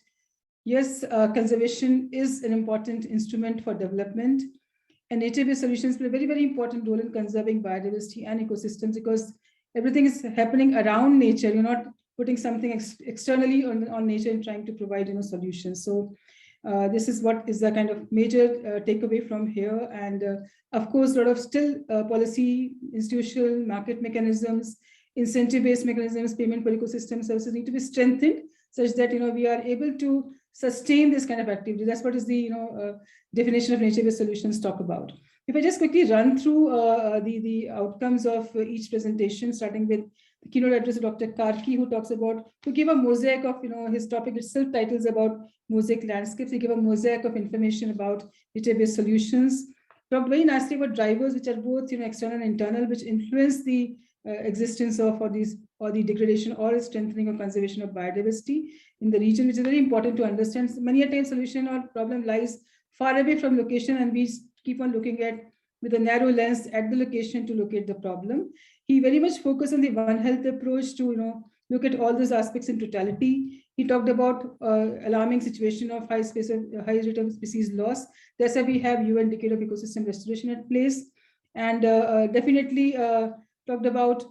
yes, conservation is an important instrument for development, and nature-based solutions play a very, very important role in conserving biodiversity and ecosystems, because everything is happening around nature. You're not putting something externally on nature and trying to provide solutions. So this is what is the kind of major takeaway from here. And of course, a lot of still policy, institutional, market mechanisms, incentive-based mechanisms, payment for ecosystem services need to be strengthened such that we are able to sustain this kind of activity. That's what is the definition of nature-based solutions talk about. If I just quickly run through the outcomes of each presentation, starting with the keynote address of Dr. Karki, who talks about, to give a mosaic of his topic itself titles about mosaic landscapes. He gave a mosaic of information about nature-based solutions. Talked very nicely about drivers, which are both external and internal, which influence the existence of or the degradation or strengthening of conservation of biodiversity in the region, which is very important to understand. So many a time solution or problem lies far away from location, and we keep on looking at with a narrow lens at the location to locate the problem. He very much focused on the One Health approach to look at all those aspects in totality. He talked about alarming situation of high rate of species loss. That's why we have UN Decade of Ecosystem Restoration at place, and definitely talked about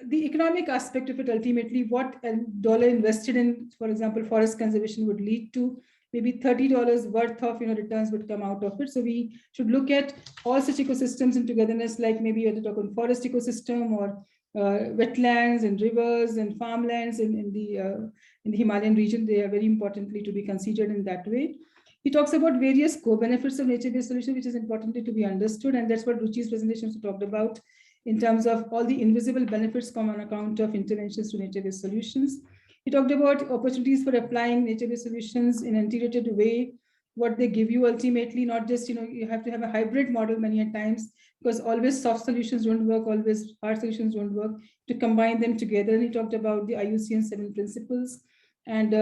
the economic aspect of it. Ultimately, what a dollar invested in, for example, forest conservation would lead to maybe $30 worth of returns would come out of it. So we should look at all such ecosystems in togetherness, like maybe you have to talk on forest ecosystem or wetlands and rivers and farmlands in the Himalayan region. They are very importantly to be considered in that way. He talks about various co-benefits of nature-based solutions, which is importantly to be understood, and that's what Ruchi's presentation also talked about in terms of all the invisible benefits come on account of interventions to nature-based solutions. He talked about opportunities for applying nature-based solutions in an integrated way, what they give you ultimately, not just, you have to have a hybrid model many a times, because always soft solutions don't work, always hard solutions don't work, to combine them together. And he talked about the IUCN 7 principles, and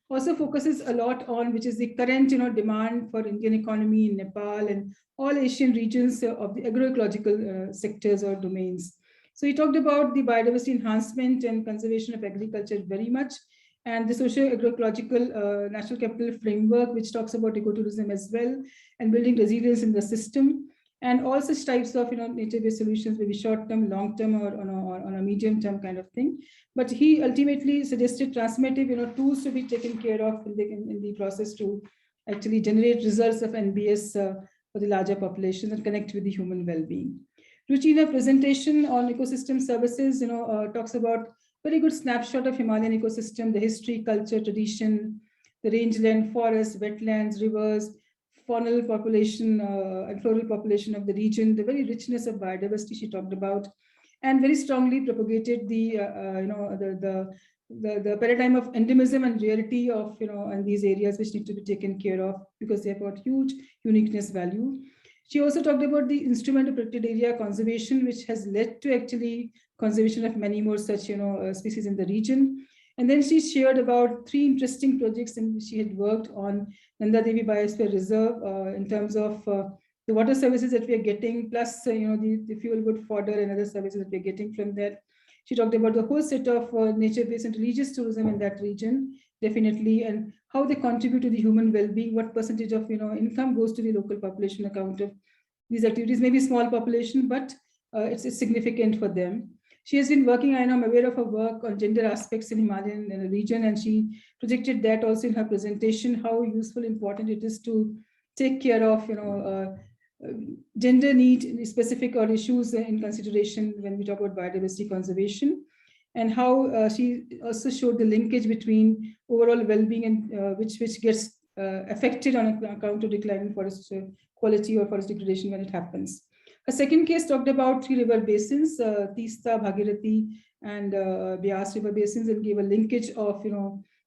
also focuses a lot on, which is the current demand for Indian economy in Nepal and all Asian regions of the agroecological sectors or domains. So he talked about the biodiversity enhancement and conservation of agriculture very much, and the socio-ecological national capital framework, which talks about ecotourism as well, and building resilience in the system, and all such types of nature-based solutions, maybe short-term, long-term, or on a medium-term kind of thing. But he ultimately suggested transformative tools to be taken care of in the process to actually generate results of NBS for the larger population and connect with the human well-being. Ruchi, in a presentation on ecosystem services, talks about very good snapshot of Himalayan ecosystem, the history, culture, tradition, the rangeland, forests, wetlands, rivers, faunal population and floral population of the region, the very richness of biodiversity she talked about, and very strongly propagated the paradigm of endemism and rarity of and these areas which need to be taken care of because they have got huge uniqueness value. She also talked about the instrument of protected area conservation, which has led to actually conservation of many more such species in the region. And then she shared about 3 interesting projects in which she had worked on Nanda Devi Biosphere Reserve in terms of the water services that we are getting, plus the fuel wood fodder and other services that we are getting from that. She talked about the whole set of nature-based and religious tourism in that region, definitely, and how they contribute to the human well-being, what percentage of income goes to the local population account of these activities. Maybe small population, but it's significant for them. She has been working, I know I'm aware of her work on gender aspects in Himalayan region, and she projected that also in her presentation, how useful, important it is to take care of gender need specific or issues in consideration when we talk about biodiversity conservation, and how she also showed the linkage between overall well-being and which gets affected on account of declining forest quality or forest degradation when it happens. A second case talked about 3 river basins, Tista, Bhagirathi, and Beas river basins, and gave a linkage of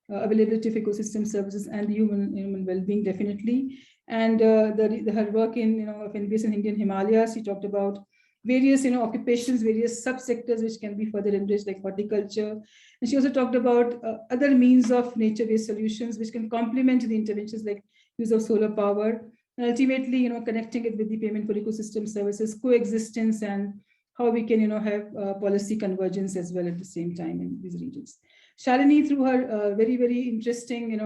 availability of ecosystem services and human well-being definitely. And her work in of basin Indian Himalayas, she talked about various occupations, various subsectors which can be further enriched, like horticulture. And she also talked about other means of nature-based solutions which can complement the interventions like use of solar power, and ultimately connecting it with the payment for ecosystem services, coexistence, and how we can have policy convergence as well at the same time in these regions. Shalini, through her very, very interesting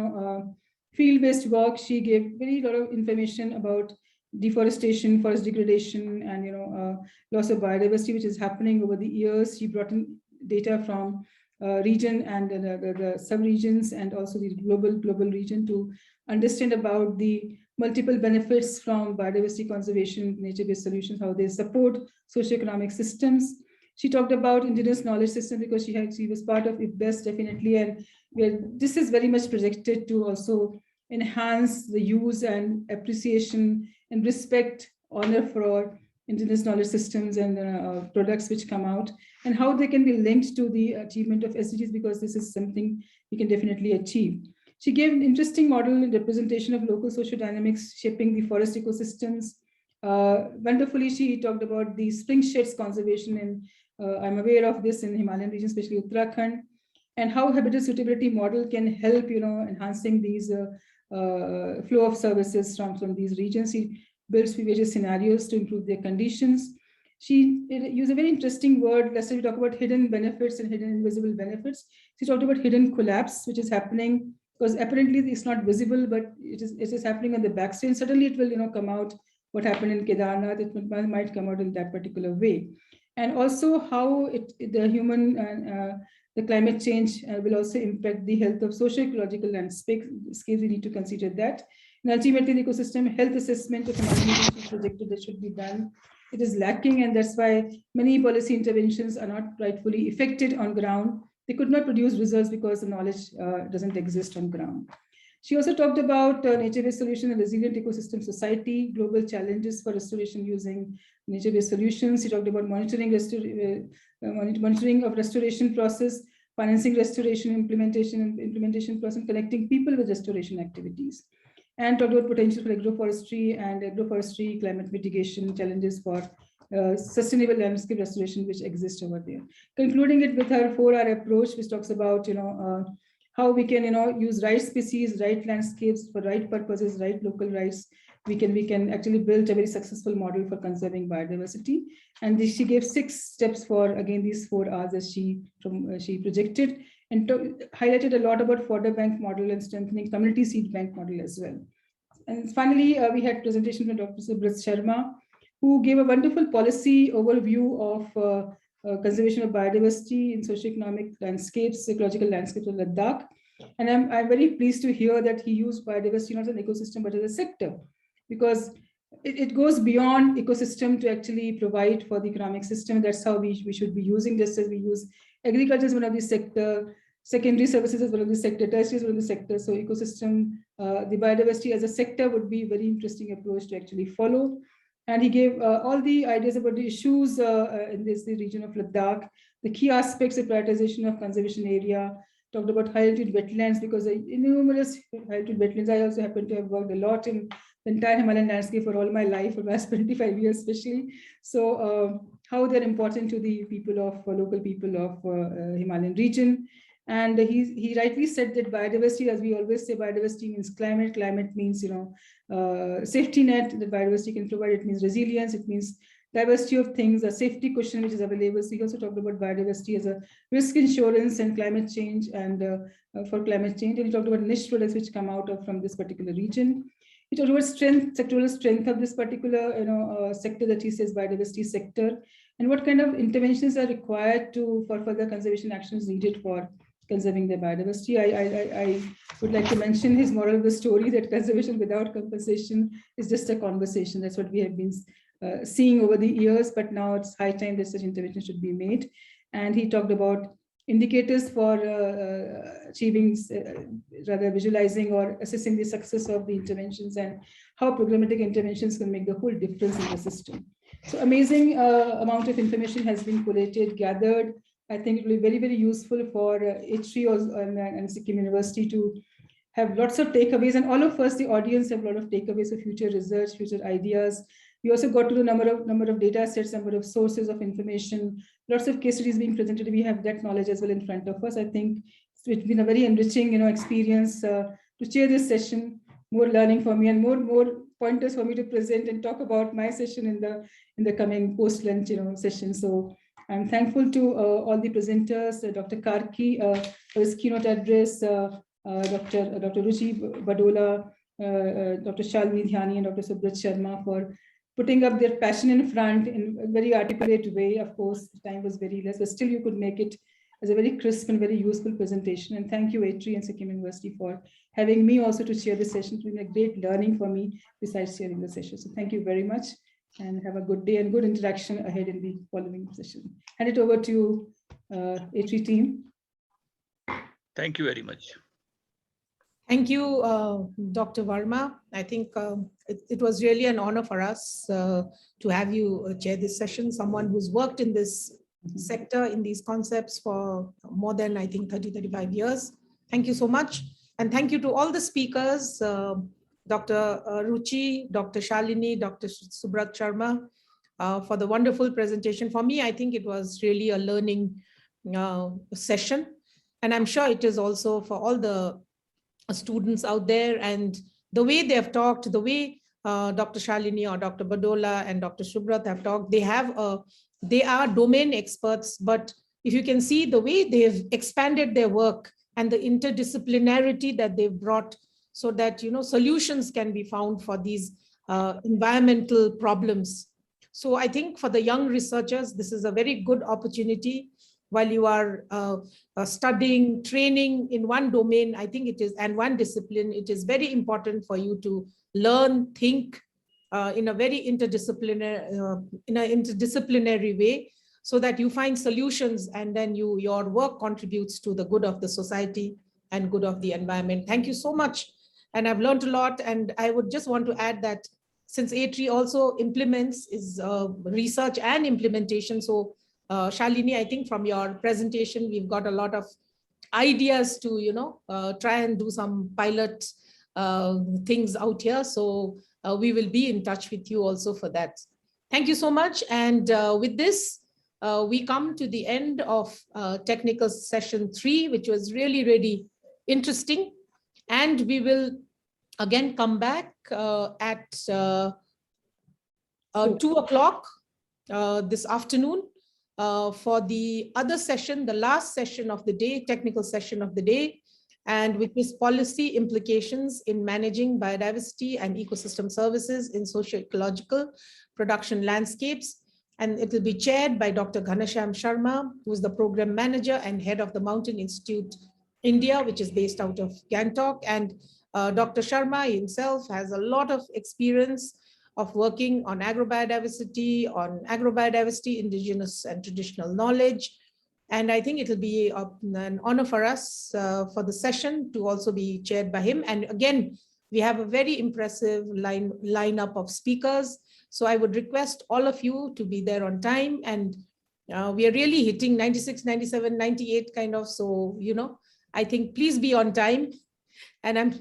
field-based work, she gave very lot of information about deforestation, forest degradation, and loss of biodiversity, which is happening over the years. She brought in data from region and the sub-regions, and also the global region, to understand about the multiple benefits from biodiversity conservation, nature-based solutions, how they support socioeconomic systems. She talked about indigenous knowledge system because she was part of IFBES definitely, and this is very much projected to also enhance the use and appreciation and respect, honor for indigenous knowledge systems and products which come out, and how they can be linked to the achievement of SDGs, because this is something we can definitely achieve. She gave an interesting model and representation of local social dynamics shaping the forest ecosystems. Wonderfully, she talked about the spring shades conservation, and I'm aware of this in Himalayan region, especially Uttarakhand, and how habitat suitability model can help enhancing these flow of services from these regions. She builds various scenarios to improve their conditions. She used a very interesting word. Let's say we talk about hidden benefits and hidden invisible benefits. She talked about hidden collapse, which is happening because apparently it's not visible, but it is happening on the backstage. Suddenly it will come out. What happened in Kedarnath, it might come out in that particular way. And also how the climate change will also impact the health of socio-ecological landscapes. We need to consider that. And ultimately, the ecosystem health assessment of Himalayan projected that should be done. It is lacking, and that's why many policy interventions are not rightfully effected on ground. They could not produce results because the knowledge doesn't exist on ground. She also talked about nature-based solution and resilient ecosystem society, global challenges for restoration using nature-based solutions. She talked about monitoring of restoration process, financing restoration, implementation process, connecting people with restoration activities, and talked about potential for agroforestry, climate mitigation, challenges for sustainable landscape restoration which exist over there. Concluding it with her 4R approach, which talks about how we can use right species, right landscapes for right purposes, right local rights. We can actually build a very successful model for conserving biodiversity. And she gave 6 steps for, again, these 4 R's as she projected, and highlighted a lot about fodder bank model and strengthening community seed bank model as well. And finally, we had presentation from Dr. Subrat Sharma, who gave a wonderful policy overview of conservation of biodiversity in socioeconomic landscapes, ecological landscapes of Ladakh. And I'm very pleased to hear that he used biodiversity not as an ecosystem, but as a sector, because it goes beyond ecosystem to actually provide for the economic system. That's how we should be using, just as we use agriculture as one of the sector, secondary services as one of the sector, tertiary as one of the sector. So ecosystem, the biodiversity as a sector would be a very interesting approach to actually follow. And he gave all the ideas about the issues in the region of Ladakh, the key aspects of prioritization of conservation area, talked about high altitude wetlands, because numerous high altitude wetlands. I also happen to have worked a lot in the entire Himalayan landscape for all my life, for the last 25 years especially. So how they're important to the people of, local people of Himalayan region. And he rightly said that biodiversity, as we always say, biodiversity means climate. Climate means, safety net that biodiversity can provide. It means resilience. It means diversity of things, a safety cushion which is available. So he also talked about biodiversity as a risk insurance and climate change, and for climate change. And he talked about niche products which come out of from this particular region. He talked about sectoral strength of this particular sector that he says biodiversity sector, and what kind of interventions are required for further conservation actions needed for conserving the biodiversity. I would like to mention his moral of the story that conservation without compensation is just a conversation. That's what we have been seeing over the years, but now it's high time that such intervention should be made. And he talked about indicators for achieving, rather visualizing or assessing the success of the interventions and how programmatic interventions can make the whole difference in the system. So amazing amount of information has been collated, gathered. I think it will be very, very useful for ATREE and Sikkim University to have lots of takeaways, and all of us, the audience, have a lot of takeaways of future research, future ideas. We also got to the number of data sets, number of sources of information, lots of case studies being presented. We have that knowledge as well in front of us. I think it's been a very enriching, experience to chair this session. More learning for me and more pointers for me to present and talk about my session in the coming post-lunch session. So I'm thankful to all the presenters, Dr. Karki for his keynote address, Dr. Ruchi, Badola, Dr. Shalini Dhyani, and Dr. Subrat Sharma for putting up their passion in front in a very articulate way. Of course, time was very less, but still you could make it as a very crisp and very useful presentation. And thank you, ATREE and Sikkim University, for having me also to chair this session. It's been a great learning for me besides chairing the session. So thank you very much, and have a good day and good interaction ahead in the following session. Hand it over to ATREE team. Thank you very much. Thank you, Dr. Verma. I think it was really an honor for us to have you chair this session, someone who's worked in this sector, in these concepts for more than, I think, 30-35 years. Thank you so much. And thank you to all the speakers, Dr. Ruchi, Dr. Shalini, Dr. Subrat Sharma, for the wonderful presentation. For me, I think it was really a learning session. And I'm sure it is also for all the students out there, and the way they have talked, the way Dr. Shalini or Dr. Badola and Dr. Subrat have talked, they are domain experts, but if you can see the way they've expanded their work and the interdisciplinarity that they've brought, so that solutions can be found for these environmental problems. So I think for the young researchers, this is a very good opportunity. While you are studying, training in one domain, I think it is, and one discipline, it is very important for you to learn, think in a very interdisciplinary way, so that you find solutions, and then your work contributes to the good of the society and good of the environment. Thank you so much. And I've learned a lot. And I would just want to add that since ATREE also implements research and implementation, so Shalini, I think from your presentation, we've got a lot of ideas to, try and do some pilot things out here. So we will be in touch with you also for that. Thank you so much. And with this, we come to the end of technical session 3, which was really, really interesting. And we will again come back at 2 o'clock this afternoon. For the other session, the last session of the day, technical session of the day, and which is policy implications in managing biodiversity and ecosystem services in socio-ecological production landscapes. And it will be chaired by Dr. Ghanashyam Sharma, who is the program manager and head of the Mountain Institute India, which is based out of Gangtok. And Dr. Sharma himself has a lot of experience of working on agrobiodiversity, indigenous and traditional knowledge. And I think it will be an honor for us for the session to also be chaired by him. And again, we have a very impressive lineup of speakers. So I would request all of you to be there on time. And we are really hitting 96, 97, 98 kind of. So, I think please be on time. And I'm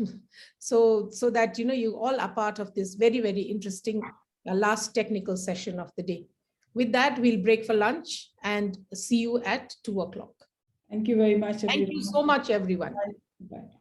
so that, you all are part of this very, very interesting last technical session of the day. With that, we'll break for lunch and see you at 2 o'clock. Thank you very much, everyone. Thank you so much, everyone. Bye. Bye.